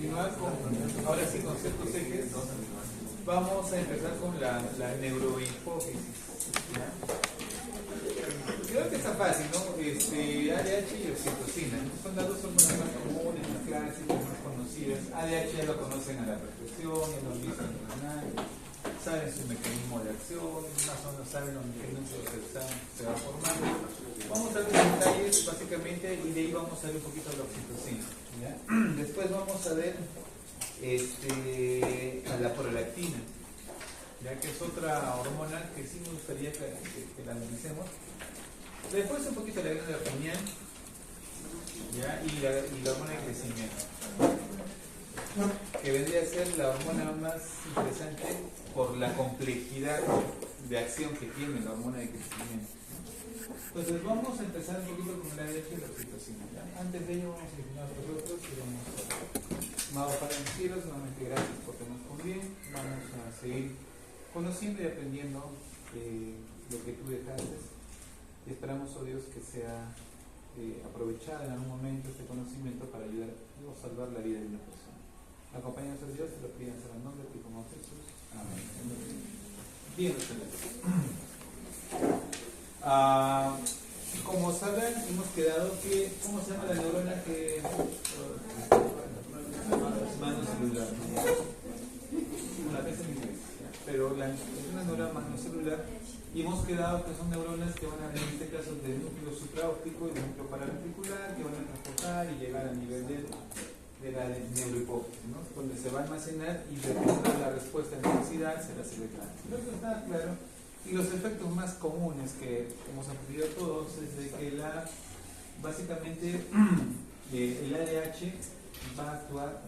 continuar con, ahora sí, con ciertos ejes, vamos a empezar con la neurohipófisis. ¿Ya? Creo que está fácil, ¿no? ADH y oxitocina. Son las dos hormonas más comunes, más clásicas, más conocidas. ADH ya lo conocen a la perfección, ya lo han visto en el canal, saben su mecanismo de acción, más o menos saben los mecanismos que se va formando. Vamos a ver detalles básicamente y de ahí vamos a ver un poquito de la oxitocina. ¿Ya? Después vamos a ver a la prolactina, ya que es otra hormona que sí me gustaría que la analicemos. Después un poquito la glándula pineal, ¿ya? Y la hormona de crecimiento, que vendría a ser la hormona más interesante por la complejidad de acción que tiene la hormona de crecimiento. Entonces vamos a empezar un poquito con la ADH y la oxitocina. ¿Ya? Antes de ello vamos a continuar nosotros y vamos a ver. Amado Padre en los cielos, nuevamente gracias por tenernos con bien. Vamos a seguir conociendo y aprendiendo lo que tú dejaste. Y esperamos, oh Dios, que sea aprovechado en algún momento este conocimiento para ayudar o salvar la vida de una persona. Acompáñanos, oh Dios, te lo pidas en el nombre de tu como Jesús. Amén. Bien, como saben, hemos quedado que, ¿cómo se llama la neurona que mano celular? La pesa en inglés, pero es una neurona manocelular. Y hemos quedado que son neuronas que van a venir en este caso del núcleo supraóptico y del núcleo paraventricular, que van a transportar y llegar al nivel de la neurohipófisis, ¿no? Donde se va a almacenar y dependiendo de la respuesta de necesidad será secretada. Creo que está claro. Y los efectos más comunes que hemos aprendido todos es de que básicamente el ADH va a actuar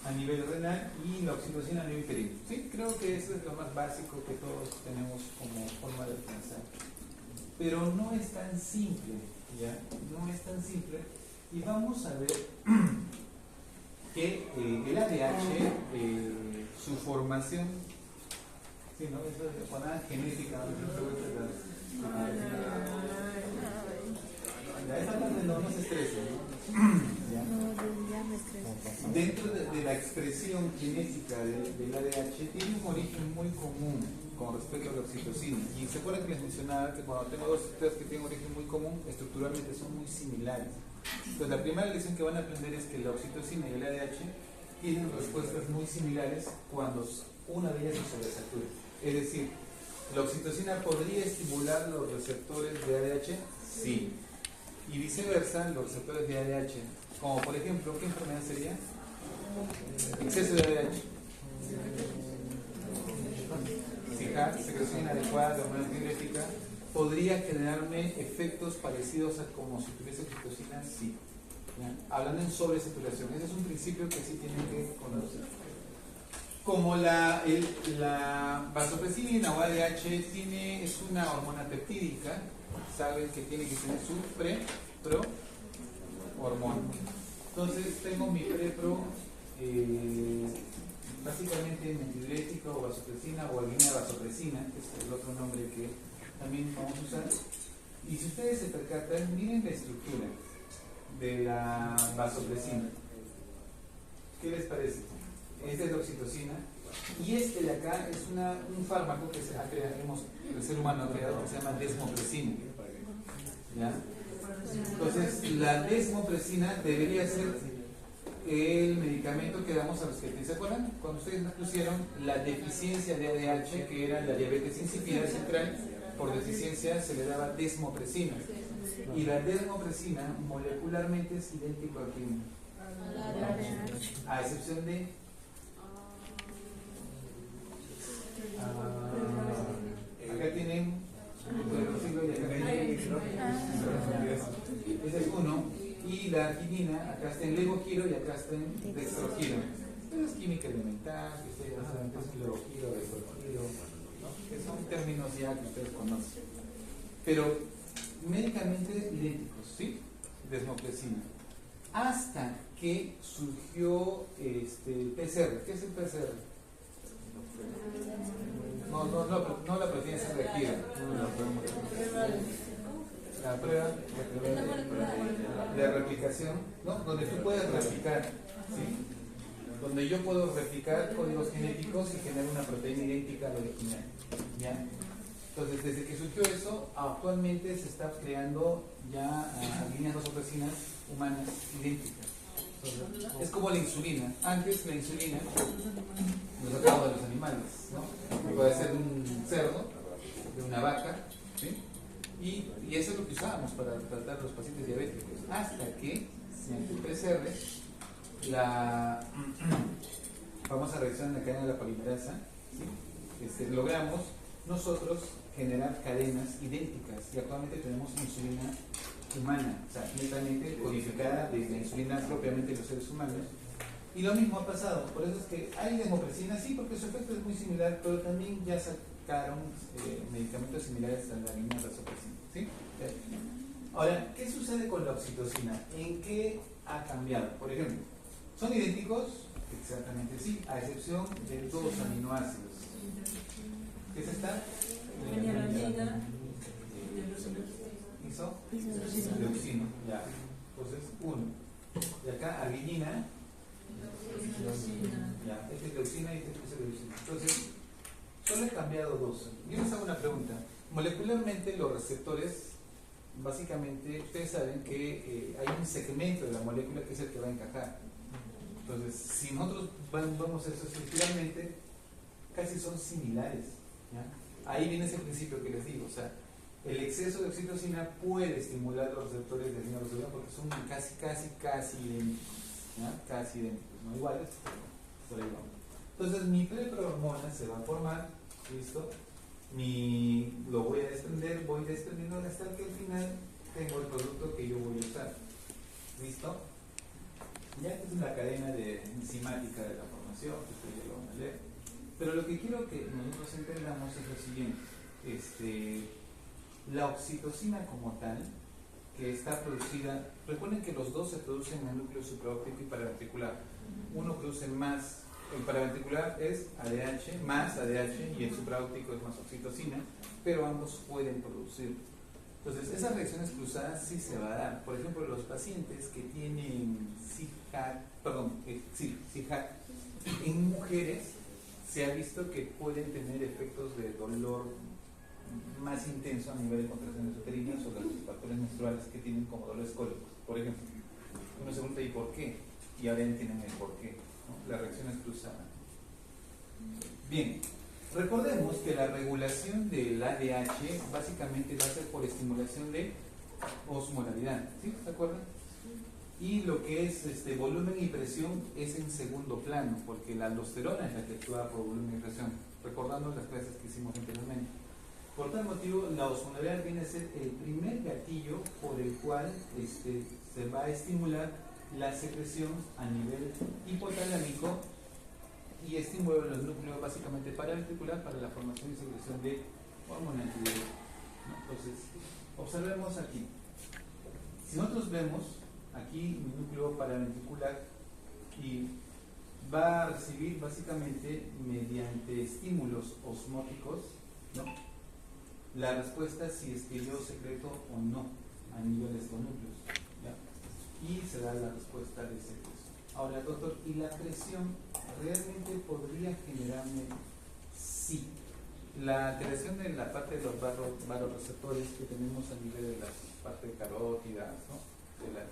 a nivel renal y la oxitocina a nivel períneo. ¿Sí? Creo que eso es lo más básico que todos tenemos como forma de pensar. Pero no es tan simple, ¿ya? No es tan simple. Y vamos a ver que el ADH, su formación, ¿sí, no? Eso es de genética, esa parte no se estresa, ¿no? Dentro de la expresión genética del ADH tiene un origen muy común con respecto a la oxitocina. Y se acuerdan que les mencionaba que cuando tengo dos estructuras que tienen origen muy común, estructuralmente son muy similares. Entonces la primera lección que van a aprender es que la oxitocina y el ADH tienen respuestas muy similares cuando una de ellas se sobresatura. Es decir, ¿la oxitocina podría estimular los receptores de ADH? Sí. Y viceversa, los receptores de ADH, como por ejemplo, ¿qué enfermedad sería? Exceso de ADH. Fijar, secreción inadecuada de hormona antidiurética, ¿podría generarme efectos parecidos a como si tuviese oxitocina? Sí. ¿Ya? Hablando en sobresaturación, ese es un principio que sí tienen que conocer. Como la vasopresina o ADH es una hormona peptídica, saben que tiene que tener su pro hormona. Entonces tengo mi pre-pro, básicamente metidiurética o vasopresina o albina vasopresina, que es el otro nombre que también vamos a usar. Y si ustedes se percatan, miren la estructura de la vasopresina. ¿Qué les parece? Esta es la oxitocina. Y este de acá es un fármaco que el ser humano ha creado, que se llama desmopresina. ¿Ya? Entonces, la desmopresina debería ser el medicamento que damos a los que se acuerdan cuando ustedes nos pusieron la deficiencia de ADH, que era la diabetes insípida central, por deficiencia se le daba desmopresina. Y la desmopresina molecularmente es idéntico a quién, a excepción de acá tienen ese es uno, y la arginina, acá está en levogiro y acá está en dextrogiro. Eso es química elemental, que ustedes ya saben que es levogiro, dextrogiro, ¿no? Que son términos ya que ustedes conocen. Pero médicamente idénticos, ¿sí? Desmopresina. Hasta que surgió el PCR. ¿Qué es el PCR? No la proteína C reactiva. La prueba de replicación, ¿no? Donde tú puedes replicar. ¿sí? Donde yo puedo replicar códigos genéticos y generar una proteína idéntica a la original. ¿Ya? Entonces, desde que surgió eso, actualmente se está creando ya líneas vasopresinas humanas idénticas. Entonces, es como la insulina. Antes la insulina nos sacaba de los animales, ¿no? Puede ser de un cerdo, de una vaca, ¿sí? Y eso es lo que usábamos para tratar a los pacientes diabéticos. Hasta que, mediante el PCR, la famosa reacción en la cadena de la polimerasa, ¿sí? Logramos nosotros generar cadenas idénticas y actualmente tenemos insulina humana, o sea, netamente codificada de la insulina propiamente de los seres humanos. Y lo mismo ha pasado, por eso es que hay desmopresina, sí, porque su efecto es muy similar, pero también ya sacaron medicamentos similares a la línea vasopresina, ¿sí? Ahora, ¿qué sucede con la oxitocina? ¿En qué ha cambiado? Por ejemplo, ¿son idénticos? Exactamente sí, a excepción de dos aminoácidos. ¿Qué es esta? Leucina, ya. Entonces, uno. Y acá, arginina. Ya, este es leucina y este es leucina. Entonces, solo he cambiado dos. Yo les hago una pregunta. Molecularmente, los receptores, básicamente, ustedes saben que hay un segmento de la molécula que es el que va a encajar. Entonces, si nosotros vamos a eso estructuralmente, casi son similares. ¿Ya? Ahí viene ese principio que les digo, o sea, el exceso de oxitocina puede estimular los receptores de adrenalina porque son casi idénticos, ¿ya? Casi idénticos, no iguales, por ahí vamos. Entonces mi preprohormona se va a formar, ¿listo? Lo voy a desprender, voy desprendiendo hasta que al final tengo el producto que yo voy a usar, ¿listo? Ya esta es una cadena enzimática de la formación, que ustedes ya lo van a leer. Pero lo que quiero que nosotros entendamos es lo siguiente. La oxitocina como tal, que está producida, recuerden que los dos se producen en el núcleo supraóptico y paraventricular. Uno produce más, el paraventricular es ADH, más ADH, y el supraóptico es más oxitocina, pero ambos pueden producir. Entonces, esas reacciones cruzadas sí se va a dar. Por ejemplo, los pacientes que tienen CIHAC en mujeres, se ha visto que pueden tener efectos de dolor más intenso a nivel de contracciones uterinas o de los patrones menstruales que tienen como dolores cólicos, por ejemplo. Uno se pregunta, ¿y por qué? Y ahora entienden el por qué, ¿no? La reacción es cruzada. Bien, recordemos que la regulación del ADH básicamente va a ser por estimulación de osmolaridad, ¿sí? ¿Se acuerdan? Y lo que es volumen y presión es en segundo plano, porque la aldosterona es la que actúa por volumen y presión, recordando las clases que hicimos anteriormente. Por tal motivo, la osmolaridad viene a ser el primer gatillo por el cual se va a estimular la secreción a nivel hipotalámico y estímulo los núcleos básicamente paraventricular para la formación y secreción de hormona antidiurética. Entonces, observemos aquí. Si nosotros vemos aquí mi núcleo paraventricular y va a recibir básicamente mediante estímulos osmóticos, ¿no?, la respuesta si es que yo secreto o no a nivel de estos núcleos, ¿ya? Y se da la respuesta de secreción. Ahora, doctor, ¿y la presión realmente podría generarme? Sí. La alteración de la parte de los vasoreceptores que tenemos a nivel de las partes carótidas, ¿no?, de las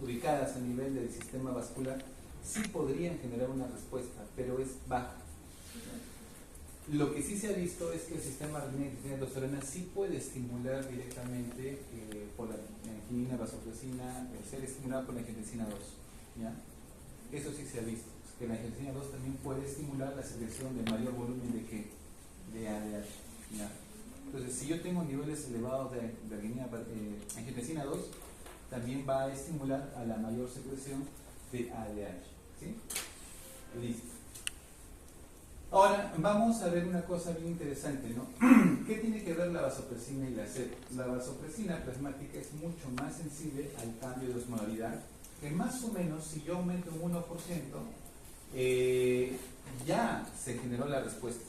ubicadas a nivel del sistema vascular, sí podrían generar una respuesta, pero es baja. Lo que sí se ha visto es que el sistema de aldosterona sí puede estimular directamente por la angiolina, vasopresina, ser estimulado por la angiotensina 2. ¿Ya? Eso sí se ha visto, que la angiotensina 2 también puede estimular la secreción de mayor volumen de ¿qué? De ADH. ¿Ya? Entonces, si yo tengo niveles elevados de angiotensina 2, también va a estimular a la mayor secreción de ADH. ¿Sí? Listo. Ahora, vamos a ver una cosa bien interesante, ¿no? ¿Qué tiene que ver la vasopresina y la sed? La vasopresina plasmática es mucho más sensible al cambio de osmolaridad, que más o menos, si yo aumento un 1%, ya se generó la respuesta.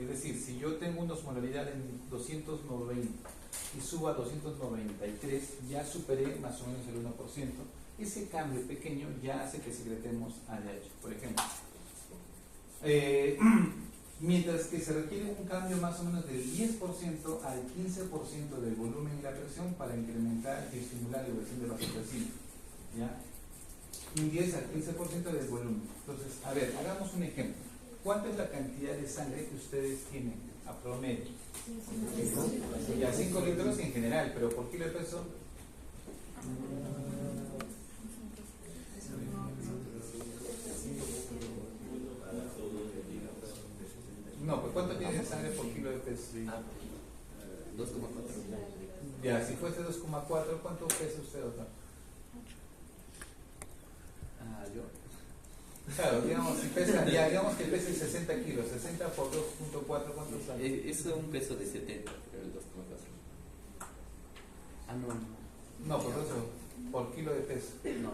Es decir, si yo tengo una osmolaridad en 290 y subo a 293, ya superé más o menos el 1%. ese cambio pequeño ya hace que secretemos ADH, por ejemplo. Mientras que se requiere un cambio más o menos del 10% al 15% del volumen y la presión para incrementar y estimular la liberación de vasopresina, ¿ya? Un 10 al 15% del volumen. Entonces, a ver, hagamos un ejemplo. ¿Cuánta es la cantidad de sangre que ustedes tienen a promedio? Ya 5 litros en general, pero por kilo de peso. No, pues ¿cuánto tiene de sangre por kilo de peso? 2,4. Ya, si fuese 2,4, ¿cuánto pesa usted, doctor? Yo. Claro, digamos, si pesa, ya, digamos que pese 60 kilos, 60 por 2,4, ¿cuánto sale? Es un peso de 70, pero el 2,4. No. No, pues eso, por kilo de peso. No,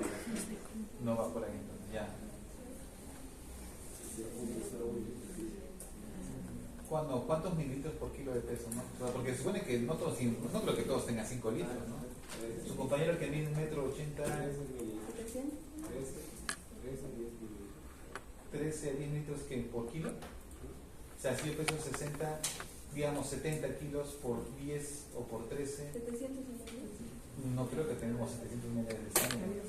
No va por ahí, entonces, ya. ¿Cuántos mililitros por kilo de peso, no? O sea, porque se supone que no todos, no creo que todos tengan 5 litros, ¿no? Su compañero que mide 1,80 m, 13 a 10 litros que por kilo. O sea, si yo peso 60, digamos 70 kilos por 10 o por 13, no creo que tengamos 700 ml de sangre.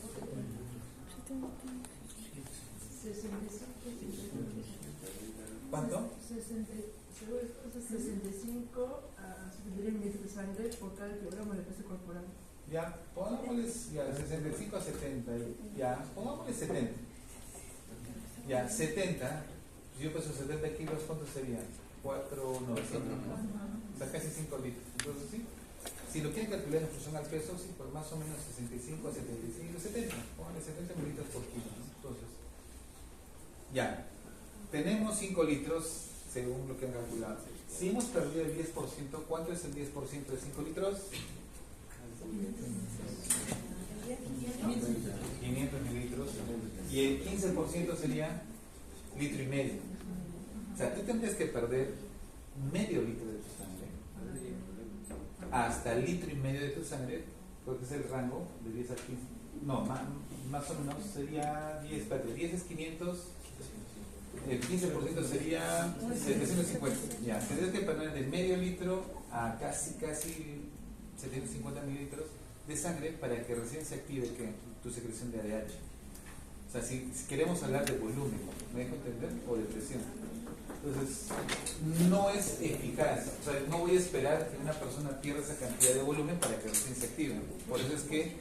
¿Cuánto? 65 a 70 mililitros de sangre por cada kilogramo de peso corporal. Ya, pongámosles ya, 65 a 70, ya, pongámosles 70. Ya, 70, si yo peso 70 kilos, ¿cuánto sería? 4,900, ¿no? O sea, casi 5 litros. Entonces, sí, si lo quieren calcular en función al peso, sí, pues más o menos 65 a 75, 70, pónganle 70 mililitros por kilo, ¿no? Entonces, ya, tenemos 5 litros según lo que han calculado. Si hemos perdido el 10%, ¿cuánto es el 10% de 5 litros? 500 mililitros. Y el 15% sería litro y medio. O sea, tú tendrías que perder medio litro de tu sangre hasta litro y medio de tu sangre, porque es el rango de 10 a 15. No, más o menos sería 10, espérate, 10 es 500. El 15% sería 750. Ya, tendrías que perder de medio litro a casi 750 mililitros de sangre para que recién se active tu secreción de ADH. O sea, si queremos hablar de volumen, ¿me dejo entender? O de presión. Entonces, no es eficaz. O sea, no voy a esperar que una persona pierda esa cantidad de volumen para que recién se active. Por eso es que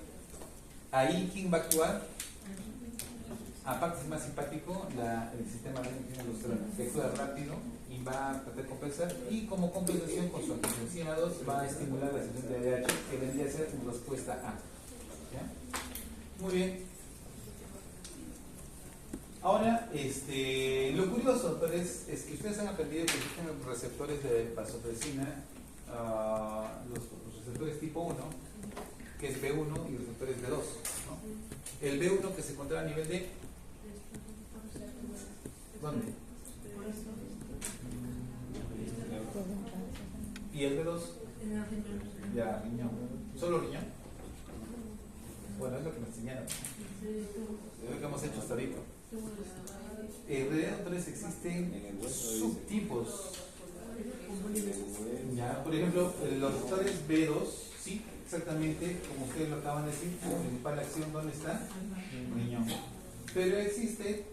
ahí, ¿quién va a actuar? Aparte es más simpático el sistema de que actúa rápido y va a tratar de compensar, y como compensación con su angiotensina 2 va a estimular la secreción de ADH, que vendría a ser una respuesta A. ¿Ya? Muy bien. Ahora, lo curioso pero es que ustedes han aprendido que existen receptores de vasopresina, los receptores tipo 1, que es B1, y receptores B2, ¿no? El B1 que se encuentra a nivel de ¿dónde? ¿Y el B2? Ya, riñón. ¿Solo riñón? Bueno, es lo que me enseñaron. Es lo que hemos hecho hasta ahorita. En realidad, entonces existen subtipos. Ya, por ejemplo, los receptores B2, sí, exactamente como ustedes lo acaban de decir, la principal acción, ¿dónde está? En el riñón. Pero existe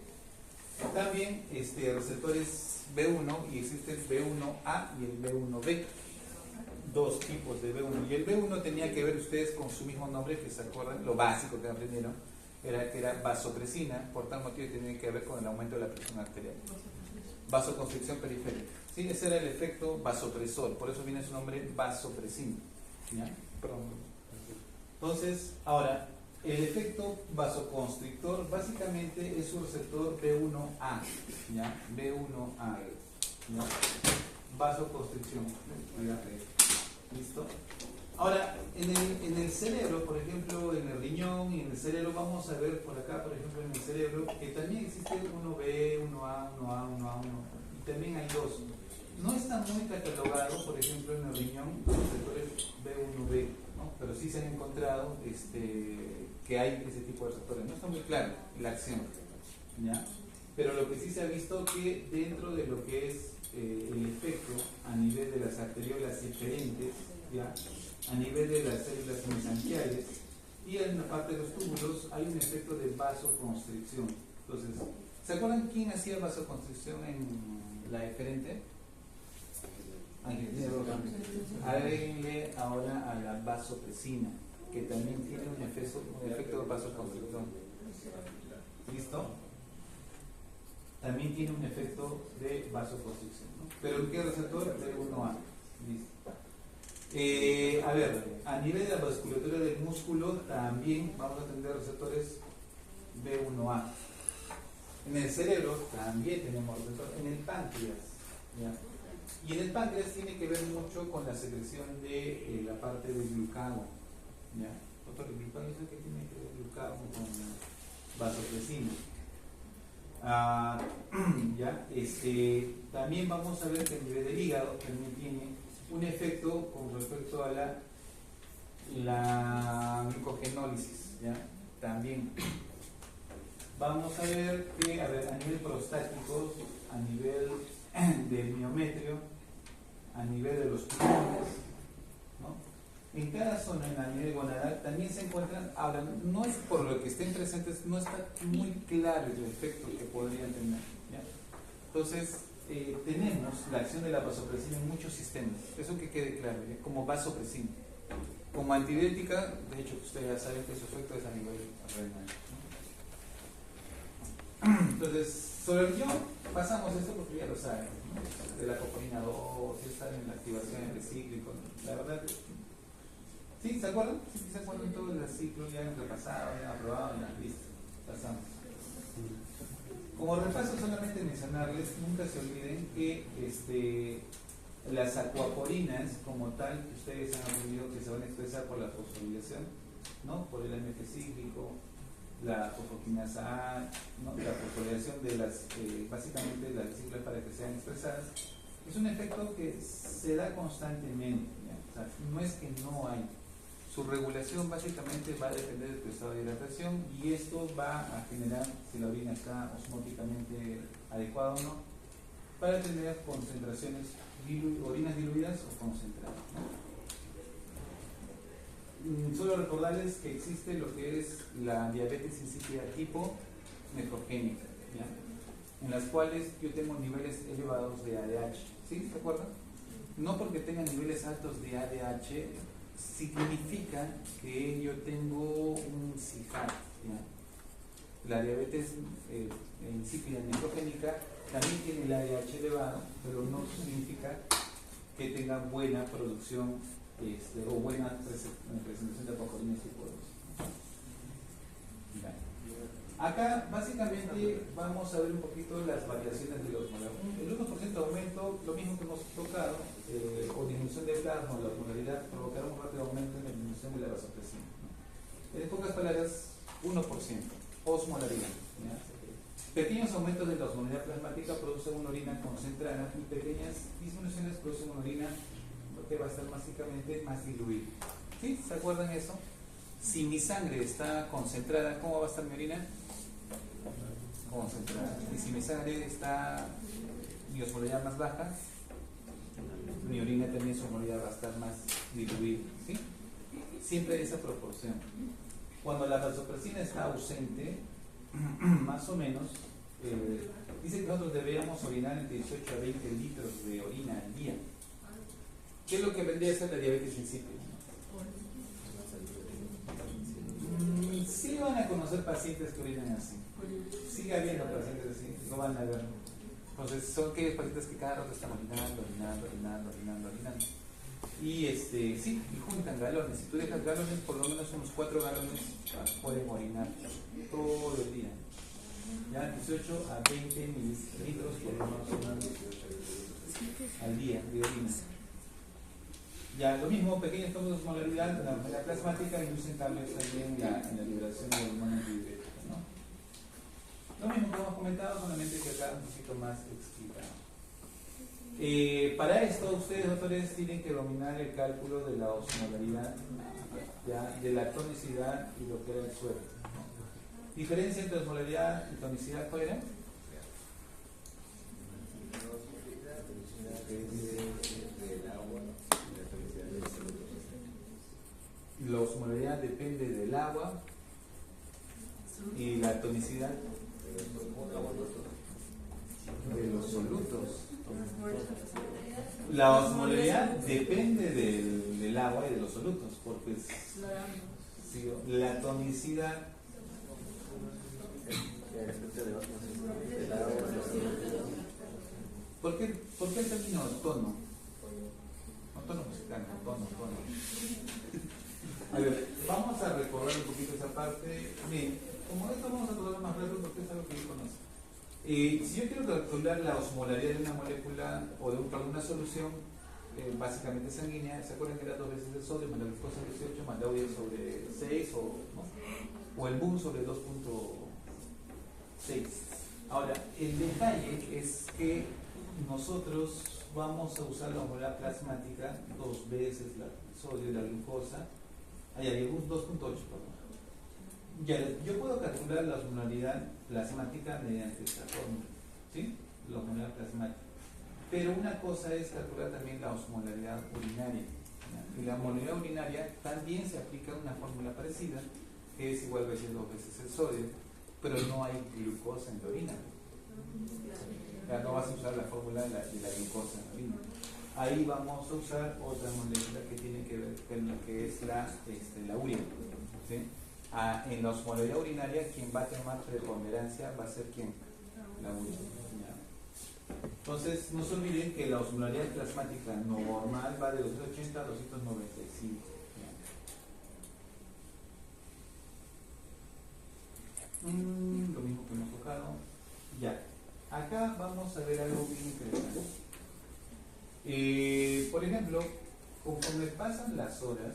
también receptores B1 y existe el B1A y el B1B. Dos tipos de B1. Y el B1 tenía que ver ustedes con su mismo nombre, que se acuerdan, lo básico que aprendieron, que era vasopresina, por tal motivo tenía que ver con el aumento de la presión arterial. Vasoconstricción periférica. ¿Sí? Ese era el efecto vasopresor, por eso viene su nombre vasopresina. ¿Ya? Entonces, ahora, el efecto vasoconstrictor básicamente es un receptor B1A, ¿ya? B1A, ¿ya? Vasoconstricción. ¿Listo? Ahora, en el cerebro, por ejemplo, en el riñón y en el cerebro, vamos a ver por acá, por ejemplo, en el cerebro, que también existe 1B, 1A, 1A, 1A, 1, y también hay dos. No está muy catalogado, por ejemplo, en el riñón, los receptores B1B, ¿no? Pero sí se han encontrado que hay ese tipo de receptores. No está muy claro la acción, ¿ya? Pero lo que sí se ha visto que dentro de lo que es el efecto a nivel de las arteriolas diferentes, ¿ya? A nivel de las células mesangiales y en la parte de los túbulos hay un efecto de vasoconstricción. Entonces, ¿se acuerdan quién hacía vasoconstricción en la eferente? Agréguenle ahora a la vasopresina, que también tiene un efecto de vasoconstricción. ¿Listo? También tiene un efecto de vasoconstricción, ¿no? ¿Pero en qué receptor? B1A. Listo. A ver, a nivel de la vasculatura del músculo también vamos a tener receptores B1A. En el cerebro también tenemos receptores. En el páncreas, ¿ya? Y en el páncreas tiene que ver mucho con la secreción de la parte del glucagón, ¿ya? Otro glucagón es el que tiene que ver glucagón con vasopresina. ¿Ya? También vamos a ver que a nivel del hígado también tiene un efecto con respecto a la glucogenólisis, ¿ya? También vamos a ver que a nivel prostático, a nivel del miometrio, a nivel de los pulmones, ¿no? En cada zona, en la nivel gonadal, también se encuentran, ahora, no es por lo que estén presentes, no está muy claro el efecto que podrían tener, ¿ya? Entonces, tenemos la acción de la vasopresina en muchos sistemas, eso que quede claro, ¿ya? Como vasopresina. Como antibiótica, de hecho, ustedes ya saben que su efecto es a nivel renal, ¿no? Entonces, sobre el guión, pasamos esto porque ya lo saben, ¿no? De la coponina 2, están en la activación del cíclico, ¿no? La verdad, ¿sí? ¿Se acuerdan? Sí, se acuerdan todos los ciclos, ya han repasado, ya han aprobado, ya listo, pasamos. Como repaso, solamente mencionarles, nunca se olviden que las acuaporinas, como tal, que ustedes han aprendido que se van a expresar por la fosforilación, ¿no? Por el AMP cíclico, la fosfoquinasa A, ¿no? La fosforilación de las, básicamente las ciclas para que sean expresadas, es un efecto que se da constantemente, ¿ya? O sea, no es que no hay. Su regulación básicamente va a depender de tu estado de hidratación y esto va a generar si la orina está osmóticamente adecuada o no, para tener concentraciones, orinas diluidas o concentradas, ¿no? Solo recordarles que existe lo que es la diabetes insípida tipo nefrogénica, ¿ya? En las cuales yo tengo niveles elevados de ADH, ¿sí? ¿Se acuerdan? No porque tenga niveles altos de ADH significa que yo tengo un CIHAT, ¿ya? La diabetes insípida nefrogénica también tiene el ADH elevado, pero no significa que tenga buena producción o buena presentación de apocorina tipo 2. Acá básicamente vamos a ver un poquito las variaciones de los modelos. El 1% de aumento, lo mismo que hemos tocado, o disminución de plasma o la osmolaridad, provocará un rápido aumento en la disminución de la vasopresina, ¿no? En pocas palabras, 1%, osmolaridad, ¿ya? Pequeños aumentos de la osmolaridad plasmática producen una orina concentrada y pequeñas disminuciones producen una orina que va a estar básicamente más diluida. ¿Sí? ¿Se acuerdan eso? Si mi sangre está concentrada, ¿cómo va a estar mi orina? Concentrada. Y si mi sangre está, mi osmolaridad más baja, mi orina también su osmolaridad va a estar más diluida, ¿sí? Siempre esa proporción. Cuando la vasopresina está ausente, más o menos, dice que nosotros deberíamos orinar entre 18 a 20 litros de orina al día. ¿Qué es lo que vendría a ser la diabetes insípida? Sí van a conocer pacientes que orinan así. Sigue habiendo pacientes así, no van a ver. Entonces son aquellos pacientes que cada rato están orinando. Y sí, y juntan galones. Si tú dejas galones, por lo menos unos 4 galones pueden orinar todo el día. Ya 18 a 20 mililitros por lo menos al día de orina. Ya lo mismo, pequeños tomos de osmolaridad en la osmolaridad plasmática inducen cambios también en la liberación de hormonas diuréticas, ¿no? Lo mismo que hemos comentado, solamente que acá un poquito más explicado. Para esto, ustedes, doctores, tienen que dominar el cálculo de la osmolaridad ¿ya? De la tonicidad y lo que era el suero, ¿no? Diferencia entre osmolaridad y tonicidad, ¿cuál era? La osmolaridad depende del agua y la tonicidad de los solutos. La osmolaridad depende del agua y de los solutos, porque sí, la tonicidad ¿por qué el término tono? No tono musical, no tono. A ver, vamos a recordar un poquito esa parte. Bien, como esto vamos a tomarlo más rápido porque es algo que yo conozco. Si yo quiero calcular la osmolaridad de una molécula o de una solución, básicamente sanguínea, ¿se acuerdan que era 2 veces el sodio más la glucosa 18 más la UDI sobre 6 o el boom sobre 2.6? Ahora, el detalle es que nosotros vamos a usar la osmolaridad plasmática 2 veces el sodio y la glucosa. Allá llegó 2.8, perdón. Ya, yo puedo calcular la osmolaridad plasmática mediante esta fórmula, ¿sí? La osmolaridad plasmática. Pero una cosa es calcular también la osmolaridad urinaria, ¿ya? Y la osmolaridad urinaria también se aplica una fórmula parecida, que es igual a 2 veces el sodio, pero no hay glucosa en la orina. Ya no vas a usar la fórmula de la glucosa en la orina. Ahí vamos a usar otra molécula que tiene que ver con lo que es la urea, ¿sí? En la osmolaridad urinaria, quien va a tomar preponderancia va a ser ¿quién? La urea. ¿Ya? Entonces, no se olviden que la osmolaridad plasmática normal va de 280 a 295. Lo mismo que hemos tocado. Ya. Acá vamos a ver algo bien interesante. Por ejemplo, conforme pasan las horas,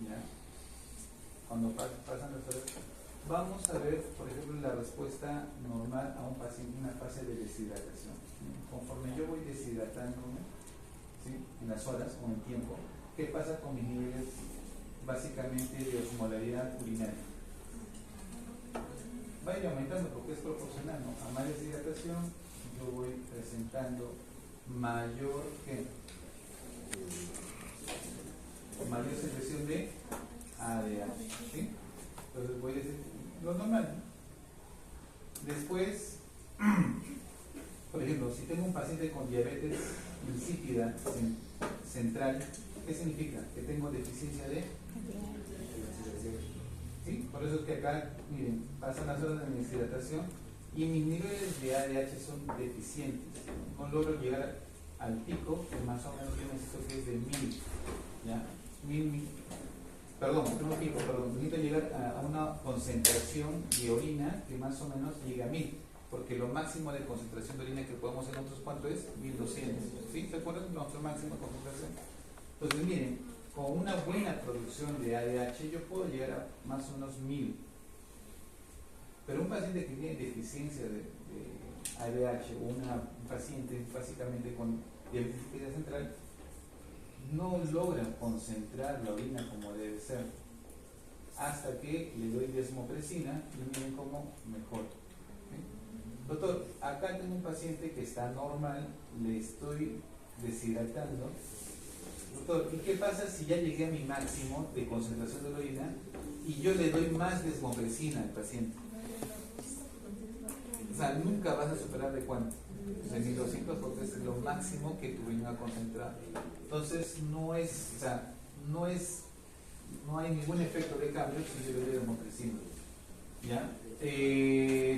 ¿ya? Cuando pasan las horas, vamos a ver, por ejemplo, la respuesta normal a un paciente, una fase de deshidratación. Conforme yo voy deshidratándome, ¿sí? En las horas o en tiempo, ¿qué pasa con mis niveles básicamente de osmolaridad urinaria? Va a ir aumentando porque es proporcional, ¿no? A más deshidratación, yo voy presentando mayor secreción de ADH, ¿sí? Entonces voy a decir lo normal, ¿no? Después, por ejemplo, si tengo un paciente con diabetes insípida central, ¿qué significa? Que tengo deficiencia de ¿sí? Por eso es que acá, miren, pasan las horas de mi deshidratación y mis niveles de ADH son deficientes. No logro llegar al pico, que más o menos yo necesito que es de 1000, ¿ya? Necesito llegar a una concentración de orina que más o menos llegue a 1000, porque lo máximo de concentración de orina que podemos hacer nosotros, ¿cuánto es? 1200, ¿sí? ¿Se acuerdan? Nuestra máxima concentración. Entonces, miren, con una buena producción de ADH yo puedo llegar a más o menos 1000. Pero un paciente que tiene deficiencia de ADH o un paciente básicamente con diabetes central no logra concentrar la orina como debe ser hasta que le doy desmopresina y miren cómo mejor. ¿Sí? Doctor, acá tengo un paciente que está normal, le estoy deshidratando. Doctor, ¿y qué pasa si ya llegué a mi máximo de concentración de la orina y yo le doy más desmopresina al paciente? O sea, nunca vas a superar de cuánto, de 1200, porque es lo máximo que tu orina concentrada. Entonces no hay ningún efecto de cambio si yo le doy desmopresina. ¿Ya?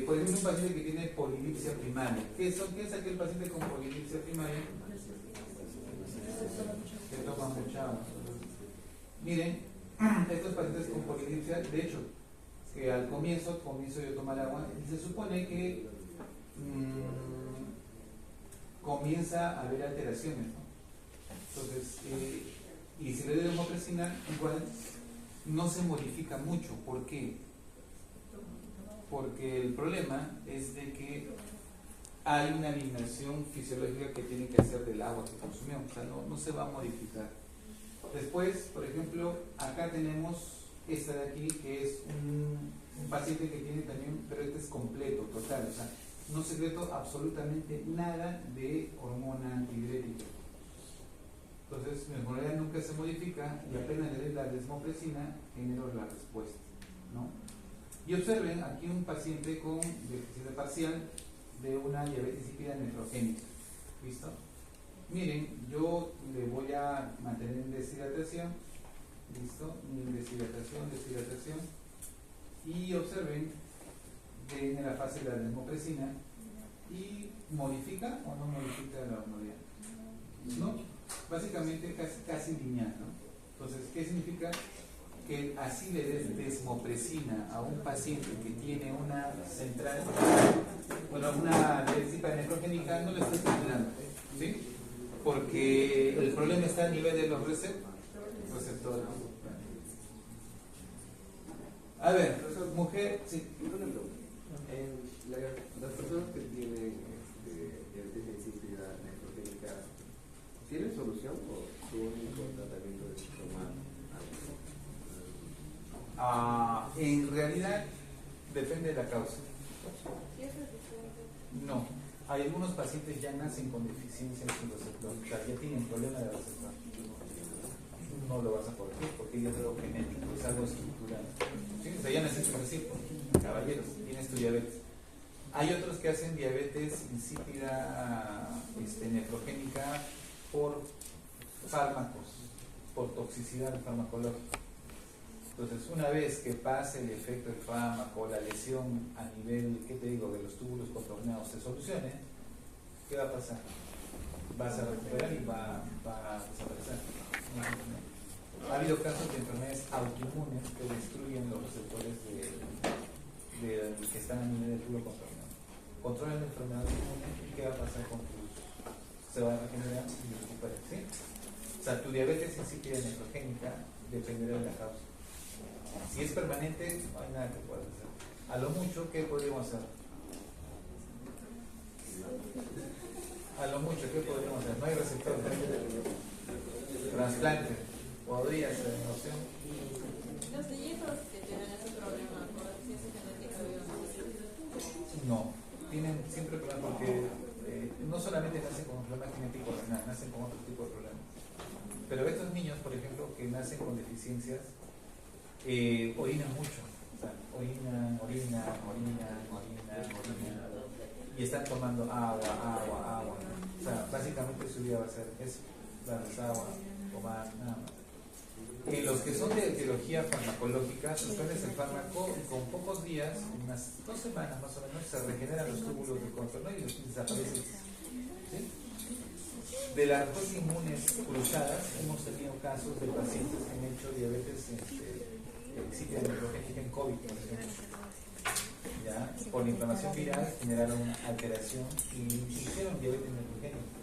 Por ejemplo, un paciente que tiene polidipsia primaria. ¿Qué es aquel paciente con polidipsia primaria? Que toma mucha agua. Miren, estos pacientes con polidipsia, de hecho, que al comienzo yo a tomar agua y se supone que comienza a haber alteraciones, ¿no? Entonces, y si le doy desmopresina, igual no se modifica mucho. ¿Por qué? Porque el problema es de que hay una eliminación fisiológica que tiene que hacer del agua que consumió, o sea, no se va a modificar. Después, por ejemplo, acá tenemos esta de aquí, que es un paciente que tiene también, pero este es completo, total, o sea, no secreto absolutamente nada de hormona antidiurética. Entonces, mi hormonalidad nunca se modifica y apenas le doy la desmopresina, genero la respuesta, ¿no? Y observen aquí un paciente con déficit parcial de una diabetes insípida nefrogénica. ¿Listo? Miren, yo le voy a mantener en deshidratación. ¿Listo? Deshidratación. Y observen, viene la fase de la desmopresina y ¿modifica o no modifica la hormonalidad? ¿No? Básicamente casi lineal, ¿no? Entonces, ¿qué significa? Que así le des desmopresina a un paciente que tiene una central, bueno, una diabetes nefrogénica, no le está estimulando, ¿sí? Porque el problema está a nivel de los receptores. A ver, mujer, sí. Las personas que tienen diabetes insípida nefrogénica, ¿tienen solución o su único tratamiento es tomar algo? En realidad depende de la causa. No, hay algunos pacientes ya nacen con deficiencia en su receptor, o sea, ya tienen problema de receptor. No lo vas a poder hacer porque ya es algo genético, es algo estructural. ¿Sí? O sea, ya naciste así, caballeros, tienes tu diabetes. Hay otros que hacen diabetes insípida nefrogénica por fármacos, por toxicidad farmacológica. Entonces, una vez que pase el efecto del fármaco, la lesión a nivel, ¿qué te digo?, de los túbulos contorneados se solucione, ¿qué va a pasar? Vas a recuperar y va a desaparecer. Ha habido casos de enfermedades autoinmunes que destruyen los receptores que están a nivel del túbulo contorneado. Controlan la enfermedad autoinmune y ¿qué va a pasar con tus? Se va a regenerar y recupera, ¿sí? O sea, tu diabetes insípida nefrogénica dependerá de la causa. Si es permanente, no hay nada que puedas hacer. A lo mucho, ¿qué podríamos hacer? No hay receptor. Trasplante. Podría ser una opción. Los hijos que tienen ese problema por deficiencia genética, No, tienen siempre problemas porque no solamente nacen con un problema genético renal, nacen con otro tipo de problemas. Pero estos niños, por ejemplo, que nacen con deficiencias, orinan mucho. O sea, orinan. Y están tomando agua. O sea, básicamente su vida va a ser eso, darles agua, tomar, nada más. Los que son de etiología farmacológica, suspendes el fármaco y con pocos días, unas 2 semanas más o menos, se regeneran los túbulos de contorno y desaparecen. ¿Sí? De las respuestas inmunes cruzadas, hemos tenido casos de pacientes que han hecho diabetes insípida nefrogénica en COVID, por ejemplo. ¿Ya? Por la inflamación viral generaron una alteración y hicieron diabetes nefrogénica.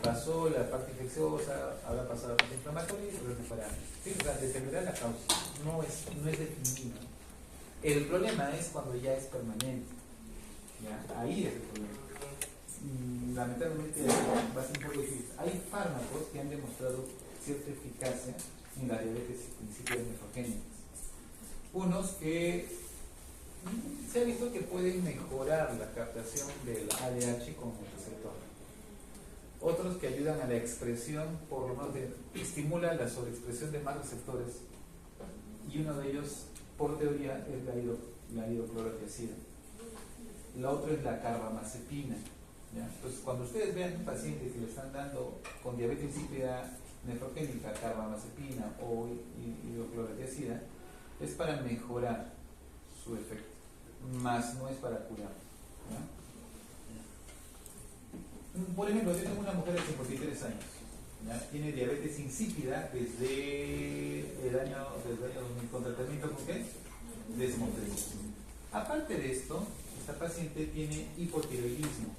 Pasó la parte infecciosa, habrá pasado la parte inflamatoria y recuperaron. Sí, o sea, dependerá la causa, no es definido. El problema es cuando ya es permanente. ¿Ya? Ahí es el problema. Lamentablemente va a ser un poco difícil. Hay fármacos que han demostrado cierta eficacia en la diabetes insípida nefrogénica. Unos que se ha visto que pueden mejorar la captación del ADH con el receptor. Otros que ayudan a la expresión, por lo menos estimulan la sobreexpresión de más receptores. Y uno de ellos, por teoría, es la hidroclorotiazida. La otra es la carbamazepina. ¿Ya? Entonces, cuando ustedes vean un paciente que le están dando con diabetes insípida nefrogénica, carbamazepina o hidroclorotiazida, es para mejorar su efecto, más no es para curar. ¿Ya? Por ejemplo, yo tengo una mujer de 53 años, ¿ya? Tiene diabetes insípida desde el año 2000, con tratamiento con ¿qué? Desmopresina. Aparte de esto, esta paciente tiene hipotiroidismo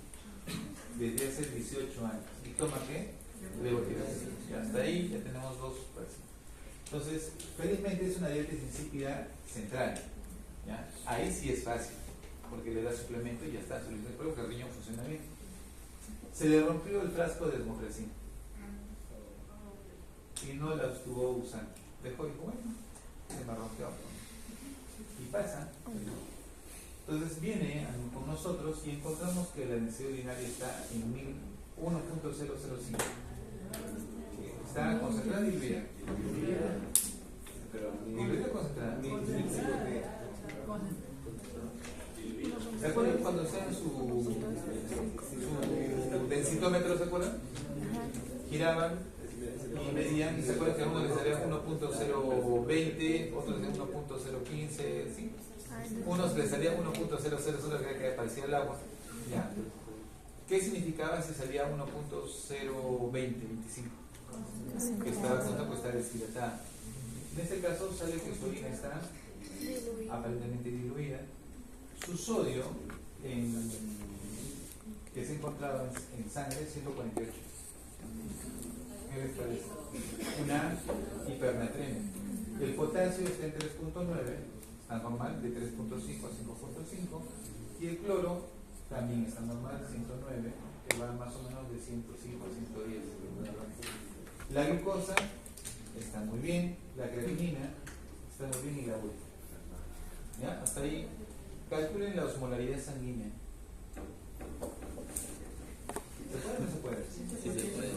desde hace 18 años. ¿Y toma qué? Levotiroxina. Y hasta ahí ya tenemos 2 pacientes. Entonces, felizmente es una diabetes insípida central. ¿Ya? Ahí sí es fácil, porque le da suplemento y ya está, el riñón funciona bien. Se le rompió el frasco de desmopresina. y no la estuvo usando. Dejó y dijo, bueno, se me rompió. Y pasa. Entonces viene con nosotros y encontramos que la densidad urinaria está en 1.005. Está concentrada y diluida. Pero Diluida o concentrada. Concentrada. ¿Se acuerdan cuando hacían su densitómetro? ¿Se acuerdan? Giraban y medían, y se acuerdan que a uno le salía 1.020, otros de 1.015, ¿sí? Unos le salía 1.000 que parecía el agua. Ya. ¿Qué significaba si salía 1.020, 25? Que estaba pues está deshidratada. En este caso sale que su orina está aparentemente diluida. Su sodio que se encontraba en sangre es 148. ¿Qué les parece? Una hipernatremia. El potasio está en 3.9, está normal, de 3.5 a 5.5, y el cloro también está normal, 109, que va más o menos de 105 a 110. La glucosa está muy bien, la creatinina está muy bien y la urea. ¿Ya? Hasta ahí. Calculen la osmolaridad sanguínea. ¿Se puede o no se puede? Sí se puede.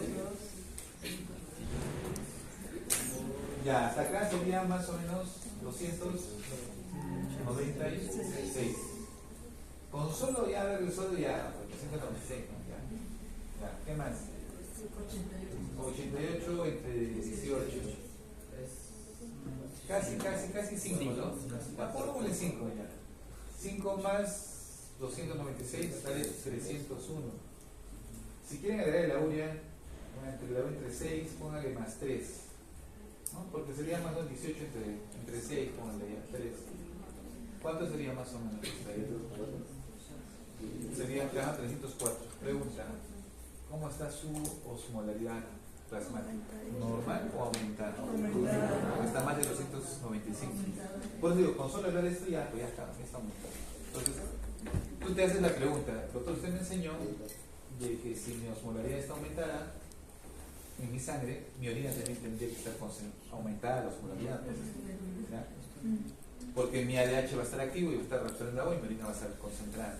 Ya, hasta acá sería más o menos 296. Con solo ya ver el solo ya 196, ¿no? Ya, ¿qué más? 88 entre 18. Casi 5, ¿no? Pongámosle 5 ya. 5 más 296 sale 301. Si quieren agregar la urea, entre 6, póngale más 3. ¿No? Porque sería más o menos 18 entre 6, póngale ya 3. ¿Cuánto sería más o menos? Sería 304. Pregunta, ¿cómo está su osmolaridad plasmática? ¿Normal o aumentada? Está más de 295. Pues digo, con solo hablar de esto ya está aumentado. Entonces, tú te haces la pregunta, doctor, usted me enseñó de que si mi osmolaridad está aumentada en mi sangre, mi orina también tendría que estar aumentada la osmolaridad. ¿Ya? Porque mi ADH va a estar activo y va a estar absorbiendo agua y mi orina va a estar concentrada.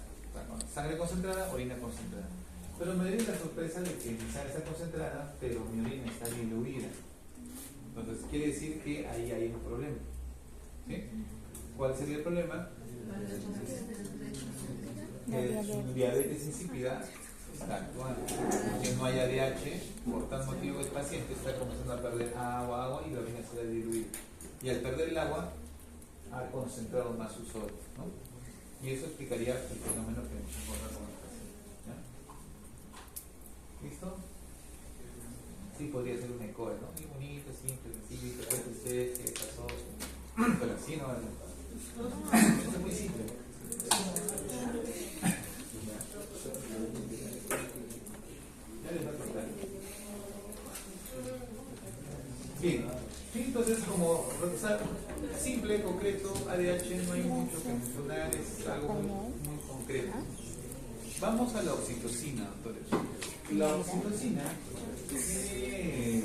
Sangre concentrada, orina concentrada. Pero me dio la sorpresa de que mi sangre está concentrada, pero mi orina está diluida. Entonces quiere decir que ahí hay un problema. ¿Sí? ¿Cuál sería el problema? Que su diabetes insípida está actuando. Que no hay ADH, por tal motivo el paciente está comenzando a perder agua y la orina se va a diluir. Y al perder el agua, ha concentrado más su sodio, ¿no? Y eso explicaría el fenómeno que nos encontramos con el paciente. ¿Ya? ¿Listo? Sí, podría ser un eco, ¿no? Muy bonito, simple, sencillo, perfecto, ustedes, ¿qué pasó? Pero así no, esto es muy simple. Ya les va a contar. Bien, sí, entonces como simple, concreto, ADH, no hay mucho que mencionar, es algo muy concreto. Vamos a la oxitocina, doctores. La oxitocina tiene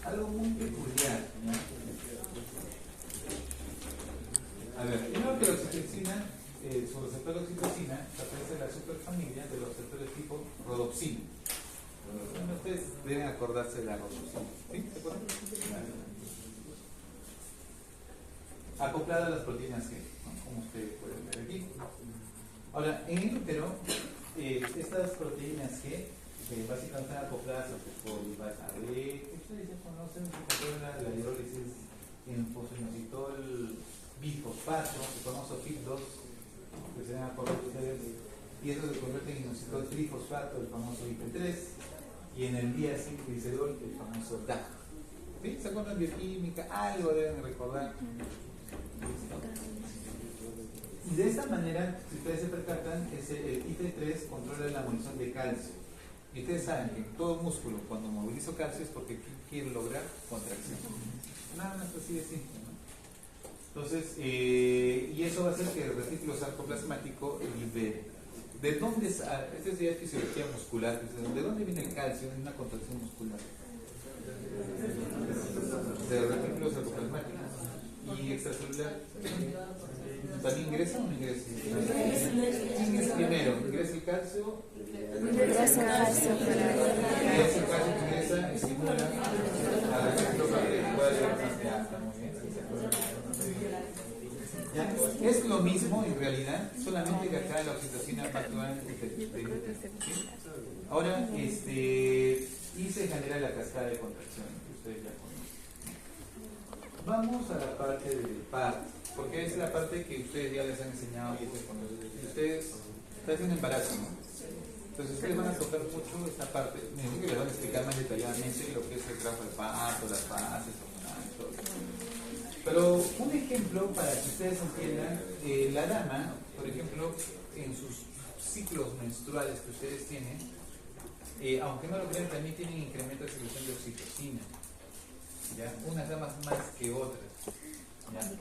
algo muy peculiar, ¿no? A ver, primero que la oxitocina, su receptor de oxitocina, pertenece a la superfamilia de los receptores tipo rodopsina. Bueno, ustedes deben acordarse de la rodopsina. ¿Sí? ¿Se acuerdan? Acoplada a las proteínas G, ¿no? Como ustedes pueden ver aquí. Ahora, en el útero, estas proteínas G básicamente están acopladas a fosfolibasa B, que ustedes ya conocen, la hidrólisis en fosfoinositol bifosfato, el famoso FIP2, que se van a acordar ustedes, y eso se convierte en inositol trifosfato, el famoso IP3, y en el diacilglicerol, el famoso DAC. ¿Sí? ¿Se acuerdan de bioquímica? Algo deben recordar. Y de esta manera, si ustedes se percatan, el IP3 controla la movilización de calcio. Y ustedes saben que todo músculo, cuando movilizo calcio, es porque quiere lograr contracción. Nada más así de simple, ¿no? Entonces, y eso va a hacer que el retículo sarcoplasmático libere. ¿De dónde sale? Esta es ya fisiología muscular. ¿De dónde viene el calcio en una contracción muscular? de retículo sarcoplasmático. Y extracelular, ¿también ingresa o no ingresa? ¿Quién es primero? ¿Ingresa el calcio? Ingresa el calcio para Ingresa el calcio que ingresa, estimula a la retículo para que pueda llegar más de alta. Muy bien, sí, se acuerda. Ya, es lo mismo en realidad, solamente que acá la oxitocina va a actuar de ¿sí? Ahora, y se genera la cascada de contracción que ustedes ya conocen. Vamos a la parte del parto, porque es la parte que ustedes ya les han enseñado y ustedes están haciendo embarazo, ¿no? Entonces ustedes van a tocar mucho esta parte, me imagino que les van a explicar más detalladamente lo que es el trabajo del parto, las fases hormonales, todo eso. Pero un ejemplo para que ustedes entiendan, la dama, por ejemplo, en sus ciclos menstruales que ustedes tienen, aunque no lo crean, también tienen incremento de secreción de oxitocina. ¿Ya? Unas damas más que otras, ¿ya?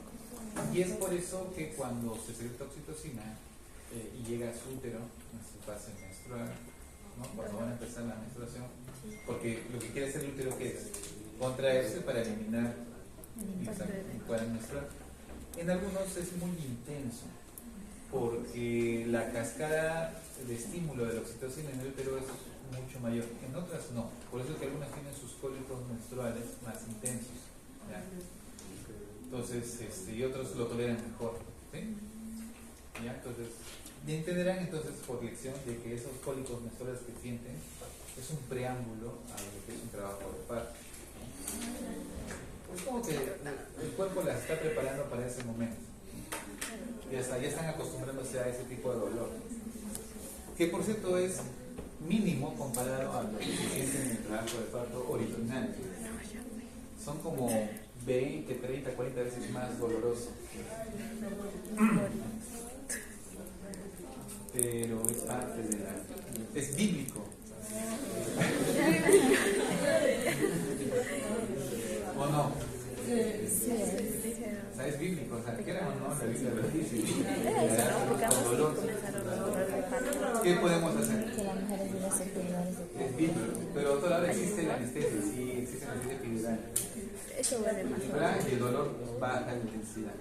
Y es por eso que cuando se secreta oxitocina y llega a su útero, en su fase menstrual, ¿no? Cuando van a empezar la menstruación, porque lo que quiere hacer el útero, ¿qué es? Contraerse para eliminar y para menstruar. En algunos es muy intenso, porque la cascada de estímulo de la oxitocina en el útero es mucho mayor, en otras no, por eso es que algunas tienen sus cólicos menstruales más intensos, ¿ya? Entonces, y otros lo toleran mejor, ¿sí? ¿Ya? Entonces, ya entenderán entonces por lección de que esos cólicos menstruales que sienten es un preámbulo a lo que es un trabajo de parto. Es como que el cuerpo las está preparando para ese momento, ya están acostumbrándose a ese tipo de dolor, que por cierto es mínimo comparado a lo que se siente en el trabajo de parto original. Son como 20, 30, 40 veces más doloroso. Pero es parte de la... es bíblico. ¿O no? O sea, es bíblico, o sea, quieran o no, la Biblia lo dice. Con dolor. ¿Qué podemos hacer? Es bíblico, pero todavía existe la anestesia, sí, existe la anestesia epidural. Eso duele más. ¿Verdad? Y el dolor baja la intensidad.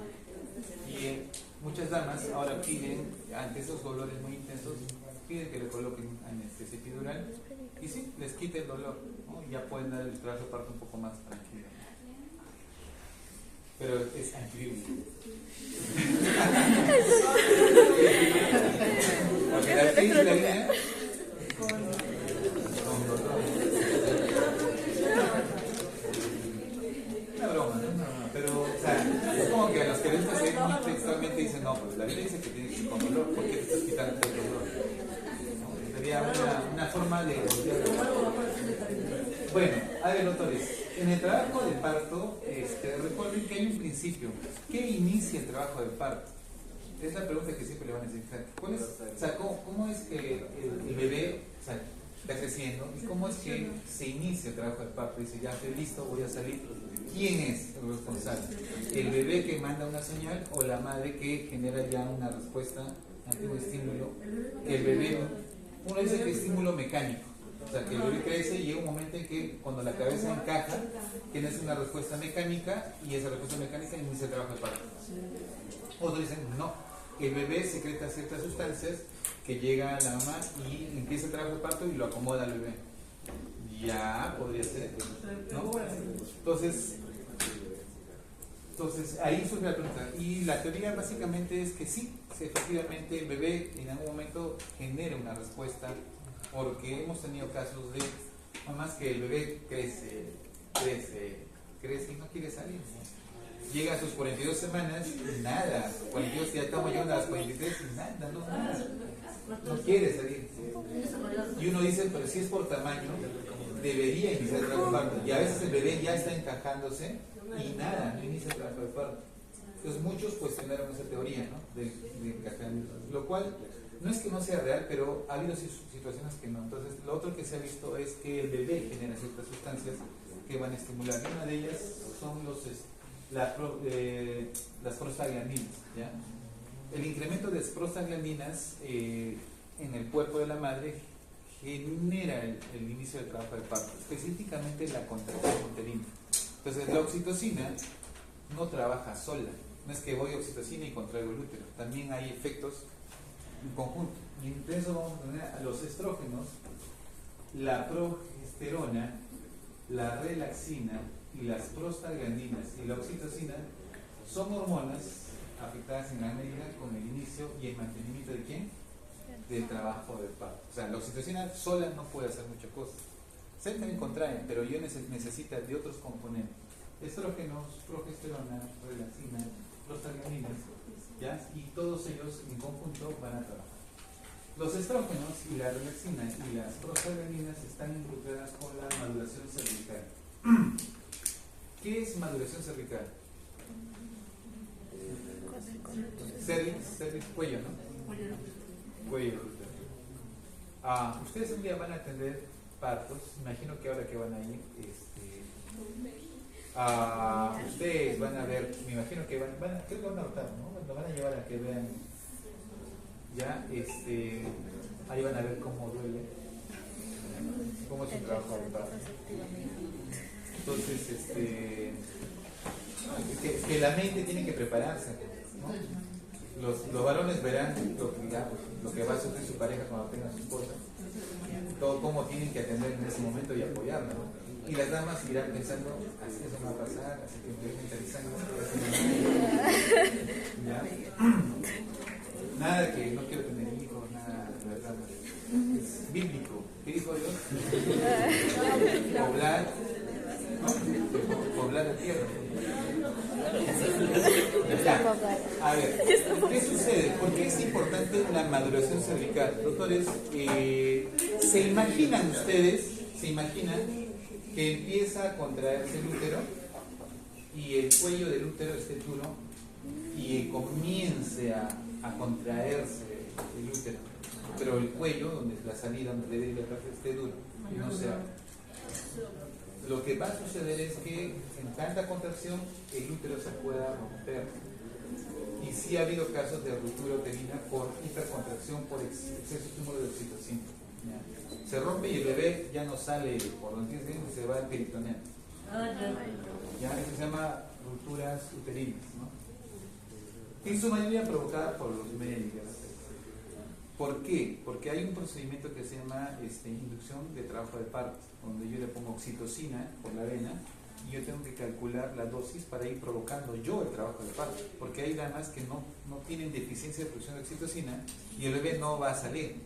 Y muchas damas ahora piden, ante esos dolores muy intensos, piden que le coloquen anestesia epidural y sí, les quite el dolor, ¿no? Y ya pueden dar el trabajo de parto un poco más tranquilo. Pero es antibíblico. Porque la actriz la idea con dolor. Una broma, ¿no? Pero, o sea, es como que a los que ven hacer textualmente dicen, no, pues la Biblia dice que tiene que ser con dolor, ¿por qué te estás quitando el dolor? ¿No? Sería una forma de bueno, a ver, doctores, en el trabajo de parto, recuerden que hay un principio. ¿Qué inicia el trabajo de parto? Es la pregunta que siempre le van a decir. ¿Cuál es, o sea, cómo es que el bebé, o sea, está creciendo y cómo es que se inicia el trabajo de parto? Dice, ya estoy listo, voy a salir. ¿Quién es el responsable? ¿El bebé que manda una señal o la madre que genera ya una respuesta ante un estímulo? El bebé, uno dice que es estímulo mecánico. O sea, que el bebé crece y llega un momento en que cuando la cabeza encaja, tienes una respuesta mecánica y esa respuesta mecánica inicia el trabajo de parto. Otros dicen, no, el bebé secreta ciertas sustancias que llega a la mamá y empieza el trabajo de parto y lo acomoda al bebé. Ya, podría ser, ¿no? Entonces, ahí surge la pregunta. Y la teoría básicamente es que sí, efectivamente el bebé en algún momento genera una respuesta, porque hemos tenido casos de mamás que el bebé crece y no quiere salir, ¿no? Llega a sus 42 semanas y nada, 42, ya estamos llegando a las 43 y nada, no quiere salir. Y uno dice, pero si es por tamaño, debería iniciar el trabajo de parto. Y a veces el bebé ya está encajándose y nada, no inicia el trabajo de parto. Entonces muchos cuestionaron esa teoría, ¿no? de encajamiento, lo cual no es que no sea real, pero ha habido situaciones que no. Entonces, lo otro que se ha visto es que el bebé genera ciertas sustancias que van a estimular. Y una de ellas son las prostaglandinas, ¿ya? El incremento de prostaglandinas en el cuerpo de la madre genera el inicio del trabajo de parto, específicamente la contracción uterina. Entonces la oxitocina no trabaja sola, no es que voy a oxitocina y contraigo el útero, también hay efectos en conjunto. Y entre eso vamos a tener a los estrógenos, la progesterona, la relaxina y las prostaglandinas y la oxitocina son hormonas afectadas en gran medida con el inicio y el mantenimiento de ¿quién? Del trabajo del parto. O sea, la oxitocina sola no puede hacer muchas cosas. Se también contraen, pero yo necesita de otros componentes. Estrógenos, progesterona, relaxina, prostaglandinas, ¿ya? Y todos ellos en conjunto van a trabajar. Los estrógenos y la relaxina y las prostaglandinas están involucradas con la maduración cervical. ¿Qué es maduración cervical? Cervix, cuello, ¿no? Cuello. Ustedes un día van a atender partos, imagino que ahora que van a ir, ustedes van a ver, me imagino que creo que van a notar, ¿no? Lo van a llevar a que vean, ya, ahí van a ver cómo duele, cómo es el trabajo de parto. Entonces, que la mente tiene que prepararse, ¿no? Los varones verán lo que va a sufrir su pareja cuando tenga su esposa, todo cómo tienen que atender en ese momento y apoyarla, ¿no? Y las damas irán pensando, así eso me va a pasar, así que me voy mentalizando. ¿Ya? Nada que no quiero tener hijos, nada de verdad. Es bíblico. ¿Qué dijo Dios? Poblar, ¿no? Poblar la tierra. Ya. A ver, ¿qué sucede? ¿Por qué es importante la maduración cervical? Doctores, ¿se imaginan ustedes, que empieza a contraerse el útero y el cuello del útero esté duro y comience a contraerse el útero, pero el cuello, donde es la salida, donde debe ir la parte, esté duro y no se abre? Lo que va a suceder es que en tanta contracción el útero se pueda romper. Y sí ha habido casos de ruptura uterina por hipercontracción, por exceso de oxitocina. ¿Ya? Se rompe y el bebé ya no sale por donde tiene, se va a peritonear. Ya, eso se llama rupturas uterinas, ¿no? En su mayoría provocada por los médicos. ¿Por qué? Porque hay un procedimiento que se llama inducción de trabajo de parto, donde yo le pongo oxitocina por la vena y yo tengo que calcular la dosis para ir provocando yo el trabajo de parto, porque hay damas que no tienen deficiencia de producción de oxitocina y el bebé no va a salir,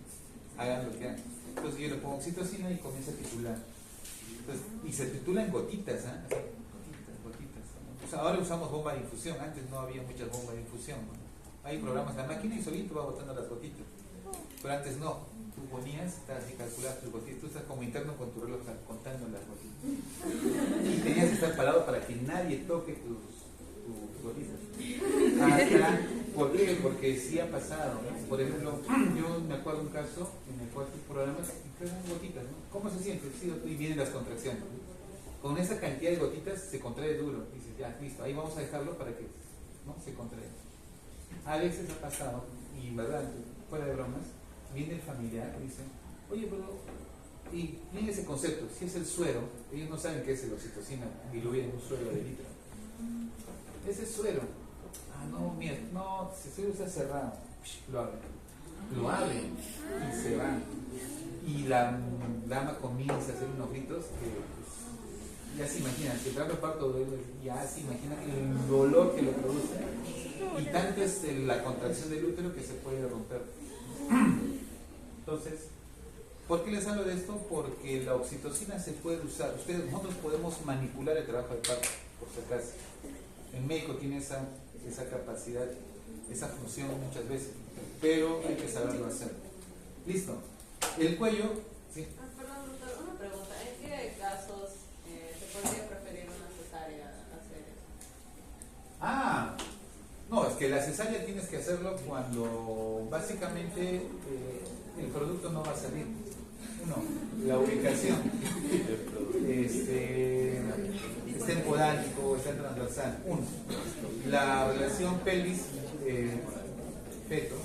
hagan lo que hagan. Entonces yo le pongo oxitocina y comienzo a titular. Entonces, y se titula en gotitas, gotitas. O sea, ahora usamos bomba de infusión, antes no había muchas bombas de infusión, ¿no? Hay programas, la máquina y solito va botando las gotitas. Pero antes no, tú ponías, así calculabas tus gotitas, tú estás como interno con tu reloj contando las gotitas. Y tenías que estar parado para que nadie toque tus gotitas. ¿Por qué? Porque sí ha pasado, ¿no? Por ejemplo, yo me acuerdo un caso en el cual tus programas eran gotitas, ¿no? ¿Cómo se siente? Sí, y vienen las contracciones. Con esa cantidad de gotitas se contrae duro. Y dices, ya, listo, ahí vamos a dejarlo para que no se contraiga. A veces ha pasado, y verdad, fuera de bromas, viene el familiar y dice, oye, pero, y viene ese concepto, si es el suero, ellos no saben qué es el oxitocina diluida en un suero de litro. Ese es suero. No, mira, no, si el suero está cerrado, lo abren y se van. Y la dama comienza a hacer unos gritos que ya se imaginan, si el trabajo de parto duele, ya se imaginan el dolor que lo produce. Y tanto es la contracción del útero que se puede romper. Entonces, ¿por qué les hablo de esto? Porque la oxitocina se puede usar. Nosotros podemos manipular el trabajo de parto, por si acaso. El médico tiene esa capacidad, esa función muchas veces, pero hay que saberlo hacer. Listo. El cuello, sí. Perdón, doctor, una pregunta. ¿En qué casos se podría preferir una cesárea hacer eso? No, es que la cesárea tienes que hacerlo cuando básicamente el producto no va a salir. Uno, la ubicación. Está en podálgico, está en transversal. Uno, la relación pelvis-feto.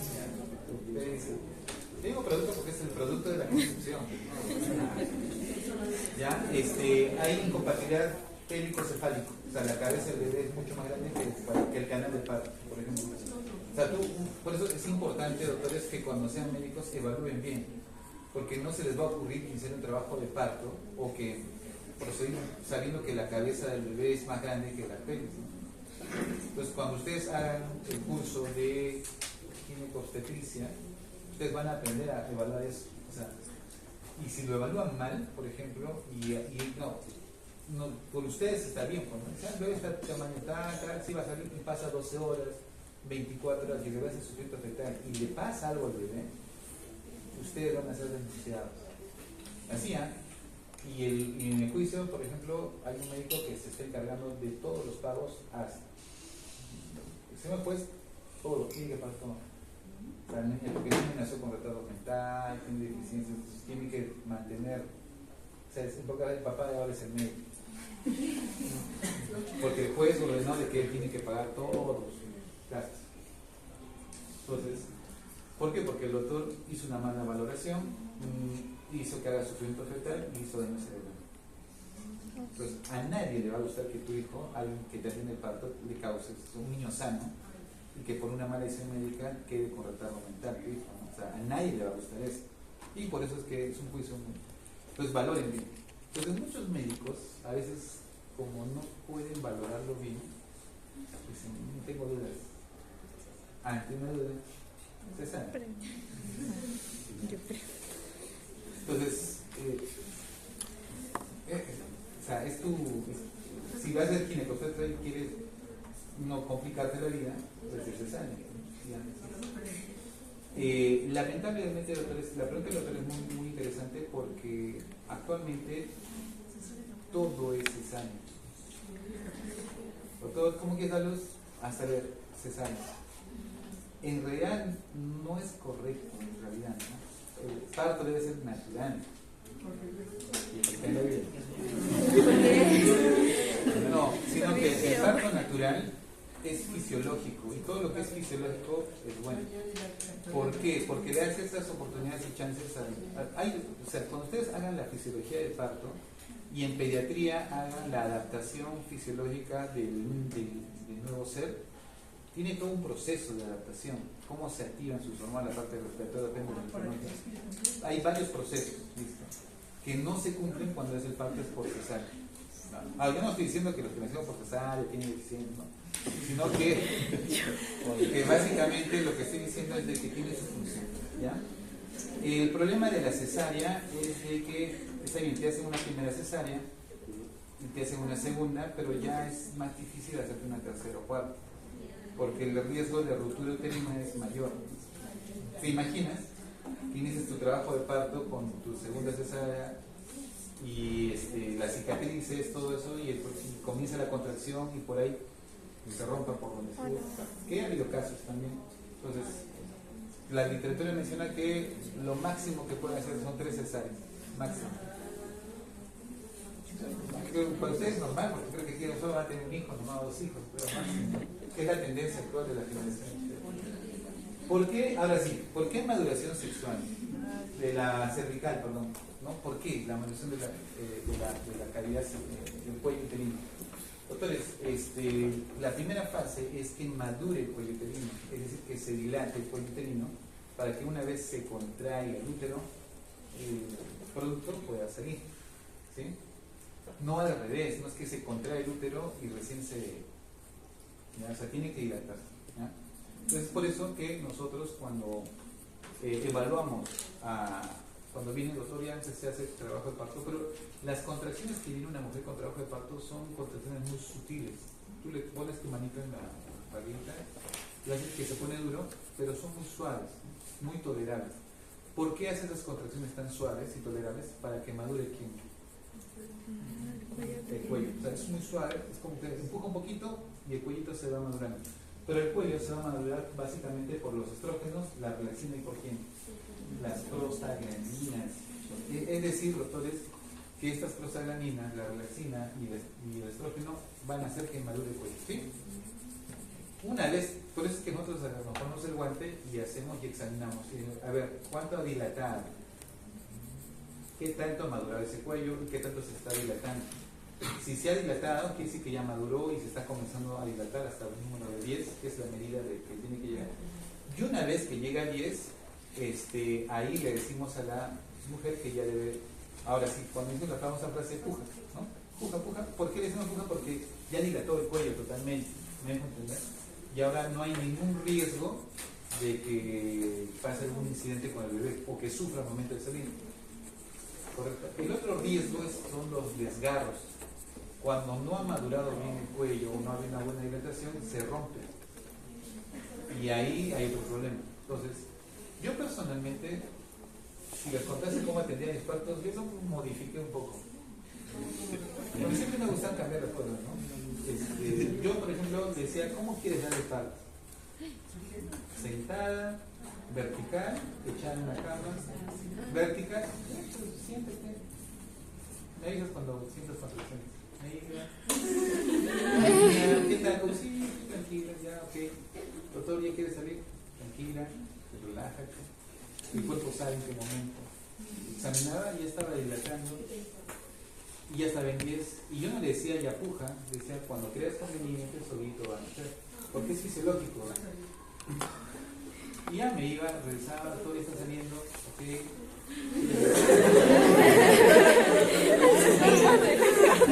Te digo producto porque es el producto de la concepción. ¿Ya? Hay incompatibilidad pélvico-cefálico. O sea, la cabeza del bebé es mucho más grande que el canal de parto, por ejemplo. O sea, por eso es importante, doctores, que cuando sean médicos evalúen bien, porque no se les va a ocurrir iniciar un trabajo de parto o que proseguir sabiendo que la cabeza del bebé es más grande que la pelvis, ¿no? Entonces, cuando ustedes hagan el curso de ginecobstetricia, ustedes van a aprender a evaluar eso. O sea, y si lo evalúan mal, por ejemplo, no, por ustedes está bien, cuando el bebé está de tamaño tal, si va a salir y pasa 12 horas, 24 horas y el bebé hace sufrimiento fetal y le pasa algo al bebé, ustedes van a ser denunciados. Así, ¿ah? Y en el juicio, por ejemplo, hay un médico que se está encargando de todos los pagos hasta. Señor juez, todo lo que tiene que pagar todo. O sea, porque el niño nació con retardo mental, tiene deficiencias, tiene que mantener. O sea, en pocas veces el papá de ahora es el médico. Porque el juez ordenó de que él tiene que pagar todos los gastos. Entonces, ¿por qué? Porque el doctor hizo una mala valoración, hizo que haga sufrimiento fetal y hizo daño cerebral. Entonces, a nadie le va a gustar que tu hijo, alguien que te atiende el parto, le causes un niño sano y que por una mala decisión médica quede con retardo mental tu hijo, ¿no? O sea, a nadie le va a gustar eso. Y por eso es que es un juicio muy... Entonces, valoren bien. Entonces, muchos médicos, a veces, como no pueden valorarlo bien, dicen, no tengo dudas. Ante una duda, se sabe. Entonces, o sea, si vas a ser ginecobstetra y quieres no complicarte la vida, pues es cesárea. Lamentablemente, doctores, la pregunta del doctor es muy, muy interesante porque actualmente todo es cesárea. Doctor, ¿cómo quieres darlos? Hasta ver cesárea. En realidad no es correcto, en realidad, ¿no? El parto debe ser natural. No, sino que el parto natural es fisiológico y todo lo que es fisiológico es bueno. ¿Por qué? Porque le hace estas oportunidades y chances o sea, cuando ustedes hagan la fisiología del parto y en pediatría hagan la adaptación fisiológica del nuevo ser, tiene todo un proceso de adaptación, cómo se activan sus hormonas, la parte respiratoria depende de los. Hay varios procesos, ¿listo?, que no se cumplen cuando es el parto es por cesárea. Yo no estoy diciendo que los que nacieron por cesárea tienen deficiencia, ¿no?, sino que básicamente lo que estoy diciendo es de que tiene su función, ¿ya? El problema de la cesárea es de que está bien, te hacen una primera cesárea y te hacen una segunda, pero ya es más difícil hacerte una tercera o cuarta, porque el riesgo de ruptura uterina es mayor. ¿Te imaginas? Inicias tu trabajo de parto con tu segunda cesárea y las cicatrices, todo eso, y comienza la contracción y por ahí se rompa por donde estuvo. Que ha habido casos también. Entonces, la literatura menciona que lo máximo que pueden hacer son 3 cesáreas, máximo. Para ustedes es normal, porque creo que aquí solo van a tener un hijo, nomás 2 hijos, pero máximo, que es la tendencia actual de la generación. ¿Por qué? Ahora sí, ¿por qué maduración sexual? De la cervical, perdón, ¿no? ¿Por qué la maduración de la cavidad del cuello uterino? Doctores, la primera fase es que madure el cuello uterino, es decir, que se dilate el cuello uterino para que una vez se contraiga el útero, el producto pueda salir, ¿sí? No al revés, no es que se contrae el útero y recién o sea, tiene que dilatarse, ¿ya? Entonces, por eso que nosotros cuando evaluamos cuando viene el doctor ya se hace el trabajo de parto, pero las contracciones que viene una mujer con trabajo de parto son contracciones muy sutiles. Tú le pones tu manito en la barriguita y haces que se pone duro, pero son muy suaves, muy tolerables. ¿Por qué hace esas contracciones tan suaves y tolerables? Para que madure ¿quién? El cuello. O sea, es muy suave, es como que empuja un poquito y el cuellito se va madurando. Pero el cuello se va a madurar básicamente por los estrógenos, la relaxina y por quién? Las prostaglandinas. Es decir, doctores, que estas prostaglandinas, la relaxina y el estrógeno van a hacer que madure el cuello, ¿sí? Una vez, por eso es que nosotros nos ponemos el guante y hacemos y examinamos. A ver, ¿cuánto ha dilatado? qué tanto ha madurado ese cuello y qué tanto se está dilatando. Si se ha dilatado, quiere decir que ya maduró y se está comenzando a dilatar hasta el número de 10, que es la medida de que tiene que llegar. Y una vez que llega a 10, ahí le decimos a la mujer que ya debe, ahora sí, cuando dice la famosa frase, puja, ¿no? Puja, puja. ¿Por qué le decimos puja? Porque ya dilató el cuello totalmente, ¿me dejo entender? Y ahora no hay ningún riesgo de que pase algún incidente con el bebé o que sufra al momento de salir. ¿Correcto? El otro riesgo son los desgarros. Cuando no ha madurado bien el cuello o no hay una buena dilatación, se rompe. Y ahí hay otro problema. Entonces, yo personalmente, si les contase cómo atendía mis partos, yo lo modifiqué un poco. Porque siempre me gustan cambiar las cosas, ¿no? Yo, por ejemplo, decía, ¿cómo quieres dar el parto? Sentada, vertical, echada en una cama, vertical, siéntate. Me avisas cuando sientas contracciones. ¿Qué tal? Pues sí, tranquila, ya, ok. Doctor, ¿ya quiere salir? Tranquila, relájate. El cuerpo sabe en qué momento. Examinaba y ya estaba dilatando. Y ya estaba en 10. Y yo no le decía ya puja, decía cuando creas conveniente, solito va a nacer. Porque es fisiológico. Y ya me iba, revisaba, todo está saliendo, ok. Y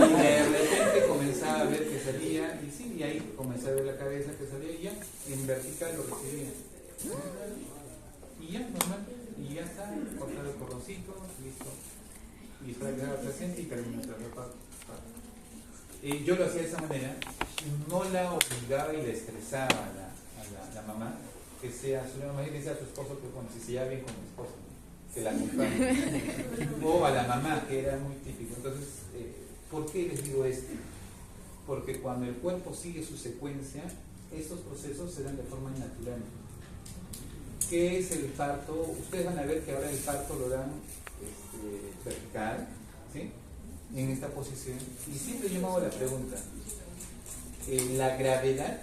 de repente comenzaba a ver que salía, y sí, y ahí comencé a ver la cabeza que salía, y ya, en vertical lo recibía. Y ya, normal, y ya está, cortar el cordoncito, listo. Y extraer al paciente y terminar el reparto. Yo lo hacía de esa manera, no la obligaba y la estresaba a la mamá, que sea su mamá y le decía a su esposo que, bueno, si se lleva bien con mi esposo, ¿no? Que la acompañe. O a la mamá, que era muy típico. Entonces, ¿por qué les digo esto? Porque cuando el cuerpo sigue su secuencia, estos procesos se dan de forma natural. ¿Qué es el parto? Ustedes van a ver que ahora el parto lo dan vertical, ¿sí? En esta posición. Y siempre yo me hago la pregunta, la gravedad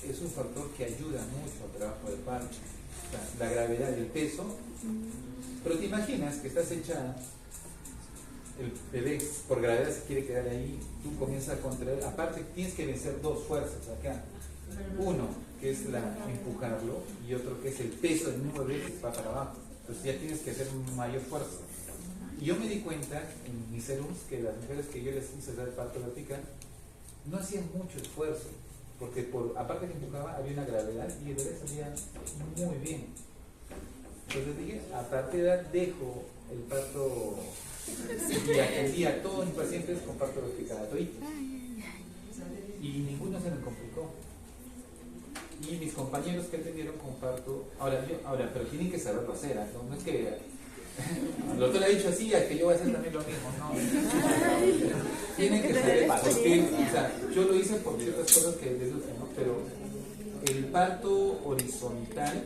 es un factor que ayuda mucho al trabajo del parto. O sea, la gravedad del peso. Pero te imaginas que estás echada, el bebé por gravedad se quiere quedar ahí, tú comienzas a contraer, aparte tienes que vencer dos fuerzas acá. Uno, que es empujarlo, y otro que es el peso del mismo bebé que va para abajo. Entonces ya tienes que hacer mayor fuerza. Y yo me di cuenta en mis serums que las mujeres que yo les hice dar el parto vertical no hacían mucho esfuerzo, porque aparte que empujaba había una gravedad y el bebé salía muy bien. Entonces dije, a partir de ahí dejo el parto y atendí a todos mis pacientes con parto vertical, y ninguno se me complicó. Y mis compañeros que atendieron con parto, ahora, pero tienen que saberlo hacer, ¿no? No es que el doctor le ha dicho así, a que yo voy a hacer también lo mismo, no. Tienen que saber, porque, o sea, yo lo hice por ciertas cosas que deducen, ¿no? Pero el parto horizontal,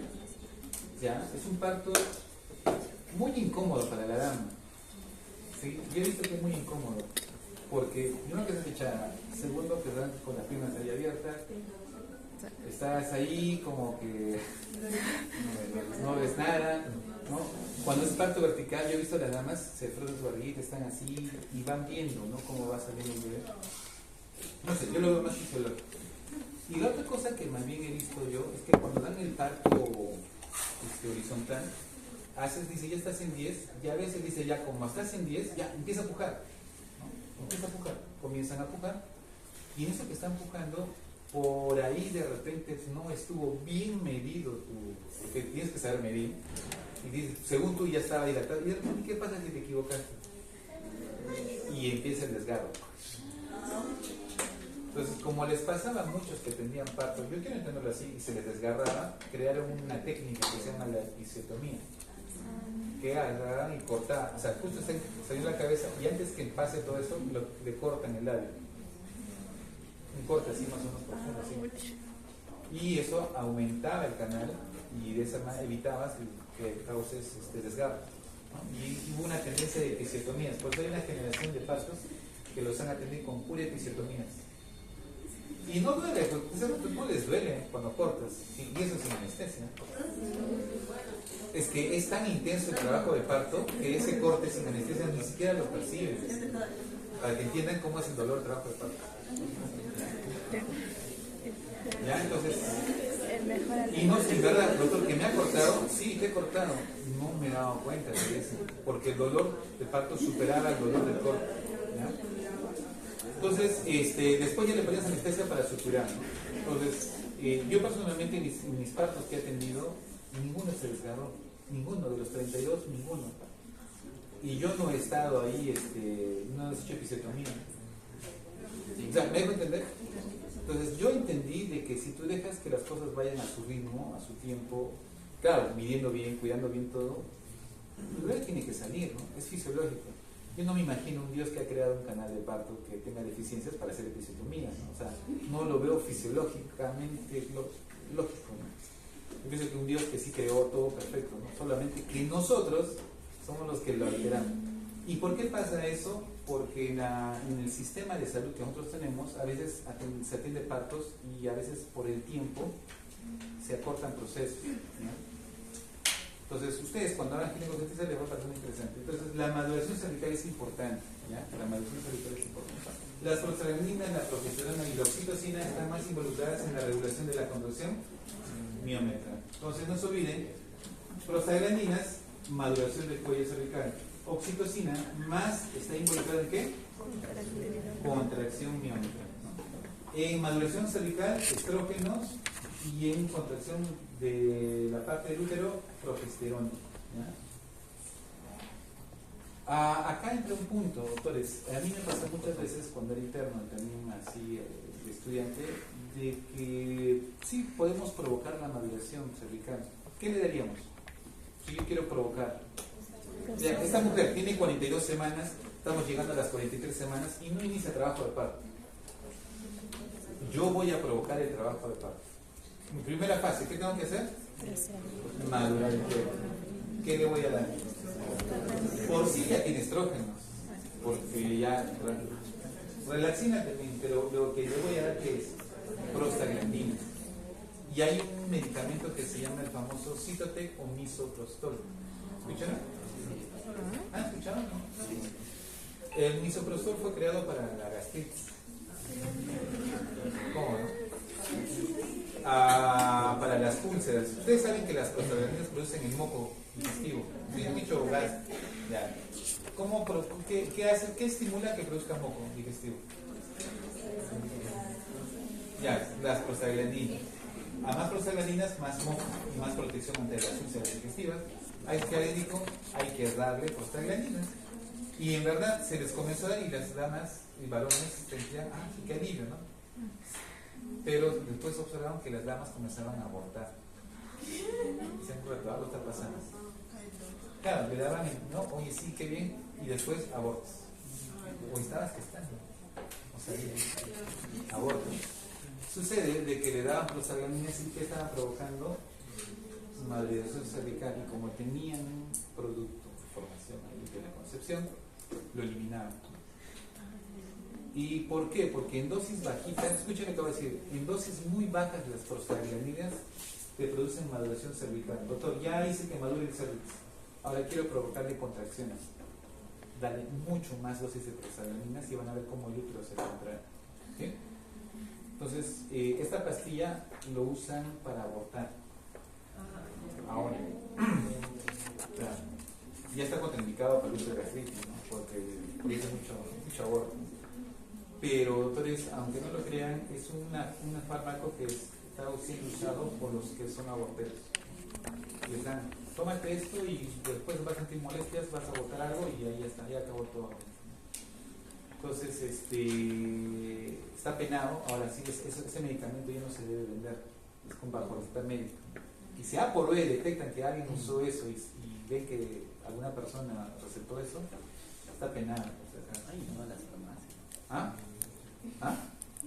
ya, es un parto muy incómodo para la dama. ¿Sí? Yo he visto que es muy incómodo, porque primero que se echa, segundo que estás con las piernas ahí abiertas, estás ahí como que no ves nada, ¿no? Cuando es parto vertical, yo he visto a las damas se frotan su barriguita, están así y van viendo, ¿no? Cómo va saliendo el bebé. No sé, yo lo veo más fisiológico. Y la otra cosa que más bien he visto yo es que cuando dan el parto horizontal, dice, ya estás en 10, ya a veces dice, ya como estás en 10, ya empieza a pujar, ¿no? Empieza a pujar, comienzan a pujar, y en eso que están pujando, por ahí de repente no estuvo bien medido porque tienes que saber medir, y dices, según tú ya estaba dilatado, y de repente, ¿qué pasa si te equivocaste? Y empieza el desgarro. Entonces, como les pasaba a muchos que tenían parto, yo quiero entenderlo así, y se les desgarraba, crearon una técnica que se llama la episiotomía, que agarran y cortaban, o sea, justo salió la cabeza, y antes que pase todo eso, le cortan el labio. Un corte así más o menos profundo, así. Y eso aumentaba el canal, y de esa manera evitabas que causes desgarro, ¿no? Y hubo una tendencia de episiotomías, por eso hay una generación de partos que los han atendido con pura episiotomías. Y no duele, porque no les duele cuando cortas, y eso sin anestesia. Es que es tan intenso el trabajo de parto que ese corte sin anestesia ni siquiera lo percibes. Para que entiendan cómo es el dolor del trabajo de parto. ¿Ya? Entonces, y no, sin verdad, doctor, que me ha cortado, sí, te he cortado. No me he dado cuenta de eso, porque el dolor de parto superaba el dolor del corte. ¿Ya? Entonces, después ya le ponías anestesia para suturar, ¿no? Entonces, yo personalmente en mis partos que he atendido, ninguno se desgarró, ninguno de los 32, ninguno. Y yo no he estado ahí, no he hecho episiotomía. O sea, ¿me dejo entender? Entonces, yo entendí de que si tú dejas que las cosas vayan a su ritmo, a su tiempo, claro, midiendo bien, cuidando bien todo, el bebé tiene que salir, ¿no? Es fisiológico. Yo no me imagino un Dios que ha creado un canal de parto que tenga deficiencias para hacer episiotomía, ¿no? O sea, no lo veo fisiológicamente lógico, ¿no? Yo pienso que un Dios que sí creó todo perfecto, ¿no? Solamente que nosotros somos los que lo alteramos. ¿Y por qué pasa eso? Porque en el sistema de salud que nosotros tenemos, a veces se atiende partos y a veces por el tiempo se acortan procesos, ¿no? Entonces, ustedes cuando hablan ginecobstetricia les va a parecer muy interesante. Entonces, la maduración cervical es importante, ¿ya? La maduración cervical es importante. Las prostaglandinas, la progesterona y la oxitocina están más involucradas en la regulación de la contracción miométrica. Entonces, no se olviden, prostaglandinas, maduración del cuello cervical. Oxitocina, más está involucrada en ¿qué? Contracción miométrica, ¿no? En maduración cervical, estrógenos, y en contracción de la parte del útero, progesterona. Acá entra un punto, doctores. A mí me pasa muchas veces cuando era interno, también así de estudiante, de que sí podemos provocar la maduración cervical. ¿Qué le daríamos? Si yo quiero provocar. Ya, esta mujer tiene 42 semanas, estamos llegando a las 43 semanas y no inicia trabajo de parto. Yo voy a provocar el trabajo de parto. Mi primera fase, ¿qué tengo que hacer? Madurar el cuerpo. ¿Qué le voy a dar? Por sí ya tiene estrógenos, porque ya relaxina también, pero lo que le voy a dar que es prostaglandina. Y hay un medicamento que se llama el famoso Cytotec o misoprostol. ¿Escucharon? ¿Ah, escucharon? No. El misoprostol fue creado para la gastritis. ¿Cómo, no? Para las úlceras. Ustedes saben que las prostaglandinas producen el moco digestivo, dicho gas. Ya. ¿Qué hace? ¿Qué estimula que produzca moco digestivo? Ya, las prostaglandinas. A más prostaglandinas, más moco y más protección ante las úlceras digestivas. Hay que darle prostaglandinas. Y en verdad se les comenzó a dar y las damas y varones decían, qué alivio, ¿no? Pero después observaron que las damas comenzaban a abortar. Dicen, algo está pasando. Claro, le daban, no, oye, sí, qué bien, y después abortas. O estabas gestando. O sea, abortos. Sucede de que le daban prostaglandinas y que estaban provocando maduración cervical, y como tenían un producto, formación ahí de la concepción, lo eliminaban. ¿Y por qué? Porque en dosis bajitas, escuchen lo que acabo de decir, en dosis muy bajas las prostaglandinas te producen maduración cervical. Doctor, ya hice que madure el cervix, ahora quiero provocarle contracciones. Dale mucho más dosis de prostaglandinas y van a ver cómo el útero se contrae. ¿Sí? Entonces, esta pastilla lo usan para abortar. Ahora, claro, ya está contraindicado para el uso de gastritis, ¿no? Porque produce mucho aborto. Pero, doctores, aunque no lo crean, es un fármaco que está siendo usado por los que son aborteros. Les dan, tómate esto y después vas a sentir molestias, vas a botar algo y ahí ya está, ya acabó todo. Entonces, está penado. Ahora sí, ese medicamento ya no se debe vender, es con bajo receta médica. Y si A por B detectan que alguien usó eso y ven que alguna persona recetó eso, está penado. Ay, no, las farmacias. ¿Ah?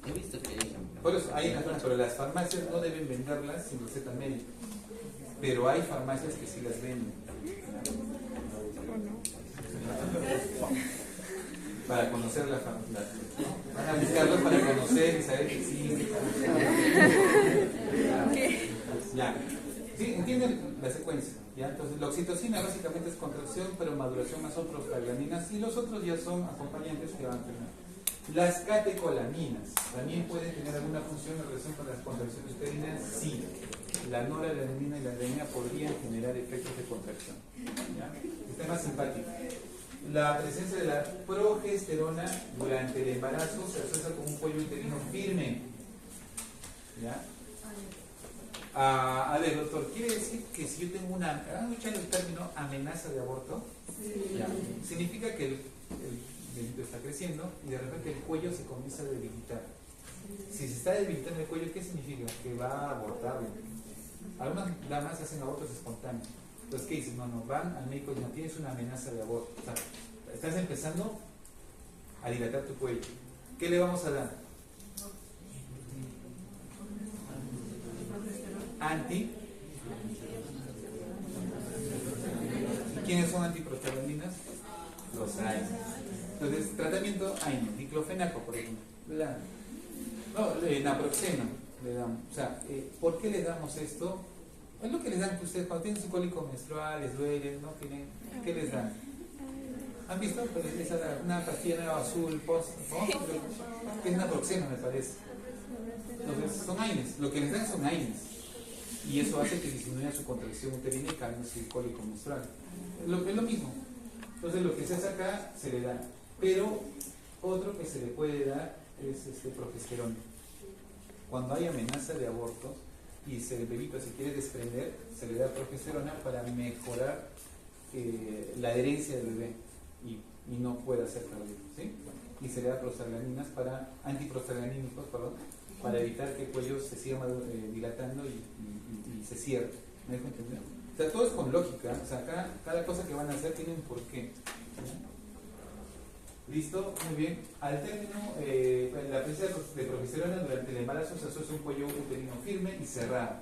He visto que hay. Por eso, hay pero las farmacias no deben venderlas sin receta médica. Pero hay farmacias que sí las venden. Para conocer la farmacia. Van a a buscarlos para conocer y saber que sí. Ya. ¿Sí? ¿Entienden la secuencia? ¿Ya? Entonces, la oxitocina básicamente es contracción, pero maduración más son prostaglandinas, y los otros ya son acompañantes que van a tener. Las catecolaminas también pueden tener alguna función en relación con las contracciones uterinas. Sí, la noradrenalina y la adrenalina podrían generar efectos de contracción. ¿Ya? Sistema simpático. La presencia de la progesterona durante el embarazo se asocia con un cuello uterino firme. ¿Ya? A ver, doctor, ¿quiere decir que si yo tengo una, ¿han escuchado el término amenaza de aborto? Sí. ¿Ya? Significa que el bebito está creciendo y de repente el cuello se comienza a debilitar. Si se está debilitando el cuello, ¿qué significa? Que va a abortar. Algunas damas hacen abortos espontáneos. Entonces, ¿qué dicen? No, van al médico y no tienes una amenaza de aborto. O sea, estás empezando a dilatar tu cuello. ¿Qué le vamos a dar? Anti. ¿Y quiénes son antiprostaglandinas? Los AINES. Entonces, tratamiento AINES, diclofenaco, por ejemplo. Naproxeno le damos. O sea, ¿por qué le damos esto? Es lo que les dan que ustedes cuando tienen su cólico menstrual, les duele, ¿no? ¿Qué les dan? ¿Han visto? Pues una pastilla nueva azul, post, ¿no? Que es naproxeno, me parece. Entonces, son AINES. Lo que les dan son AINES. Y eso hace que disminuya su contracción uterina y cambie su cólico menstrual. Es lo mismo. Entonces, lo que se hace acá se le da. Pero otro que se le puede dar es progesterona. Cuando hay amenaza de abortos y el bebito se quiere desprender, se le da progesterona para mejorar la adherencia del bebé y no pueda ser tardío, ¿sí? Y se le da prostaglandinas antiprostaglanínicos, para evitar que el cuello se siga dilatando y se cierre. ¿Me dejo entender? O sea, todo es con lógica. O sea, cada cosa que van a hacer tiene un porqué. ¿Listo? Muy bien. Al término, la presencia de progesterona durante el embarazo se asocia a un cuello uterino firme y cerrado.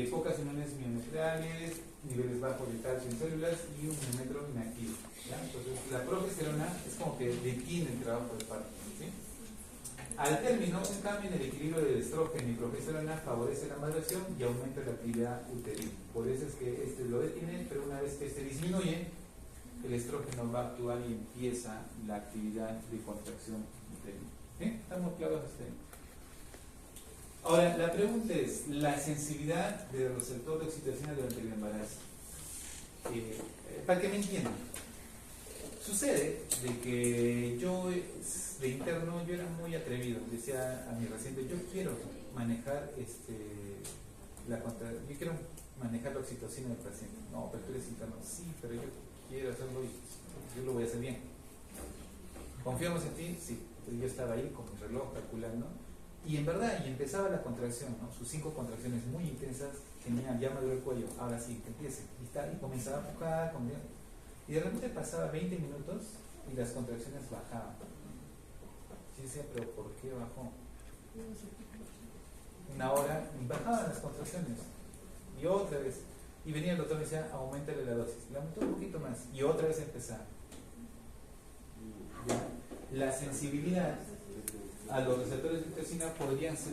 Pocas uniones miometrales, niveles bajos de calcio en células y un miometro inactivo. ¿Ya? Entonces, la progesterona es como que detiene el trabajo del parto. ¿Sí? Al término, un cambio en el equilibrio del estrógeno y progesterona favorece la maduración y aumenta la actividad uterina. Por eso es que lo detiene, pero una vez que disminuye, el estrógeno va a actuar y empieza la actividad de contracción uterina. ¿Sí? ¿Estamos claros hasta ahí? Ahora, la pregunta es, la sensibilidad del receptor de oxitocina durante el embarazo. Para que me entiendan, sucede de que yo de interno yo era muy atrevido, decía a mi residente, yo quiero manejar yo quiero manejar la oxitocina del paciente. No, pero tú eres interno. Sí, pero yo quiero hacerlo y yo lo voy a hacer bien. ¿Confiamos en ti? Sí. Entonces yo estaba ahí con mi reloj calculando y en verdad, y empezaba la contracción, ¿no? Sus 5 contracciones muy intensas, genial, ya maduró el cuello, ahora sí, que empiece. Y comenzaba a empujar, y de repente pasaba 20 minutos y las contracciones bajaban. Yo decía, pero ¿por qué bajó? Una hora y bajaban las contracciones. Y otra vez. Y venía el doctor y me decía, aumentale la dosis. Le aumentó un poquito más. Y otra vez empezaba. La sensibilidad a los receptores de oxitocina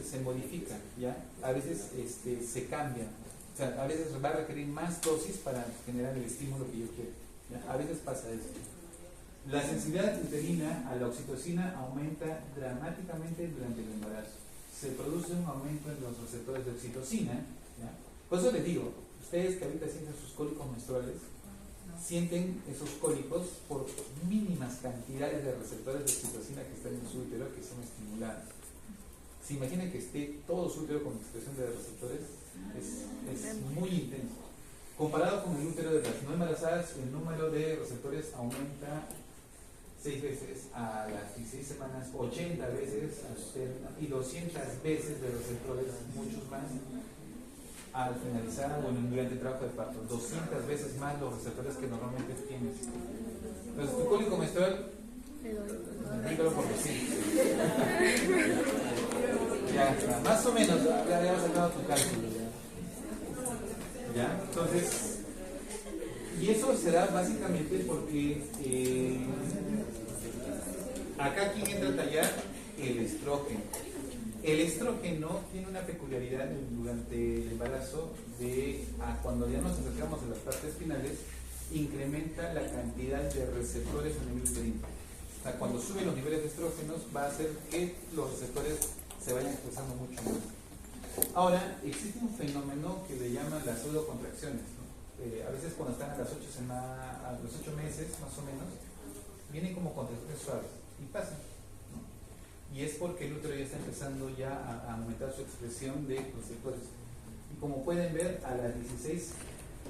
se modifica, ¿ya? A veces se cambia. O sea, a veces va a requerir más dosis para generar el estímulo que yo quiero. ¿Ya? A veces pasa eso. La sensibilidad uterina a la oxitocina aumenta dramáticamente durante el embarazo. Se produce un aumento en los receptores de oxitocina, ¿ya? Por eso les digo, ustedes que ahorita sienten sus cólicos menstruales, sienten esos cólicos por mínimas cantidades de receptores de oxitocina que están en su útero que son estimulados. Se imagina que esté todo su útero con expresión de receptores, es muy intenso. Comparado con el útero de las no embarazadas, el número de receptores aumenta 6 veces a las 16 semanas, 80 veces y 200 veces de receptores, muchos más, al finalizar o durante el trabajo de parto. 200 veces más los receptores que normalmente tienes. Entonces, tu cólico menstrual, dígalo por decir. Ya, más o menos, ya habíamos sacado tu cálculo. ¿Ya? Entonces, y eso se da básicamente porque acá, ¿quién entra a tallar? el estrógeno. El estrógeno tiene una peculiaridad durante el embarazo de cuando ya nos acercamos a las partes finales, incrementa la cantidad de receptores a nivel uterino. O sea, cuando suben los niveles de estrógenos va a hacer que los receptores se vayan expresando mucho más. Ahora, existe un fenómeno que le llaman las pseudocontracciones, ¿no? A veces cuando están a los 8 meses más o menos, vienen como contracciones suaves y pasan, ¿no? Y es porque el útero ya está empezando ya a aumentar su expresión de receptores. Y como pueden ver, a las 16,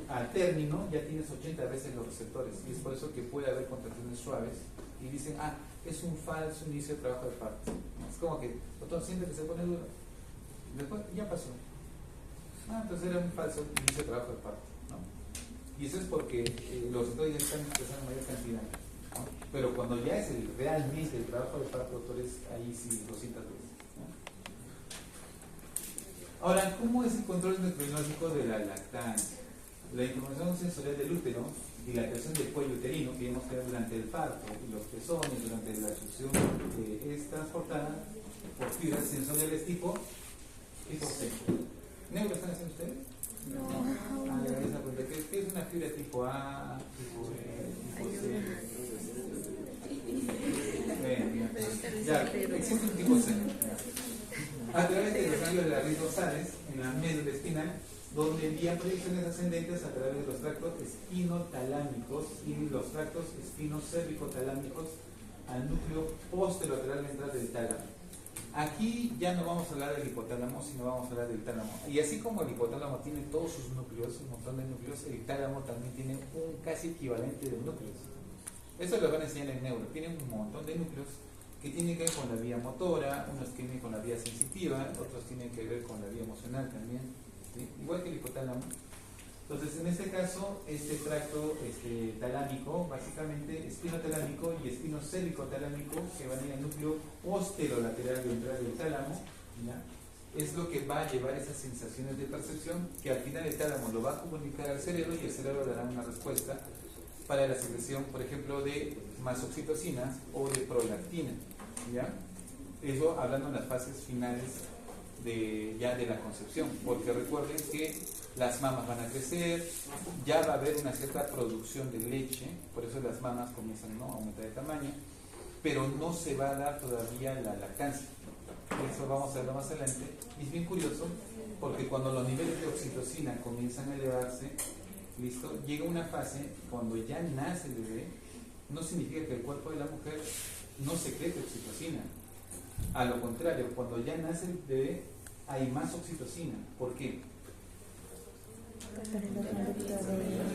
al término, ya tienes 80 veces los receptores. Y es por eso que puede haber contracciones suaves. Y dicen, es un falso inicio de trabajo de parto. Es como que, doctor, siente que se pone duro. Después, ya pasó. Entonces era un falso inicio de trabajo de parto, ¿no? Y eso es porque los receptores ya están expresando mayor cantidad, ¿no? Pero cuando ya es realmente el trabajo de parto, doctores, ahí sí lo sientas, ¿no? Ahora, ¿cómo es el control endocrinológico de la lactancia? La información sensorial del útero, dilatación del cuello uterino, que vemos que durante el parto, y los pezones durante la succión es transportada por fibras sensoriales tipo C. ¿Neuro están haciendo ustedes? No. ¿Qué es una fibra tipo A, tipo B, tipo C? Ya, existe un tipo C. A través de los ganglios de la raíz dorsales, en la médula espinal, donde envían proyecciones ascendentes a través de los tractos espinotalámicos y los tractos espinocervicotalámicos al núcleo posterolateral ventral del tálamo. Aquí ya no vamos a hablar del hipotálamo, sino vamos a hablar del tálamo. Y así como el hipotálamo tiene todos sus núcleos, un montón de núcleos, el tálamo también tiene un casi equivalente de núcleos. Eso lo van a enseñar en neuro. Tiene un montón de núcleos que tienen que ver con la vía motora, unos tienen con la vía sensitiva, otros tienen que ver con la vía emocional también, ¿sí? Igual que el hipotálamo. Entonces, en este caso, este tracto talámico, básicamente espinotalámico y espinocervicotalámico, que van a ir al núcleo posterolateral ventral del tálamo, ¿ya? Es lo que va a llevar esas sensaciones de percepción, que al final el tálamo lo va a comunicar al cerebro y el cerebro dará una respuesta para la secreción, por ejemplo, de más oxitocina o de prolactina, ¿ya? Eso hablando en las fases finales de la concepción, porque recuerden que las mamas van a crecer, ya va a haber una cierta producción de leche, por eso las mamas comienzan, ¿no?, a aumentar de tamaño, pero no se va a dar todavía la lactancia. Eso vamos a verlo más adelante. Y es bien curioso, porque cuando los niveles de oxitocina comienzan a elevarse, ¿listo?, llega una fase cuando ya nace el bebé. No significa que el cuerpo de la mujer no secrete oxitocina. A lo contrario, cuando ya nace el bebé hay más oxitocina. ¿Por qué?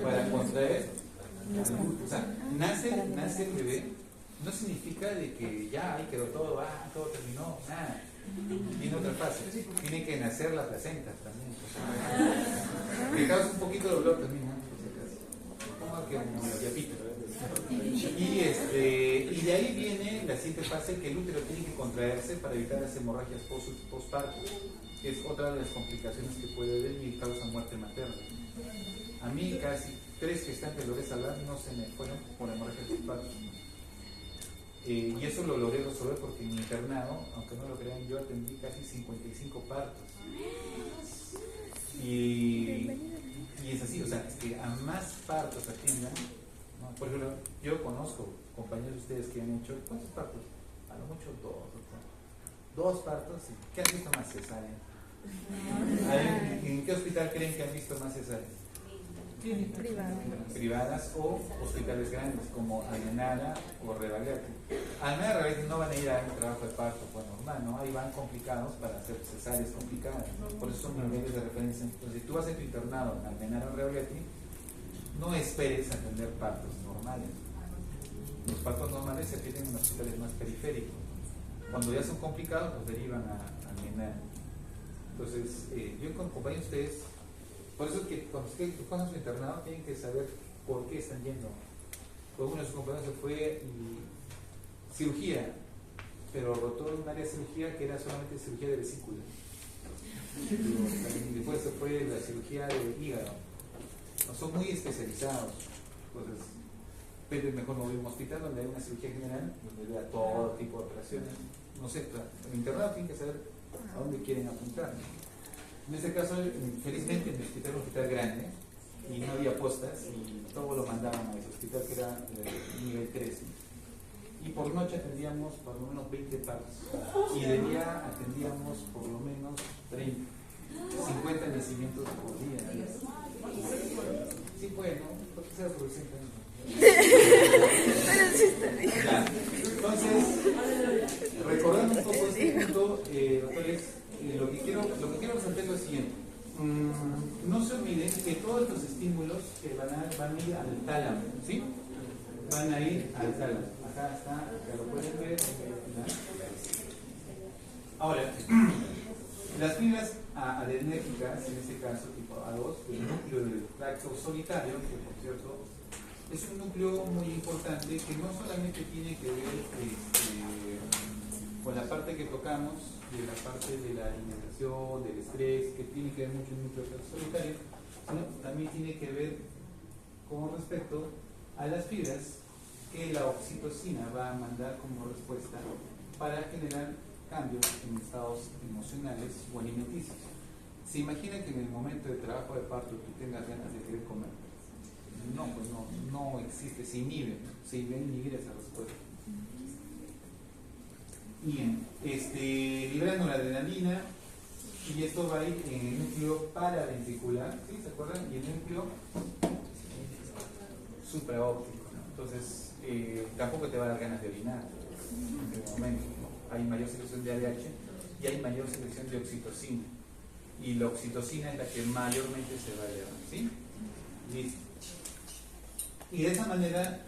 Para contraer. O sea, nace el bebé, no significa de que ya ahí quedó todo, todo terminó, nada. Viene otra fase. Tiene que nacer la placenta también. Que causa un poquito de dolor también, ¿no? Como que un diapito. Y de ahí viene la siguiente fase, que el útero tiene que contraerse para evitar las hemorragias postparto, que es otra de las complicaciones que puede haber y causa muerte materna. A mí casi 3 gestantes logré salvar, no se me fueron por hemorragias postparto. Y eso lo logré resolver porque en mi internado, aunque no lo crean, yo atendí casi 55 partos. Y es así, o sea, es que a más partos atiendan, ¿no? Por ejemplo, yo conozco compañeros de ustedes que han hecho, ¿cuántos partos? A lo mucho 2, ¿no? 2 partos. ¿Qué han visto más cesáreas? ¿En qué hospital creen que han visto más cesáreas? Privadas o hospitales grandes como Almenara o Revalete. Almenara y Revalete no van a ir a un trabajo de parto pues normal, ¿no? Ahí van complicados para hacer cesáreas complicadas, ¿no? Por eso son niveles de referencia. Entonces, si tú vas a tu internado en Almenara o Revalete, no esperes atender partos normales. Los partos normales se atienden en hospitales más periféricos. Cuando ya son complicados, los derivan a Almenara. Entonces, yo acompaño a ustedes. Por eso es que cuando ustedes conocen su internado tienen que saber por qué están yendo. Pues uno de sus compañeros se fue y cirugía, pero rotó en un área de cirugía que era solamente cirugía de vesícula. Y después se fue la cirugía de hígado. No, son muy especializados. Entonces, pero es mejor no ir a un hospital donde hay una cirugía general, donde vea todo tipo de operaciones. no sé, el internado tiene que saber a dónde quieren apuntar. En este caso, felizmente, mi hospital era un hospital grande y no había postas y todo lo mandaban a ese hospital que era nivel 3. Y por noche atendíamos por lo menos 20 partos y de día atendíamos por lo menos 30, 50 nacimientos por día. Sí, bueno, porque sea por 60 años. Ya. Entonces, recordando un poco este punto, doctores, lo que quiero resaltar es lo siguiente. No se olviden que todos los estímulos que van a ir al tálamo, ¿sí? Van a ir al tálamo. Acá está, acá lo pueden ver. ¿Ya? Ahora, las fibras adrenérgicas, en este caso tipo A2, el núcleo del tracto solitario, que por cierto es un núcleo muy importante que no solamente tiene que ver con la parte que tocamos, de la parte de la alimentación, del estrés, que tiene que ver mucho el núcleo del tracto solitario, sino también tiene que ver con respecto a las fibras que la oxitocina va a mandar como respuesta para generar cambios en estados emocionales o alimenticios. Se imagina que en el momento de trabajo de parto tú tengas ganas de querer comer. No, pues no existe, se inhibe esa respuesta. Bien, liberando la adrenalina y esto va a ir en el núcleo paraventricular, ¿sí? ¿Se acuerdan? Y el núcleo supraóptico, ¿no? Entonces, tampoco te va a dar ganas de orinar en el momento, ¿no? Hay mayor secreción de ADH y hay mayor secreción de oxitocina. Y la oxitocina es la que mayormente se va a elevar, ¿sí? Listo. Y de esa manera,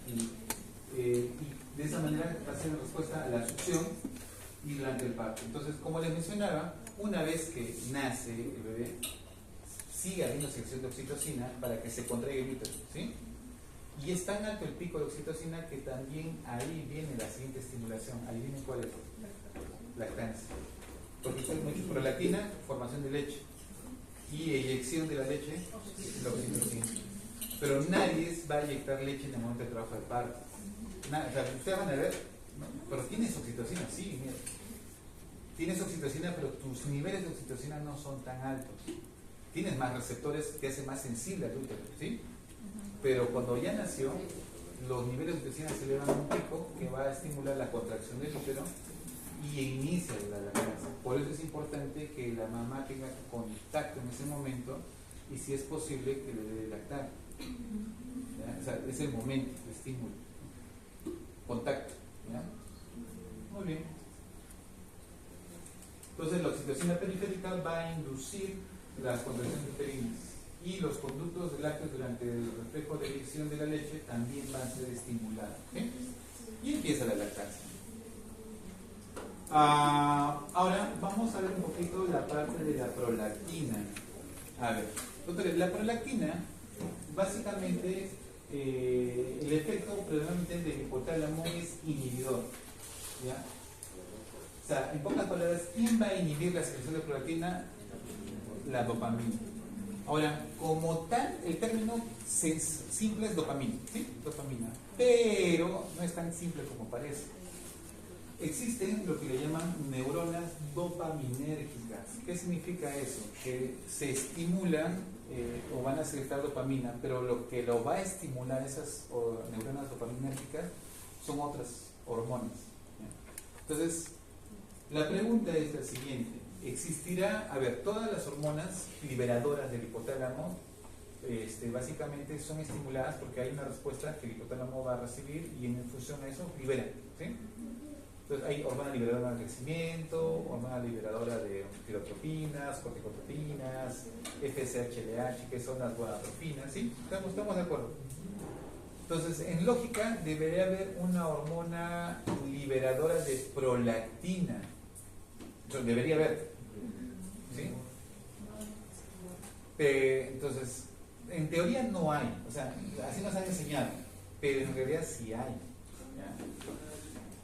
va a ser la respuesta a la succión y durante el parto. Entonces, como les mencionaba, una vez que nace el bebé, sigue habiendo secreción de oxitocina para que se contraiga el útero, ¿sí? Y es tan alto el pico de oxitocina que también ahí viene la siguiente estimulación. Adivinen cuál es. Lactancia. Porque hay mucho prolactina, formación de leche. Y eyección de la leche, la oxitocina. Pero nadie va a inyectar leche en el momento de trabajo de parto. O sea, ustedes van a ver, ¿no? Pero tienes oxitocina, sí, mira. Tienes oxitocina, pero tus niveles de oxitocina no son tan altos. Tienes más receptores que hacen más sensible al útero, ¿sí? Pero cuando ya nació, los niveles de oxitocina se elevan a un pico que va a estimular la contracción del útero y inicia la lactancia. Por eso es importante que la mamá tenga contacto en ese momento y si es posible que le dé lactar. ¿Ya? O sea, es el momento de estímulo. Contacto. ¿Ya? Muy bien. Entonces la oxitocina periférica va a inducir las contracciones uterinas y los conductos de lácteos durante el reflejo de eyección de la leche también van a ser estimulados. ¿Okay? Y empieza la lactancia. Ahora vamos a ver un poquito la parte de la prolactina. A ver, doctores, la prolactina básicamente el efecto predominante del hipotálamo es inhibidor, ¿ya? O sea, en pocas palabras, ¿quién va a inhibir la secreción de prolactina? La dopamina. Ahora, como tal, el término simple es dopamina, ¿sí? Dopamina, pero no es tan simple como parece. Existen lo que le llaman neuronas dopaminérgicas. ¿Qué significa eso? Que se estimulan o van a secretar dopamina, pero lo que lo va a estimular esas neuronas dopaminérgicas son otras hormonas. ¿Ya? Entonces, la pregunta es la siguiente. ¿Existirá, todas las hormonas liberadoras del hipotálamo básicamente son estimuladas porque hay una respuesta que el hipotálamo va a recibir y en función a eso libera, ¿sí? Entonces hay hormona liberadora de crecimiento, hormona liberadora de tirotropinas, corticotropinas, FSH-LH, que son las gonadotropinas, ¿sí? ¿Estamos de acuerdo? Entonces, en lógica, debería haber una hormona liberadora de prolactina. Debería haber, ¿sí? Entonces, en teoría no hay, o sea, así nos han enseñado, pero en realidad sí hay, ¿ya?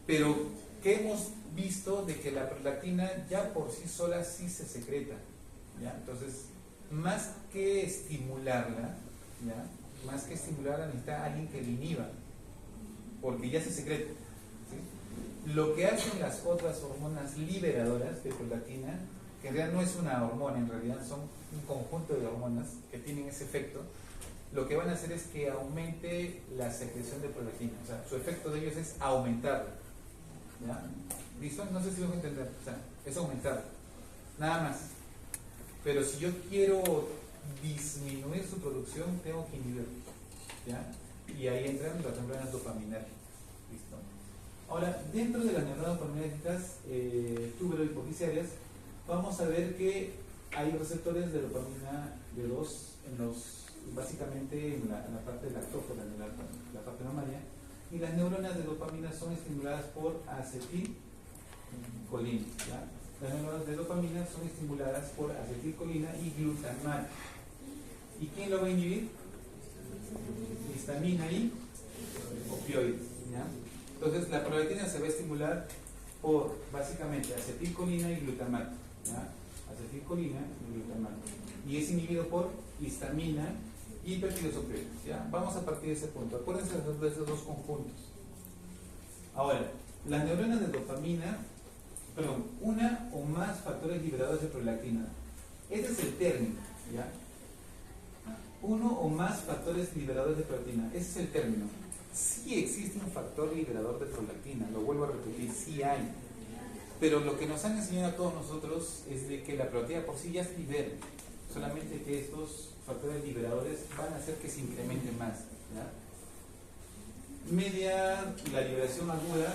Pero, ¿qué hemos visto? De que la prolactina ya por sí sola sí se secreta, ¿ya? Entonces, más que estimularla, ¿ya? Más que estimularla necesita alguien que la inhiba, porque ya se secreta, ¿sí? Lo que hacen las otras hormonas liberadoras de prolactina, que en realidad no es una hormona, en realidad son un conjunto de hormonas que tienen ese efecto, lo que van a hacer es que aumente la secreción de prolactina. O sea, su efecto de ellos es aumentarla. ¿Ya? ¿Listo? No sé si lo voy a entender. O sea, es aumentarla. Nada más. Pero si yo quiero disminuir su producción, tengo que inhibirla. ¿Ya? Y ahí entran las neuronas dopaminérgicas. ¿Listo? Ahora, dentro de las neuronas dopaminérgicas tubero-hipofisiarias, vamos a ver que hay receptores de dopamina D2 básicamente en la parte lactófora, en la parte mamaria, y las neuronas de dopamina son estimuladas por acetilcolina. ¿Ya? Las neuronas de dopamina son estimuladas por acetilcolina y glutamato. ¿Y quién lo va a inhibir? Histamina y opioides. ¿Ya? Entonces la prolactina se va a estimular por básicamente acetilcolina y glutamato. ¿Ya? Acetilcolina y glutamato. Y es inhibido por histamina y péptidos opioides. ¿Ya? Vamos a partir de ese punto. Acuérdense de esos dos conjuntos. Ahora, las neuronas de dopamina, perdón, una o más factores liberadores de prolactina. Ese es el término. ¿Ya? Uno o más factores liberadores de prolactina. Ese es el término. Sí existe un factor liberador de prolactina, lo vuelvo a repetir, sí hay. Pero lo que nos han enseñado a todos nosotros es de que la prolactina por sí ya se libera, solamente que estos factores liberadores van a hacer que se incremente más. ¿Ya? Media la liberación aguda,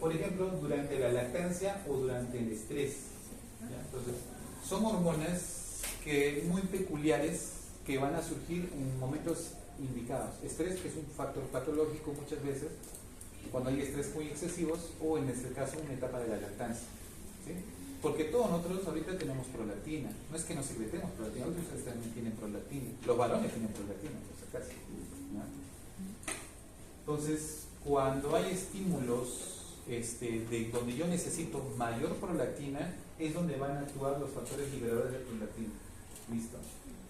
por ejemplo, durante la lactancia o durante el estrés. ¿Ya? Entonces, son hormonas que muy peculiares que van a surgir en momentos indicados. Estrés, que es un factor patológico muchas veces, cuando hay estrés muy excesivos, o en este caso una etapa de la lactancia. ¿Sí? Porque todos nosotros ahorita tenemos prolactina. No es que nos secretemos prolactina, ustedes también tienen prolactina. Los varones tienen prolactina, por si acaso. ¿Ya? Entonces, cuando hay estímulos de donde yo necesito mayor prolactina, es donde van a actuar los factores liberadores de prolactina. ¿Listo?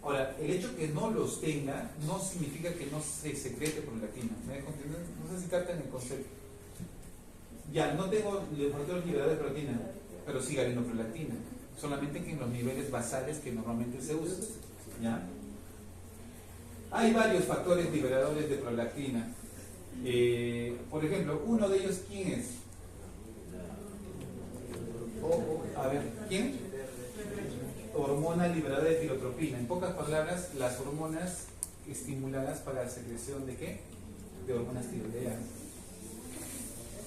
Ahora, el hecho que no los tenga no significa que no se secrete prolactina. ¿Me dejo entender? No sé si captan el concepto. Ya, no tengo los factores liberadores de prolactina, pero sigue habiendo prolactina. Solamente que en los niveles basales que normalmente se usan. ¿Ya? Hay varios factores liberadores de prolactina. Por ejemplo, uno de ellos, ¿quién es? A ver, ¿quién? Hormona liberadora de tirotropina. En pocas palabras, las hormonas estimuladas para la secreción ¿de qué? De hormonas tiroideas.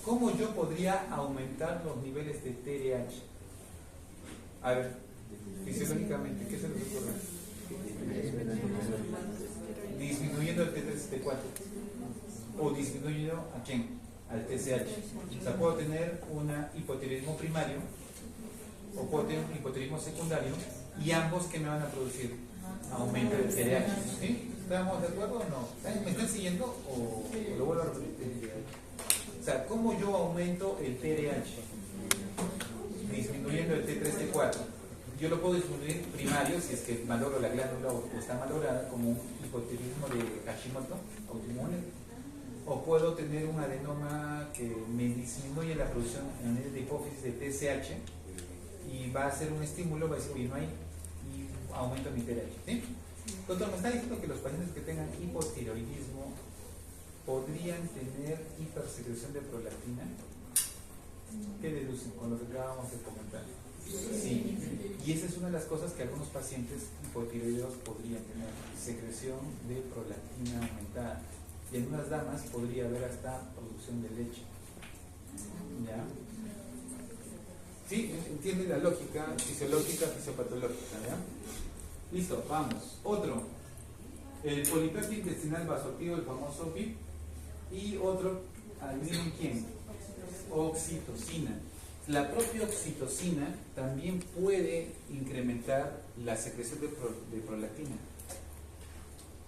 ¿Cómo yo podría aumentar los niveles de TRH? A ver, fisiológicamente, ¿qué se les ocurre? Disminuyendo el T3-T4. ¿O disminuyendo a quién? Al TSH. O sea, puedo tener un hipotiroidismo primario o puedo tener un hipotiroidismo secundario, y ambos que me van a producir aumento del TRH. ¿Sí? ¿Estamos de acuerdo o no? ¿Me están siguiendo o lo vuelvo a repetir? O sea, ¿cómo yo aumento el TRH? Disminuyendo el T3-T4. Yo lo puedo disminuir primario si es que malogro la glándula o está malograda, como un hipotiroidismo de Hashimoto autoinmune, o puedo tener un adenoma que me disminuye la producción en el de hipófisis de TSH y va a ser un estímulo, va a decir, oye, no hay, y aumento mi TRH. ¿Sí? Doctor, me está diciendo que los pacientes que tengan hipotiroidismo podrían tener hipersecreción de prolactina. ¿Qué deducen con lo que acabamos de comentar? Sí, y esa es una de las cosas que algunos pacientes hipotiroideos podrían tener, secreción de prolactina aumentada, y en unas damas podría haber hasta producción de leche. ¿Ya? ¿Sí? ¿Entienden la lógica fisiológica, fisiopatológica? ¿Ya? Listo, vamos. Otro, el polipéptido intestinal vasoactivo, el famoso PIP, y otro, ¿adivinen quién? Oxitocina. La propia oxitocina también puede incrementar la secreción de prolactina.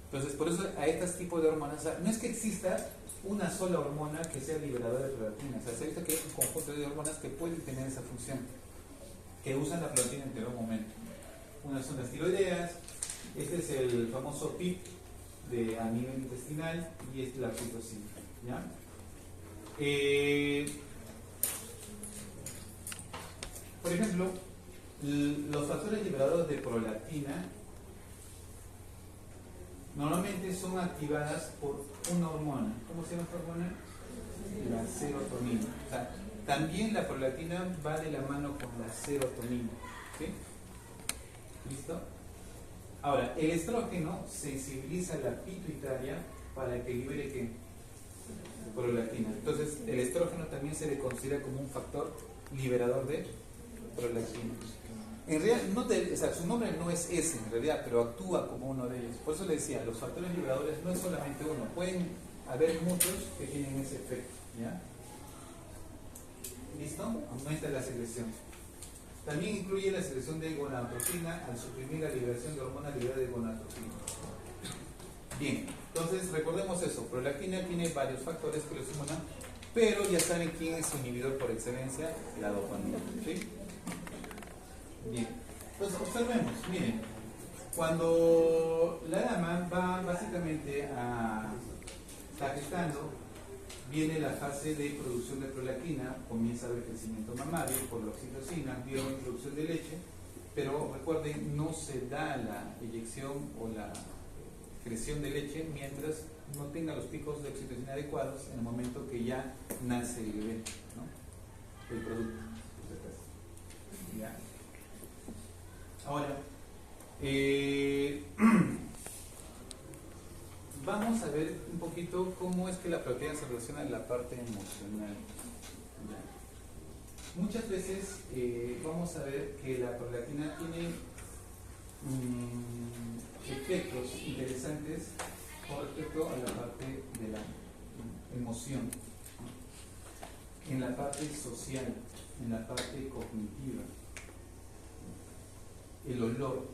Entonces, por eso a estos tipos de hormonas, o sea, no es que exista una sola hormona que sea liberadora de prolactina. O sea, se ha visto que hay un conjunto de hormonas que pueden tener esa función, que usan la prolactina en todo momento. Unas son las tiroideas, este es el famoso PIP a nivel intestinal, y es la oxitocina. ¿Ya? Por ejemplo, los factores liberadores de prolactina normalmente son activadas por una hormona. ¿Cómo se llama esta hormona? La serotonina. O sea, también la prolactina va de la mano con la serotonina. ¿Sí? ¿Listo? Ahora, el estrógeno sensibiliza la pituitaria para que libere ¿qué? Prolactina. Entonces, el estrógeno también se le considera como un factor liberador de prolactina. En realidad, o sea, su nombre no es ese en realidad, pero actúa como uno de ellos. Por eso le decía, los factores liberadores no es solamente uno, pueden haber muchos que tienen ese efecto. ¿Ya? ¿Listo? Aumenta la secreción. También incluye la secreción de gonadotropina al suprimir la liberación de hormonas liberadas de gonadotropina. Bien, entonces recordemos eso, prolactina tiene varios factores que lo estimulan, pero ya saben quién es su inhibidor por excelencia, la dopamina. ¿Sí? Bien, entonces observemos, miren, cuando la dama va básicamente está gestando, viene la fase de producción de prolactina, comienza a haber crecimiento mamario por la oxitocina, viene la introducción de leche, pero recuerden, no se da la eyección o la creación de leche mientras no tenga los picos de oxitocina adecuados en el momento que ya nace el bebé, ¿no? El producto. ¿Ya? Ahora, vamos a ver un poquito cómo es que la prolactina se relaciona en la parte emocional. ¿Ya? Muchas veces vamos a ver que la prolactina tiene efectos interesantes con respecto a la parte de la emoción, en la parte social, en la parte cognitiva, el olor,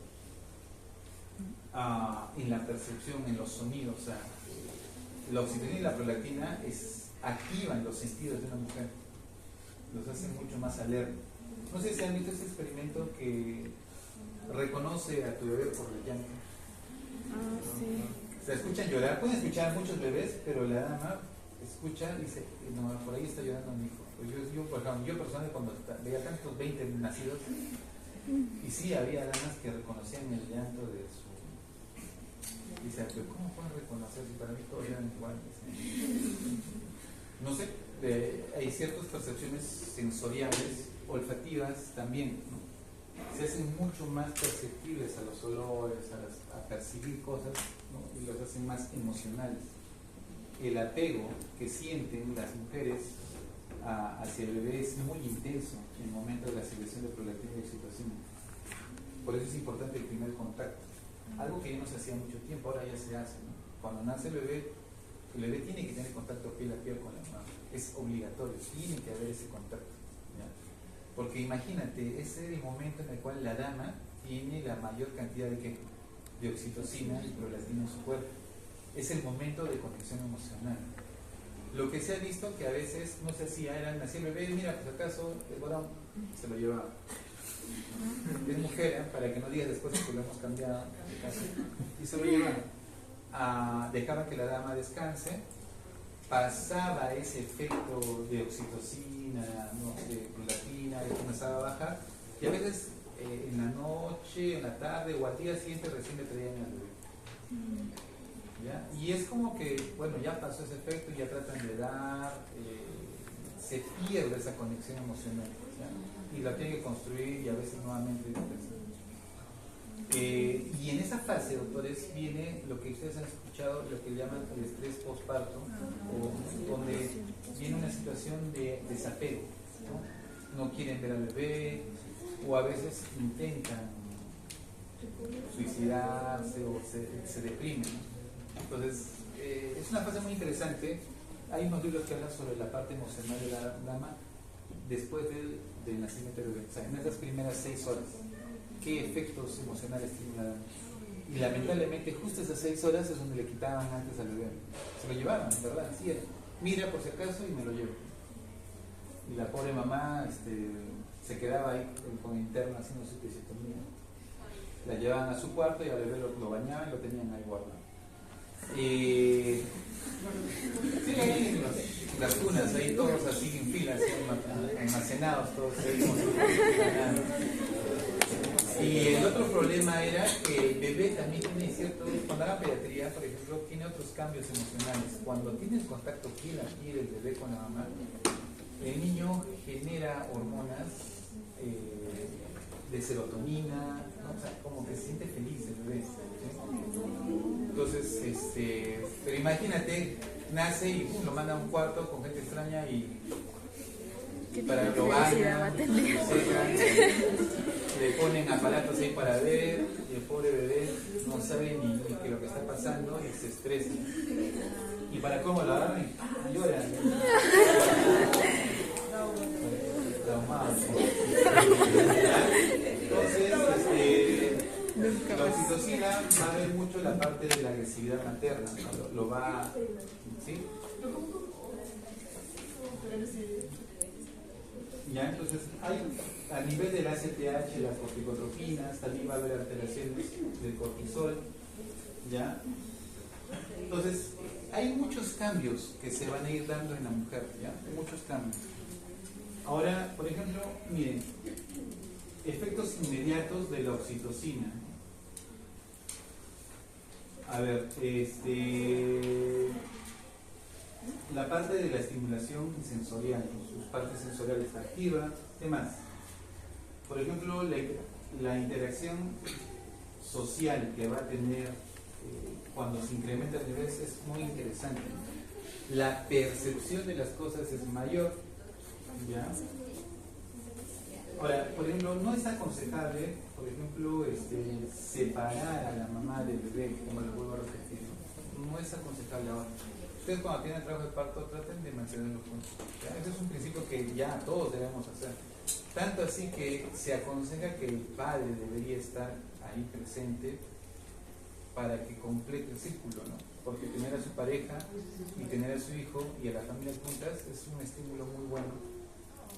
en la percepción, en los sonidos. O sea, la oxitocina y la prolactina activan los sentidos de una mujer, los hacen mucho más alerta. No sé si han visto ese experimento que reconoce a tu bebé por el llanto. Sí. Se escuchan llorar, pueden escuchar muchos bebés, pero la dama escucha y dice, no, por ahí está llorando mi hijo. Pues yo personalmente cuando veía tantos 20 nacidos, y sí había damas que reconocían el llanto de su... Dice, pero ¿cómo pueden reconocer si para mí todos eran iguales? No sé, hay ciertas percepciones sensoriales, olfativas también, ¿no? Se hacen mucho más perceptibles a los olores, a percibir cosas, ¿no? Y los hacen más emocionales. El apego que sienten las mujeres hacia el bebé es muy intenso en el momento de la secreción de prolactina y oxitocina. Por eso es importante el primer contacto. Algo que ya no se hacía mucho tiempo, ahora ya se hace, ¿no? Cuando nace el bebé tiene que tener contacto piel a piel con la mamá. Es obligatorio, tiene que haber ese contacto. ¿Ya? Porque imagínate, ese es el momento en el cual la dama tiene la mayor cantidad de oxitocina y prolactina en su cuerpo. Es el momento de conexión emocional. Lo que se ha visto que a veces no se hacía, nacía el bebé, mira, pues acaso el varón se lo llevaba. Es mujer, para que no digas después que lo hemos cambiado de casa. Y se lo llevaba. Dejaba que la dama descanse, pasaba ese efecto de oxitocina, ¿no? De prolactina, y comenzaba a bajar. Y a veces en la noche, en la tarde o al día siguiente recién le traían al bebé. ¿Ya? Y es como que, bueno, ya pasó ese efecto y ya tratan de dar, se pierde esa conexión emocional, ¿ya? Y la tienen que construir y a veces nuevamente. Y en esa fase, doctores, viene lo que ustedes han escuchado, lo que llaman el estrés postparto, donde viene una situación de desapego, ¿no? No quieren ver al bebé o a veces intentan suicidarse o se deprimen, ¿no? Entonces, es una fase muy interesante. Hay unos libros que hablan sobre la parte emocional de la dama después del nacimiento del bebé. O sea, en esas primeras 6 horas, ¿qué efectos emocionales tiene la dama? Y lamentablemente, justo esas 6 horas es donde le quitaban antes al bebé. Se lo llevaban, ¿verdad? Así era. Mira por si acaso y me lo llevo. Y la pobre mamá se quedaba ahí con interno haciendo su episiotomía. La llevaban a su cuarto y al bebé lo bañaban y lo tenían ahí guardado. Sí, las cunas ahí todos así en fila, así, en almacenados, todos seguimos. Y el otro problema era que el bebé también tiene cierto, cuando haga pediatría, por ejemplo, tiene otros cambios emocionales. Cuando tiene el contacto piel a piel el bebé con la mamá, el niño genera hormonas de serotonina, ¿no? O sea, como que se siente feliz el bebé. ¿Sí? Entonces, pero imagínate, nace y pum, lo manda a un cuarto con gente extraña y para que lo bañan, le ponen aparatos ahí para ver, y el pobre bebé no sabe ni que lo que está pasando y se estresa. Y para cómo lo agarran, llora. Traumado. Entonces, la oxitocina va a ver mucho la parte de la agresividad materna, ¿no? Lo va, ¿sí? Ya, entonces hay a nivel del ACTH, las corticotropinas, también va a haber alteraciones del cortisol, ya. Entonces hay muchos cambios que se van a ir dando en la mujer, ya, muchos cambios. Ahora, por ejemplo, miren, efectos inmediatos de la oxitocina. A ver, la parte de la estimulación sensorial, su parte sensorial está activa. ¿Qué más? Por ejemplo, la interacción social que va a tener cuando se incrementa el nivel es muy interesante. La percepción de las cosas es mayor. ¿Ya? Ahora, por ejemplo, no es aconsejable, por ejemplo, separar a la mamá del bebé, como lo vuelvo a repetir. No es aconsejable ahora. Ustedes cuando tienen trabajo de parto traten de mantenerlo juntos. Ese es un principio que ya todos debemos hacer. Tanto así que se aconseja que el padre debería estar ahí presente para que complete el círculo, ¿no? Porque tener a su pareja y tener a su hijo y a la familia juntas es un estímulo muy bueno,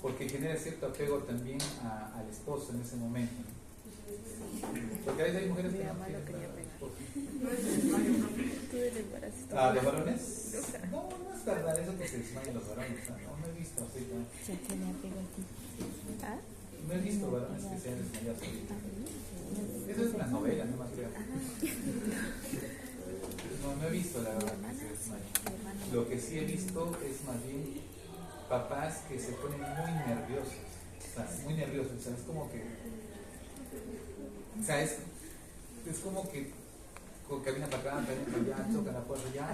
porque genera cierto apego también al esposo en ese momento, ¿no? Porque a veces hay mujeres que no quieren. ¿Los varones? No, no es verdad eso que se desmayan los varones, no he visto ahorita. No he visto varones que se han desmayado ahorita. Eso es una novela, no más creo. No he visto la verdad que se desmayan. Lo que sí he visto es más bien papás que se ponen muy nerviosos. O sea, muy nerviosos. O sea, es como que. O sea, es como que camina para acá, camina para allá, toca la puerta, ya.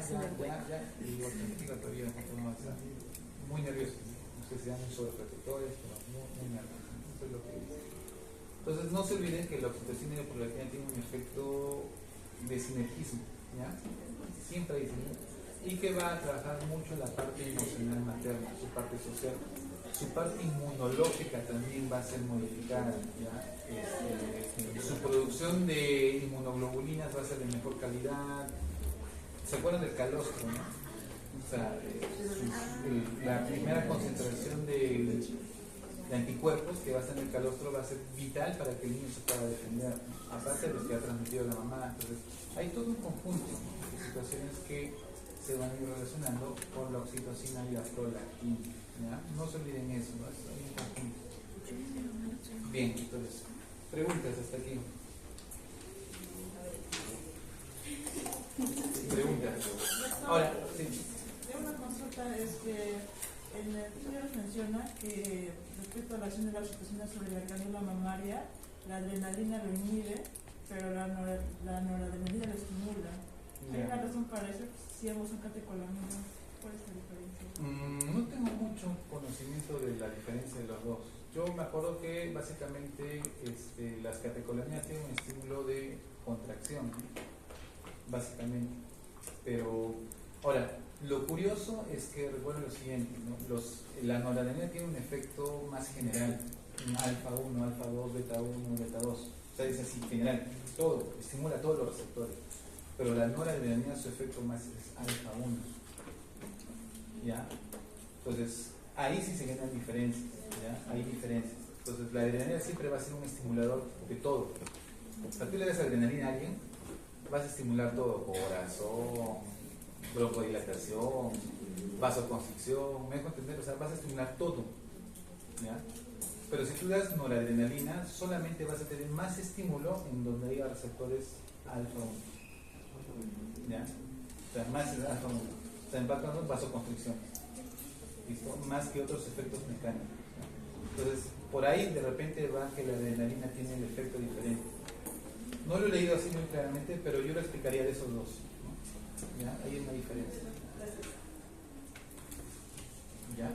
Y digo, tranquila todavía, no, está muy nervioso. No sé si sean muy sobreprotectores, pero muy nerviosos. Eso es lo que dice. Entonces, no se olviden que la oxitocina y la prolactina tienen un efecto de sinergismo, ¿ya? Siempre hay sinergismo. Y que va a trabajar mucho la parte emocional materna, su parte social. Su parte inmunológica también va a ser modificada, ¿ya? Su producción de inmunoglobulinas va a ser de mejor calidad. ¿Se acuerdan del calostro, no? O sea, la primera concentración de anticuerpos que va a ser en el calostro va a ser vital para que el niño se pueda defender, aparte de los que ha transmitido la mamá. Entonces, hay todo un conjunto de situaciones que se van a ir relacionando con la oxitocina y la prolactina, ¿ya? No se olviden eso, ¿no? Es un conjunto. Bien, entonces, preguntas hasta aquí. Preguntas. Ahora, sí. Una consulta es que en el estudio nos menciona que respecto a la acción de la oxitocina sobre la glándula mamaria, la adrenalina lo inhibe, pero la noradrenalina lo estimula. ¿Hay una razón para eso? Si ambos son catecolaminas, ¿cuál es la diferencia? No tengo mucho conocimiento de la diferencia de los dos. Yo me acuerdo que básicamente las catecolaminas tienen un estímulo de contracción, ¿no? Básicamente. Pero, ahora, lo curioso es que recuerden lo siguiente, ¿no? La noradrenalina tiene un efecto más general, alfa 1, alfa 2, beta 1, beta 2. O sea, es así, general, todo, estimula todos los receptores. Pero la noradrenalina, su efecto más es alfa 1. ¿Ya? Entonces, ahí sí se generan diferencias, ¿ya? Hay diferencias. Entonces, la adrenalina siempre va a ser un estimulador de todo. O sea, tú le das adrenalina a alguien, vas a estimular todo, corazón, broncodilatación, vasoconstricción, me dejo entender, o sea, vas a estimular todo. ¿ya? Pero si tú das noradrenalina, solamente vas a tener más estímulo en donde haya receptores alfa 1. ¿Ya? O sea, más alfa 1. O sea, en vasoconstricción. ¿Listo? Más que otros efectos mecánicos. ¿Ya? Entonces, por ahí de repente va que la adrenalina tiene el efecto diferente. No lo he leído así muy claramente, pero yo lo explicaría de esos dos, ¿no? ¿Ya? Ahí hay una diferencia. ¿Ya?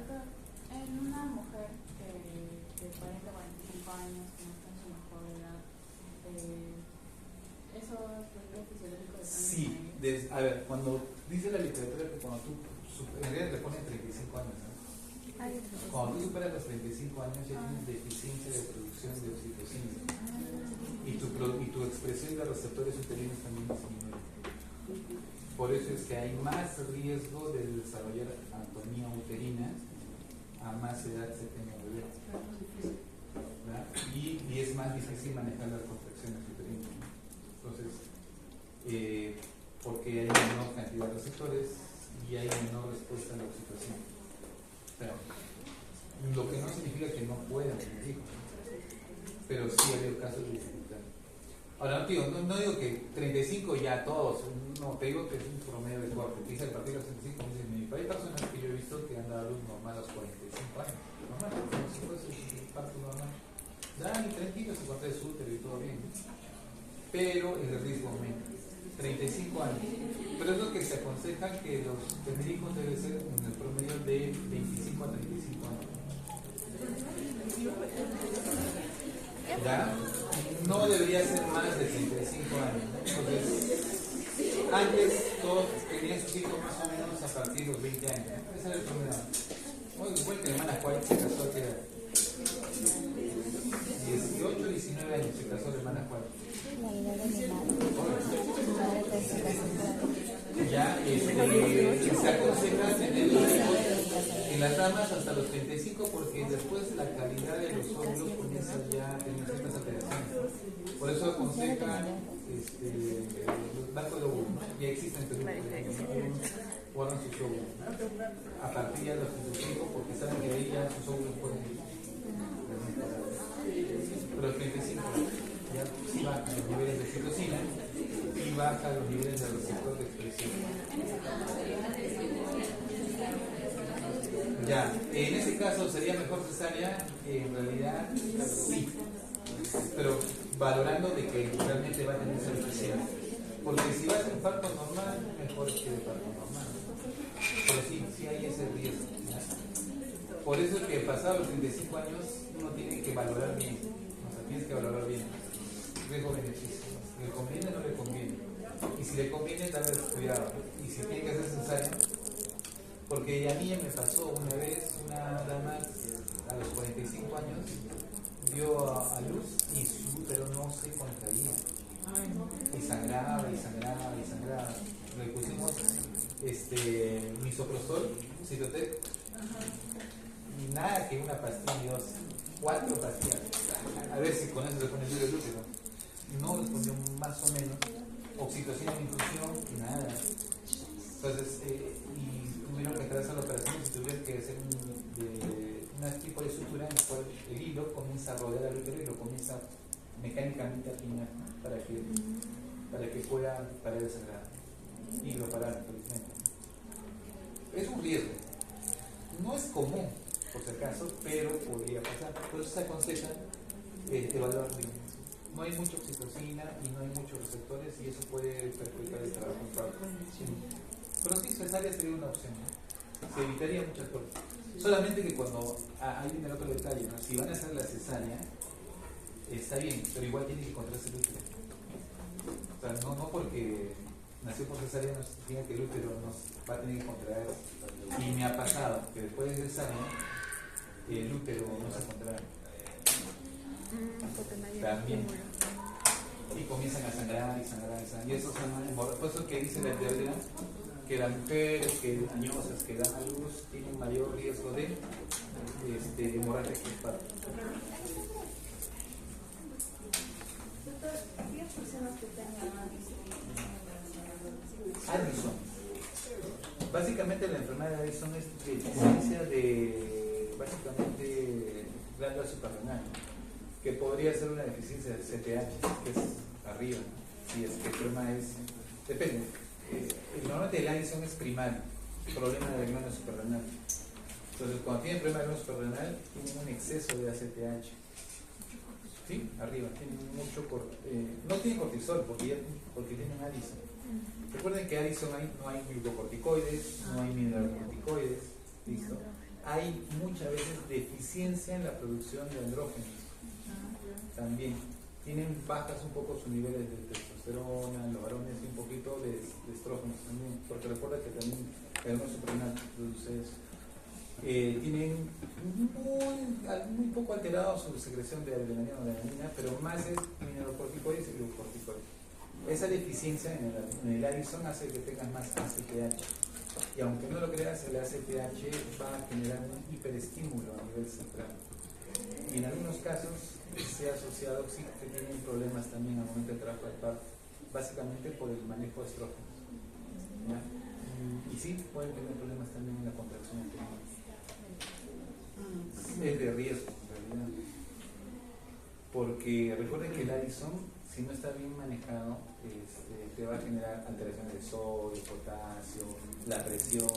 En una mujer de 40 o 45 años que no está en su mejor edad, ¿eso es lo fisiológico de Sí, a ver, cuando dice la literatura que cuando tú, en realidad le ponen 35 años, ¿no? Cuando tú superas los 35 años ya tienes deficiencia de producción de oxitocina y tu expresión de receptores uterinos también disminuye. Por eso es que hay más riesgo de desarrollar anatomía uterina a más edad se tenga bebé. Y es más difícil manejar las contracciones uterinas. Entonces, porque hay menor cantidad de receptores y hay menor respuesta a la oxitocina. Pero, lo que no significa que no puedan tener hijos, pero sí ha habido casos de dificultad. Ahora, no digo que 35 ya todos, no, te digo que es un promedio de corte. Dice el partido de los 35, como dicen, hay personas que yo he visto que han dado luz normal a los 45 años. Normal, 45 es un parto normal. Dan tranquilos, se corta de su útero y todo bien. Pero el riesgo aumenta. 35 años. Pero es lo que se aconseja que los tener hijos debe ser en el promedio de 25 a 35 años. ¿Ya? No debería ser más de 35 años. Entonces, antes todos tenían sus hijos más o menos a partir de los 20 años. Esa era el promedio. Hoy, igual que la hermana Juárez se casó a 18, 19 años se casó la hermana Juárez. Ya, se aconseja tener los hijos en las damas hasta los 35 porque después la calidad de los óvulos comienza ya a tener ciertas alteraciones. Por eso aconseja los bancos de óvulos, ¿no? Ya existen en Perú, guardan sus óvulos a partir de los 35 porque saben que ahí ya sus óvulos pueden mejorar. Pero el 35 ya sí bajan los niveles de oxitocina y baja los niveles de receptor de expresión. Ya, en ese caso sería mejor cesárea, en realidad sí, pero valorando de que realmente va a tener esa necesidad. Porque si va a ser parto normal, mejor que de parto normal. Pero sí hay ese riesgo, ¿ya? Por eso es que pasados los 35 años uno tiene que valorar bien, o sea, tienes que valorar bien riesgo-beneficio. ¿Le conviene o no le conviene? Y si le conviene, darle cuidado. Y si tiene que hacer cesárea, porque a mí me pasó una vez, una dama a los 45 años dio a luz y su útero no se contraía. Y sangraba. Le pusimos misoprostol, Cytotec, y nada que una pastilla y dos, 4 pastillas. A ver si con eso se pone duro el útero. No respondió más o menos. Oxitocina en infusión y nada. Entonces, y tuvieron que entrar a la operación y tuvieron que hacer un tipo de sutura en la cual el hilo comienza a rodear al útero y lo comienza mecánicamente a apinar, ¿no? para que pueda parar el sangrado y lo parar, felizmente. Es un riesgo. No es común, por si acaso, pero podría pasar. Por eso se aconseja evaluar bien. No hay mucha oxitocina y no hay muchos receptores y eso puede perjudicar el trabajo en parto. Pero sí, cesárea sería una opción, ¿no? Se evitaría muchas cosas. Solamente que cuando hay un otro detalle, ¿no? Si van a hacer la cesárea, está bien, pero igual tiene que encontrarse el útero. O sea, no porque nació por cesárea no significa que el útero nos va a tener que contraer. Y me ha pasado que después de cesárea el útero no se contrae. También. Y comienzan a sangrar. Y eso por eso que dice la teoría que las mujeres añosas que dan a luz tienen mayor riesgo de hemorragia postparto. Addison. Básicamente la enfermedad de Addison es deficiencia de básicamente glándula suprarrenal, que podría ser una deficiencia del CTH, que es arriba, ¿no? Si es que el problema es, depende, normalmente el Addison es primario, problema de la glándula suprarrenal. Entonces, cuando tienen problema de glándula suprarrenal, tienen un exceso de ACTH. ¿Sí? Arriba, tienen mucho no tienen cortisol porque tienen Addison. Recuerden que Addison no hay glucocorticoides, no hay mineralocorticoides, ¿listo? Hay muchas veces deficiencia en la producción de andrógenos. También tienen bajas un poco sus niveles de testosterona, los varones, y un poquito de estrógenos también, porque recuerda que también el hormona suprarrenal produce eso. Tienen muy poco alterado su secreción de adrenalina o adrenalina, pero más es mineralocorticoides y glucocorticoides. Esa deficiencia en el Addison hace que tengas más ACTH. Y aunque no lo creas, el ACTH va a generar un hiperestímulo a nivel central. Y en algunos casos se ha asociado sí, que tienen problemas también al momento de trabajo del parto, básicamente por el manejo de estrógenos. ¿Ya? Y sí, pueden tener problemas también en la contracción uterina. Es de riesgo, en realidad. Porque recuerden que el Addison, si no está bien manejado, te va a generar alteraciones de sodio, potasio, la presión,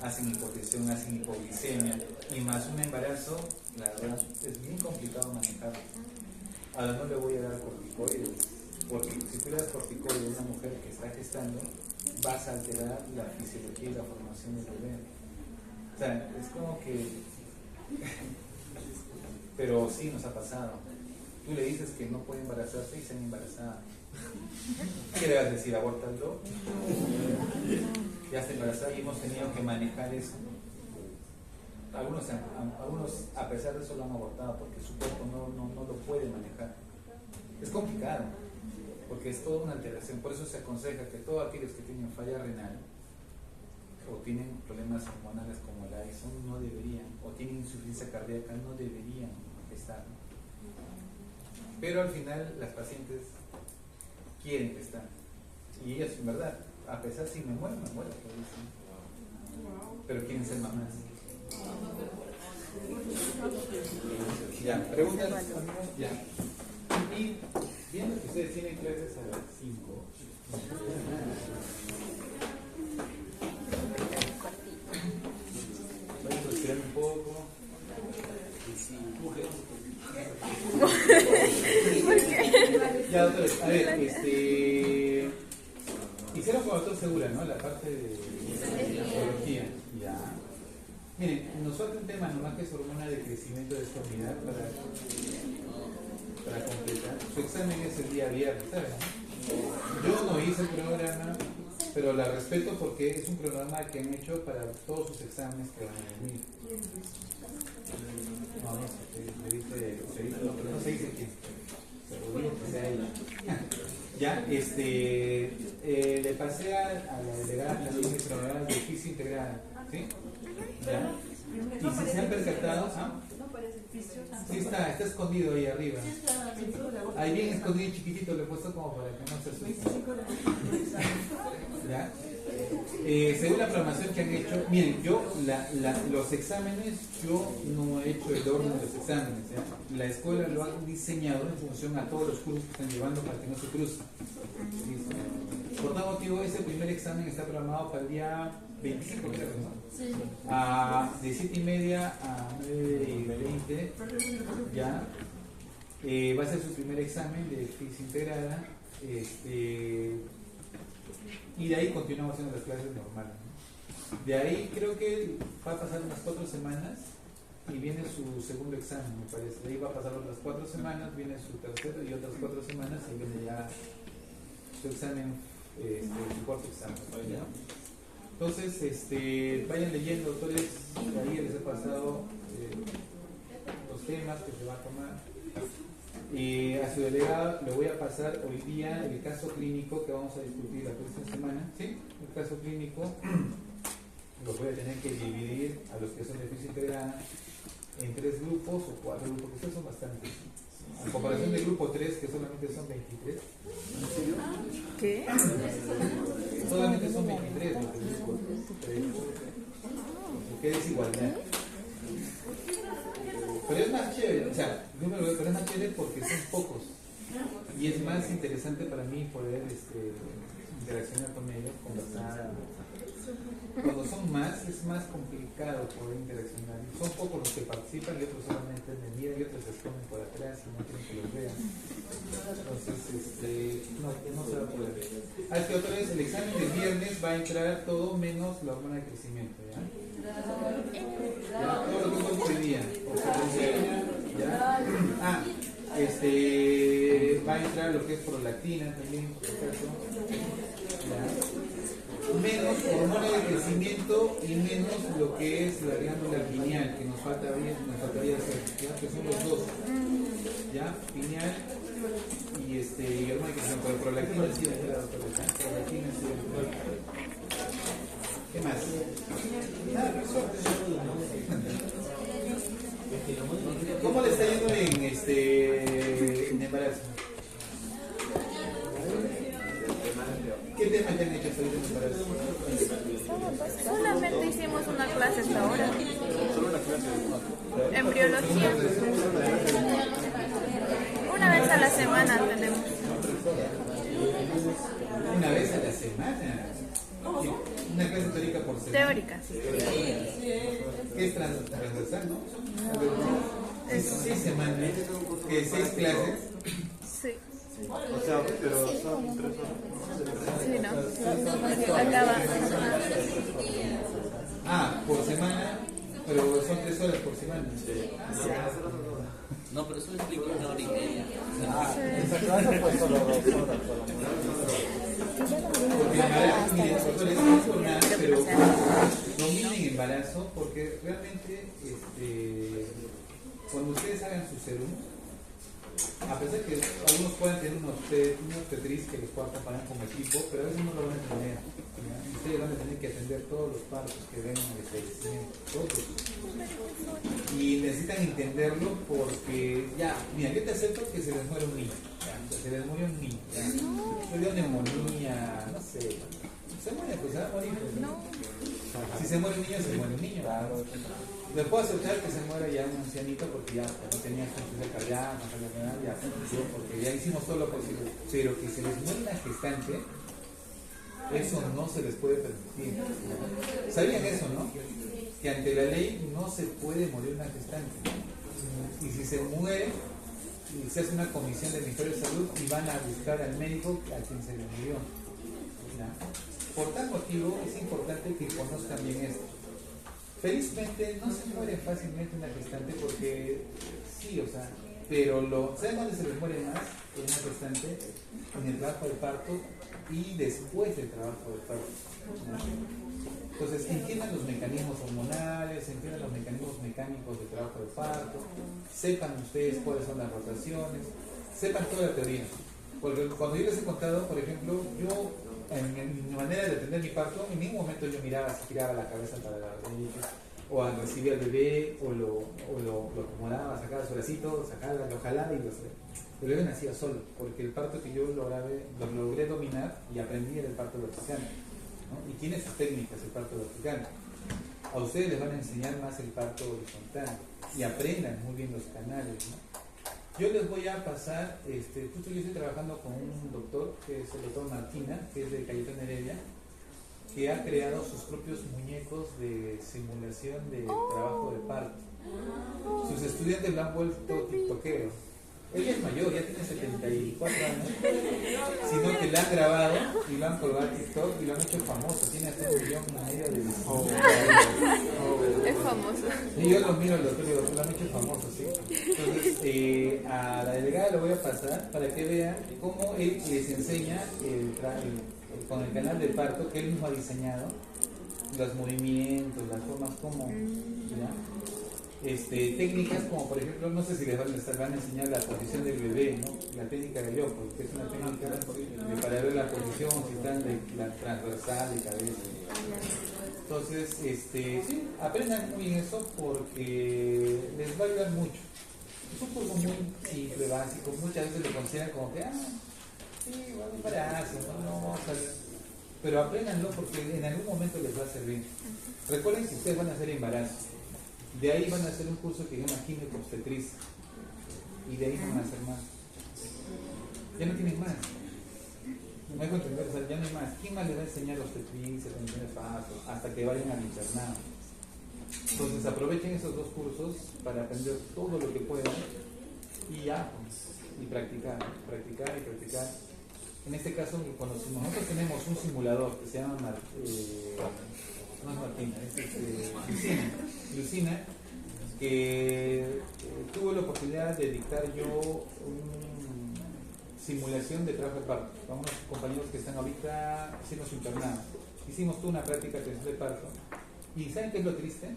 hacen hipotensión, hacen hipoglicemia, y más un embarazo, la verdad es bien complicado manejarlo. Ahora no le voy a dar corticoides, porque si tú le das corticoides a una mujer que está gestando, vas a alterar la fisiología y la formación del bebé. O sea, es como que... Pero sí nos ha pasado. Tú le dices que no puede embarazarse y se han embarazado. ¿Qué le vas a decir? ¿Abórtalo? Ya está embarazada y hemos tenido que manejar eso. Algunos a pesar de eso lo han abortado porque su cuerpo no lo puede manejar. Es complicado porque es toda una alteración. Por eso se aconseja que todos aquellos que tienen falla renal o tienen problemas hormonales como el Addison no deberían, o tienen insuficiencia cardíaca no deberían gestar. Pero al final las pacientes quieren gestar. Y ellas, en verdad, a pesar si me muero, pero quieren ser mamás. Ya, preguntas. Ya. Y viendo que ustedes tienen clases a las 5. Vamos a estirar un poco. Ya, doctores, a ver, hicieron con la doctora Segura, ¿no? La parte de psicología. Ya. Miren, nos falta un tema nomás que es hormona de crecimiento de deformidad para completar. Su examen es el día viernes, ¿sabes? Yo no hice el programa, pero la respeto porque es un programa que han hecho para todos sus exámenes que van a venir. No se dice quién. Pero digo que sea ella. Ya, le pasé a la delegada de las programas de física integrada, ¿sí? ¿Ya? Y si se han percatado, sí está escondido ahí arriba. Ahí bien escondido y chiquitito, le he puesto como para que no se asuste. ¿Ya? Según la programación que han hecho, miren, yo los exámenes, yo no he hecho el orden de los exámenes, ¿ya? La escuela lo ha diseñado en función a todos los cursos que están llevando para que no se crucen. Por tal motivo, ese primer examen está programado para el día 25, creo, ¿no? Sí. De 7:30 a 9:20, ya. Va a ser su primer examen de física integrada. Y de ahí continuamos haciendo las clases normales, ¿no? De ahí creo que va a pasar unas 4 semanas y viene su segundo examen, me parece. De ahí va a pasar otras 4 semanas, viene su tercero y otras 4 semanas y viene ya su examen, su cuarto examen, ¿ya? Entonces, vayan leyendo, doctores, ahí les he pasado los temas que se va a tomar. A su delegado le voy a pasar hoy día el caso clínico que vamos a discutir la próxima semana. ¿Sí? El caso clínico lo voy a tener que dividir a los que son de física integrada en 3 grupos o 4 grupos, que ustedes son bastantes. En comparación del grupo 3, que solamente son 23. ¿Qué? Solamente son 23. Qué desigualdad. Pero es más chévere, o sea, yo me lo veo, pero es más chévere porque son pocos. Y es más interesante para mí poder interaccionar con ellos, conversar. Cuando son más, es más complicado poder interaccionar. Son pocos los que participan y otros solamente me miran y otros se esconden por atrás y no quieren que los vean. Entonces, no se va a poder. Es que otra vez el examen del viernes va a entrar todo menos la hormona de crecimiento, ¿ya? Todo lo que fue este día. ¿Ya? Va a entrar lo que es prolactina también, por supuesto. Menos hormona de crecimiento y menos lo que es la glándula pineal, que nos faltaría hacer, ¿ya? Que son los dos, ¿ya? Pineal y hormona de crecimiento. Pero prolactina sí va a entrar, prolactina sí va a entrar. ¿Qué más? Nada, suerte. ¿Cómo le está yendo en embarazo? ¿Qué tema te han hecho hasta ahorita en embarazo? Solamente hicimos una clase hasta ahora. Embriología. Una vez a la semana tenemos. ¿Una vez a la semana? ¿Una clase teórica por semana? Teórica, sí. ¿Qué es transversal, no? Es 6 semanas, 6 clases. Sí. O sea, pero son 3 horas. Sí, ¿no? Acaba. Por semana, pero son 3 horas por semana. No, pero eso lo explico en 1 hora y media. Esa clase fue solo 2 horas. Porque embarazo, miren, doctores, no es por nada, pero dominen embarazo, porque realmente cuando ustedes hagan su serum, a pesar que algunos puedan tener unos obstetriz que les puedan acompañar como equipo, pero a veces no lo van a tener. Ustedes van a tener que atender todos los partos que vengan de crecimiento, todos. Y necesitan entenderlo porque, mira, yo te acepto que se les muere un niño. Se les murió un niño. Le dio neumonía, no sé. Se muere, pues se va a morir. Si se muere un niño, se muere un niño. Le puedo aceptar que se muera ya un ancianito porque ya no tenía función cardíaca, ya porque ya hicimos todo lo posible. Pero que se les muere una gestante, eso no se les puede permitir. ¿Sabían eso, no? Que ante la ley no se puede morir una gestante. Y si se muere, se hace una comisión del Ministerio de Salud y van a buscar al médico a quien se le murió. ¿Ya? Por tal motivo es importante que conozcan bien esto. Felizmente no se muere fácilmente una gestante porque sí, o sea, pero ¿saben dónde se les muere más en una gestante? En el trabajo de parto y después del trabajo de parto. ¿No? Entonces entiendan los mecanismos hormonales, entiendan los mecanismos mecánicos del trabajo de parto, sepan ustedes cuáles son las rotaciones, sepan toda la teoría. Porque cuando yo les he contado, por ejemplo, yo en mi manera de atender mi parto, en ningún momento yo miraba si giraba la cabeza para la bebé, o al recibir al bebé, o lo acomodaba, sacaba su bracito, lo jalaba y el bebé nacía solo, porque el parto que yo lo logré dominar y aprendí era el parto vertical, ¿no? Y tiene sus técnicas el parto vertical. A ustedes les van a enseñar más el parto horizontal y aprendan muy bien los canales, ¿no? Yo les voy a pasar, justo yo estoy trabajando con un doctor, que es el doctor Martina, que es de Cayetano Heredia, que ha creado sus propios muñecos de simulación de trabajo de parto. Sus estudiantes lo han vuelto tiktokeros. Él es mayor, ya tiene 74 años, sino que lo han grabado y lo han colgado a TikTok y lo han hecho famoso. Tiene hasta 1,5 millones de visitas. Es famoso. Y yo lo miro al doctor y digo, lo han hecho famoso, ¿sí? Entonces, a la delegada lo voy a pasar para que vean cómo él les enseña con el canal de parto que él mismo ha diseñado, los movimientos, las formas como, ¿ya? Técnicas como, por ejemplo, no sé si les van a enseñar la posición del bebé, ¿no? La técnica de Leopold, que es una técnica para ver la posición, si están de la transversal de cabeza. Entonces, sí, aprendan muy bien eso porque les va a ayudar mucho. Es un curso muy simple, básico, muchas veces lo consideran como que, sí, bueno, embarazo, no, pero apréndanlo porque en algún momento les va a servir. Recuerden que ustedes van a hacer embarazo. De ahí van a hacer un curso que se llama ginecobstetricia. Y de ahí no van a hacer más. Ya no tienen más. No hay que entender, o sea, ya no hay más. ¿Quién más les va a enseñar obstetricia, condiciones pasos, hasta que vayan al internado? Entonces aprovechen esos dos cursos para aprender todo lo que puedan y ya, pues, y practicar. En este caso, cuando nosotros tenemos un simulador que se llama no es Martina, es Lucina, que tuve la oportunidad de dictar yo una simulación de trabajo de parto con unos compañeros que están ahorita haciendo su internado. Hicimos toda una práctica de atención de parto. ¿Y saben qué es lo triste?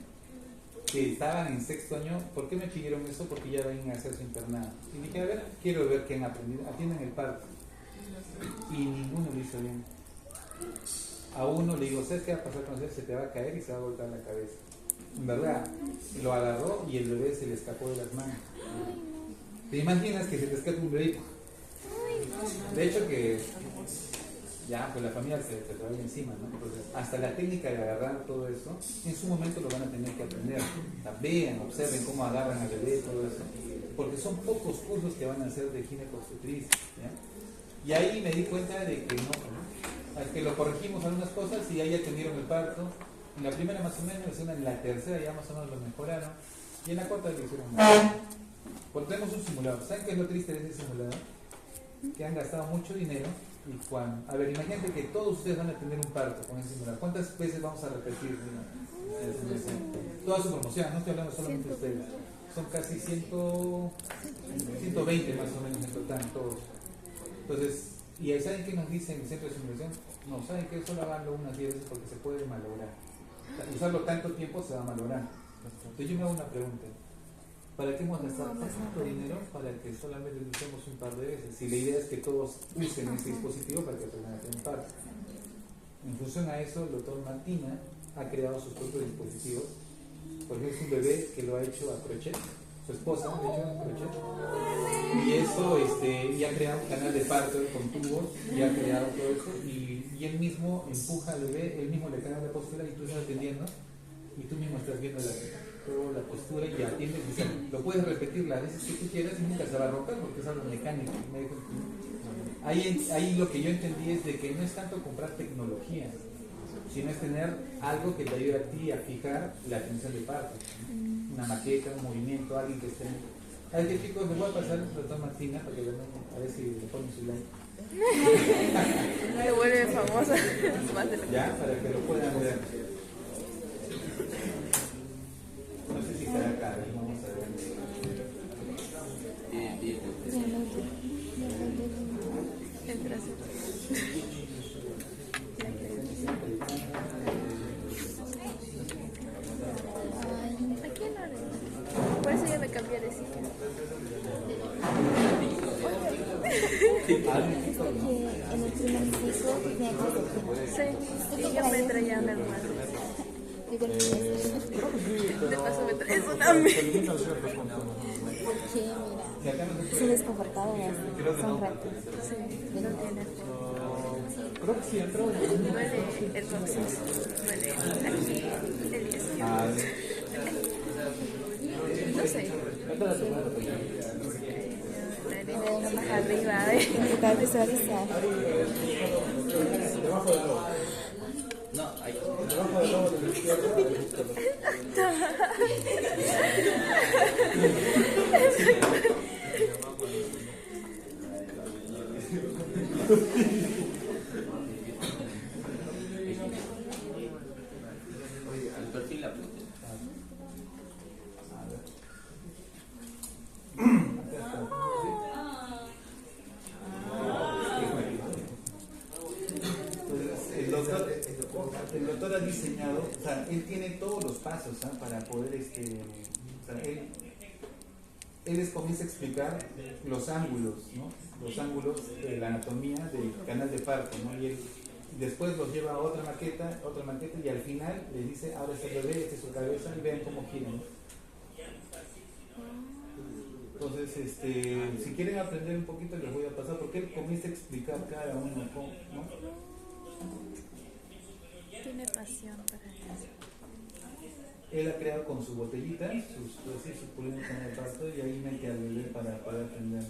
Que estaban en sexto año. ¿Por qué me pidieron eso? Porque ya van a hacer su internado. Y dije, a ver, quiero ver qué han aprendido. Atienden el parto. Y ninguno lo hizo bien. A uno le digo, ¿sabes qué va a pasar con él? Se te va a caer y se va a golpear la cabeza. En verdad, lo agarró y el bebé se le escapó de las manos. ¿Te imaginas que se te escape un bebé? De hecho que ya, pues la familia se te trae encima, ¿no? Entonces, hasta la técnica de agarrar todo eso, en su momento lo van a tener que aprender. Vean, observen cómo agarran al bebé, todo eso. Porque son pocos cursos que van a hacer de ginecobstetricia, ¿ya? Y ahí me di cuenta de que no, que lo corregimos algunas cosas y ahí atendieron el parto. En la primera más o menos, en la tercera ya más o menos lo mejoraron. Y en la cuarta le hicieron más. Porque tenemos un simulador. ¿Saben qué es lo triste de ese simulador? Que han gastado mucho dinero. Y a ver, imagínate que todos ustedes van a tener un parto con ese simulador. ¿Cuántas veces vamos a repetir? Toda su promoción, no estoy hablando solamente de ustedes. Son casi 120 más o menos en total, todos. Entonces, ¿y ahí saben qué nos dicen en el centro de simulación? No, saben que solo háganlo unas 10 veces porque se puede malograr. Usarlo tanto tiempo se va a malograr. Entonces yo me hago una pregunta. ¿Para qué hemos gastado tanto dinero para que solamente lo usemos un par de veces? Si la idea es que todos usen ese dispositivo para que aprendan a tener parto. En función a eso, el doctor Martina ha creado sus propios dispositivos. Por ejemplo, es un bebé que lo ha hecho a crochet. Su esposa lo ha hecho a crochet. Y eso, y ha creado un canal de parto con tubos, y ha creado todo eso. Y él mismo empuja al bebé, él mismo le cambia la postura y tú estás atendiendo. Y tú mismo estás viendo toda la postura y atiendes. Y lo puedes repetir las veces que tú quieras y nunca se va a romper porque es algo mecánico. Ahí lo que yo entendí es de que no es tanto comprar tecnología, sino es tener algo que te ayude a ti a fijar la atención de parto. Una maqueta, un movimiento, alguien que esté. A ver, chicos, les voy a pasar al doctor Martina para que a ver si le ponen su like. Me vuelve famosa. Ya, para que lo puedan ver. No sé si estará acá, vamos a ver. El trasero. Aquí no. Por eso ya me cambié de sitio. En el primer piso tenía que Sí, y yo me traía a mi hermano. De paso me traes una amiga. Porque, mira, son desconfortables, son rápidos. Sí, no tiene. Creo que sí entró. Duele el coxis, duele aquí, el yeso. No sé. Duele más arriba, Intentar visualizar. No, hay Debajo del lobo de la izquierda, a la izquierda. el perfil la punta. El doctor ha diseñado, o sea, él tiene todos los pasos, ¿ah? Para poder, o sea, él les comienza a explicar los ángulos, ¿no? Los ángulos de la anatomía del canal de parto, ¿no? Y él después los lleva a otra maqueta y al final les dice, ahora está el bebé, esta es su cabeza y vean cómo gira, ¿no? Entonces, si quieren aprender un poquito les voy a pasar porque él comienza a explicar cada uno, ¿no? Tiene pasión para eso. él ha creado con su botellita, su pulmón con el parto, y ahí mete al bebé para poder atender.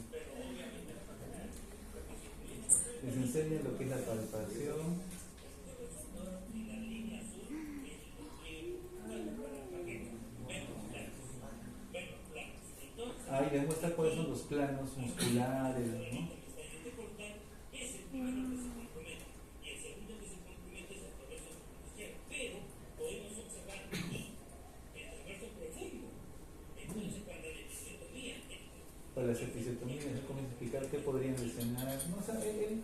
Les enseña lo que es la palpación. Ahí demuestra cuáles son los planos musculares, ¿no? Para la septicectomía, ¿no? Comienza a explicar qué podrían lesionar. No, o sea, él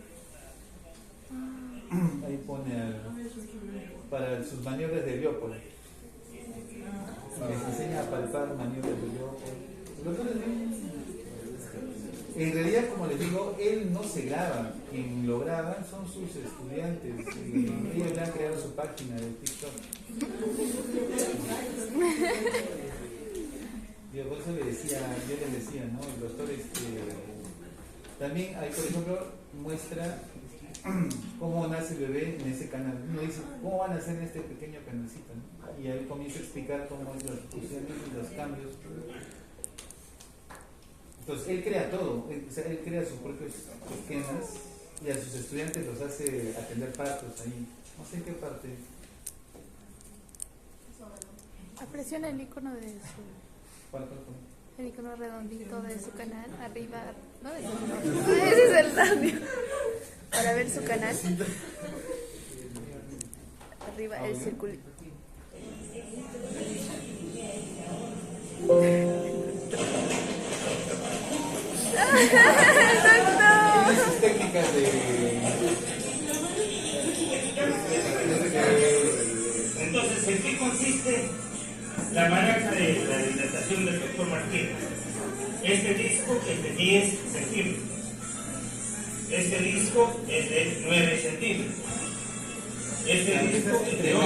ahí pone para sus maniobras de Heliópolis. Les enseña a palpar maniobras de Heliópolis. En realidad, como les digo, él no se graba. Quien lo graba son sus estudiantes. Y ellos le han creado su página de TikTok. Yo por eso yo les decía, ¿no? El doctor también hay, por ejemplo, muestra cómo nace el bebé en ese canal. Uno dice, ¿cómo van a nacer en este pequeño canalcito? ¿No? Y ahí comienza a explicar cómo es las funciones y los cambios. Entonces, él crea todo, él crea sus propios esquemas y a sus estudiantes los hace atender partos ahí. No sé en qué parte. Aprecian el icono de su... ¿Cuál? El icono redondito de su canal, arriba, ¿no? Ese es el radio. Para ver su canal. Arriba el circulito. Tiene sus técnicas Entonces, ¿en qué consiste la maraca de la dilatación del doctor Martínez? Este disco es de 10 centímetros. Este disco es de 9 centímetros. Este disco es de 8.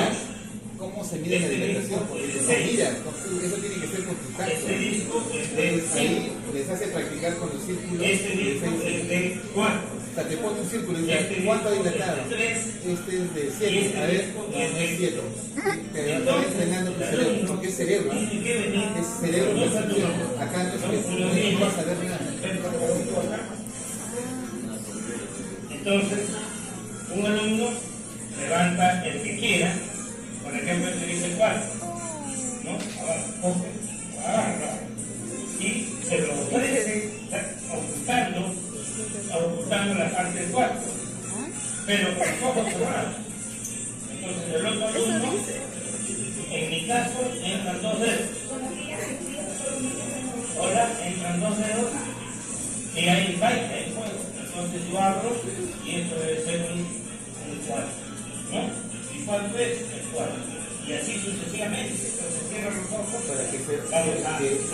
¿Cómo se mide la dilatación? Eso tiene que ser con tu tacto. Este disco es de 5. Ahí les hace practicar con los círculos. Este disco es de 4. O sea, te pone un círculo y dice, ¿cuánto ha dilatado? Este es de 7. A ver, no es 7. Te va entrenando tu cerebro, porque es cerebro. Es cerebro percepción. Acá no vas a ver nada. Entonces, un alumno levanta el que quiera, por ejemplo, el que dice 4, ¿no? Agarra, y se lo ofrece ocultando la parte del 4, pero con los ojos cerrados. Entonces, el otro alumno, en mi caso, entran 2 dedos. Ahora entran 2 dedos y hay baile, hay fuego. Entonces yo abro y esto debe ser un 4, ¿no? Y 4 es el 4. Y así sucesivamente. Entonces cierro los ojos. Para que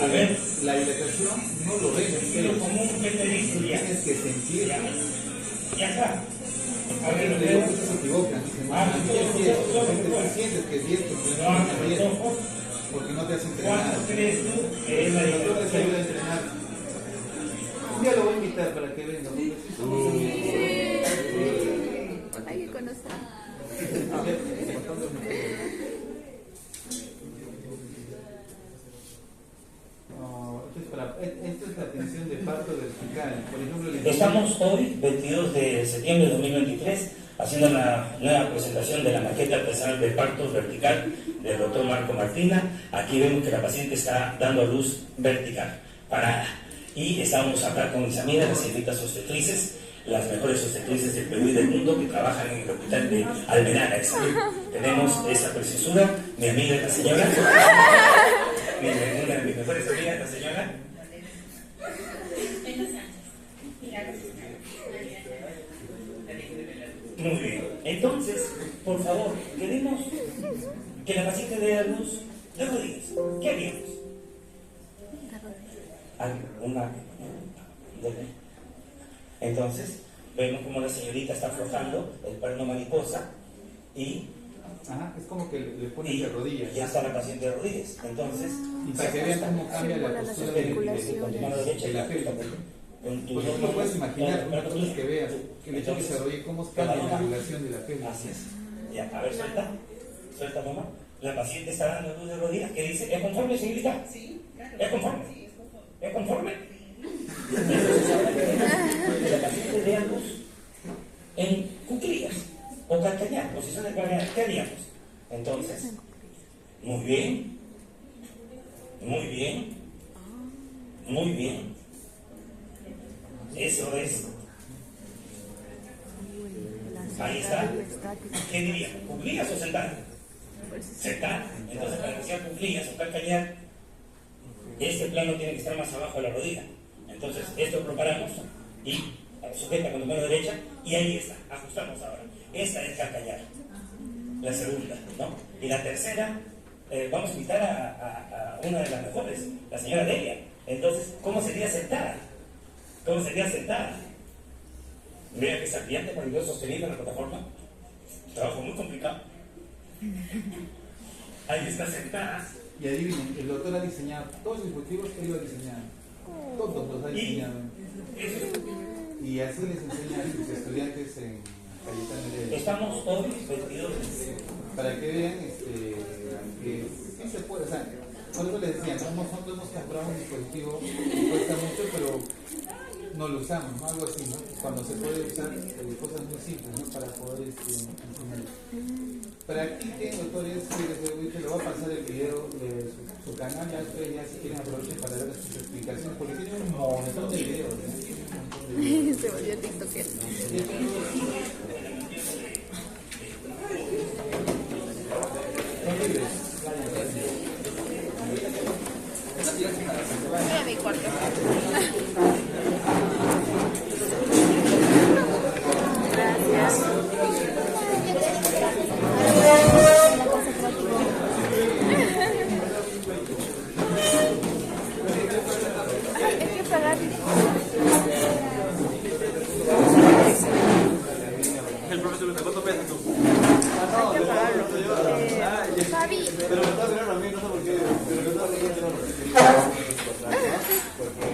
a ver, la dilatación no lo ves. Es lo común que te dice ya. Tienes que sentir. Ya está. A ver, los dedos se equivocan. Dicen, tú sientes que es 10, porque no te has entrenado. ¿Cuánto crees tú que es la El doctor les dilatación? ayuda a entrenar. Un día lo voy a invitar para que venga. Hay que conocer. Esto es la atención de parto vertical. Por ejemplo, Estamos hoy, 22 de septiembre de 2023, haciendo una nueva presentación de la maqueta artesanal de parto vertical del doctor Marco Martina. Aquí vemos que la paciente está dando a luz vertical, parada. Y estamos acá con mis amigas, las señoritas obstetrices, las mejores obstetrices del Perú y del mundo que trabajan en el hospital de Almenara. Tenemos esa preciosura, mi amiga la señora, una de mis mejores amigas, la señora. Muy bien. Entonces, por favor, queremos que la paciente dé a luz de rodillas. ¿Qué haríamos? Entonces, vemos como la señorita está aflojando el perno mariposa y es como que le pones de rodillas. Ya está la paciente de rodillas. Entonces, y para que vean cómo cambia la postura de la pelvis. Pues no puedes imaginar, una cosa es que veas que le pones de rodillas, cómo cambia la angulación de la pelvis. Así es. Ya, a ver, suelta, mamá. La paciente está dando luz de rodillas. ¿Qué dice? ¿Es conforme, señorita? Sí, claro. ¿Es conforme? Sí, es conforme. ¿Es conforme? Que la paciente dé a luz en cuclillas o carcañar, posición de carcañar. ¿Qué haríamos? Entonces, muy bien, muy bien, muy bien. Eso es. Ahí está. ¿Qué diría? ¿Cuclillas o sentar? Sentar. Entonces, para que sea cuclillas o calcañar, este plano tiene que estar más abajo de la rodilla. Entonces, esto lo preparamos y sujeta con tu mano derecha y ahí está. Ajustamos ahora. Esta es calcañar. La segunda, ¿no? Y la tercera, vamos a invitar a una de las mejores, la señora Delia. Entonces, ¿cómo sería sentada? ¿Cómo sería sentada? Mira que sapiente para el sostenido en la plataforma. Trabajo muy complicado. Ahí está sentada. Y adivinen, el doctor ha diseñado todos los dispositivos que él lo ha diseñado. Todos los ha diseñado. Y así les enseña a sus estudiantes en Cayetano Heredia. Estamos todos vestidos. Para que vean que sí se puede. O sea, por eso les decía, no hemos comprado un dispositivo que cuesta mucho, pero no lo usamos, ¿no? Algo así, ¿no? Cuando se puede usar cosas muy simples, ¿no? Para poder enseñar. Practiquen, doctores, se lo va a pasar el video de su canal, ya ustedes ya si quieren aprovechen para ver sus explicaciones, porque tiene un montón de videos, ¿no? Se volvió TikToker. Voy a mi cuarto. Gracias. Hay que pagar. El profesor, ¿cuánto pesa tú? Hay que pagarlo. Fabi. Pero me estás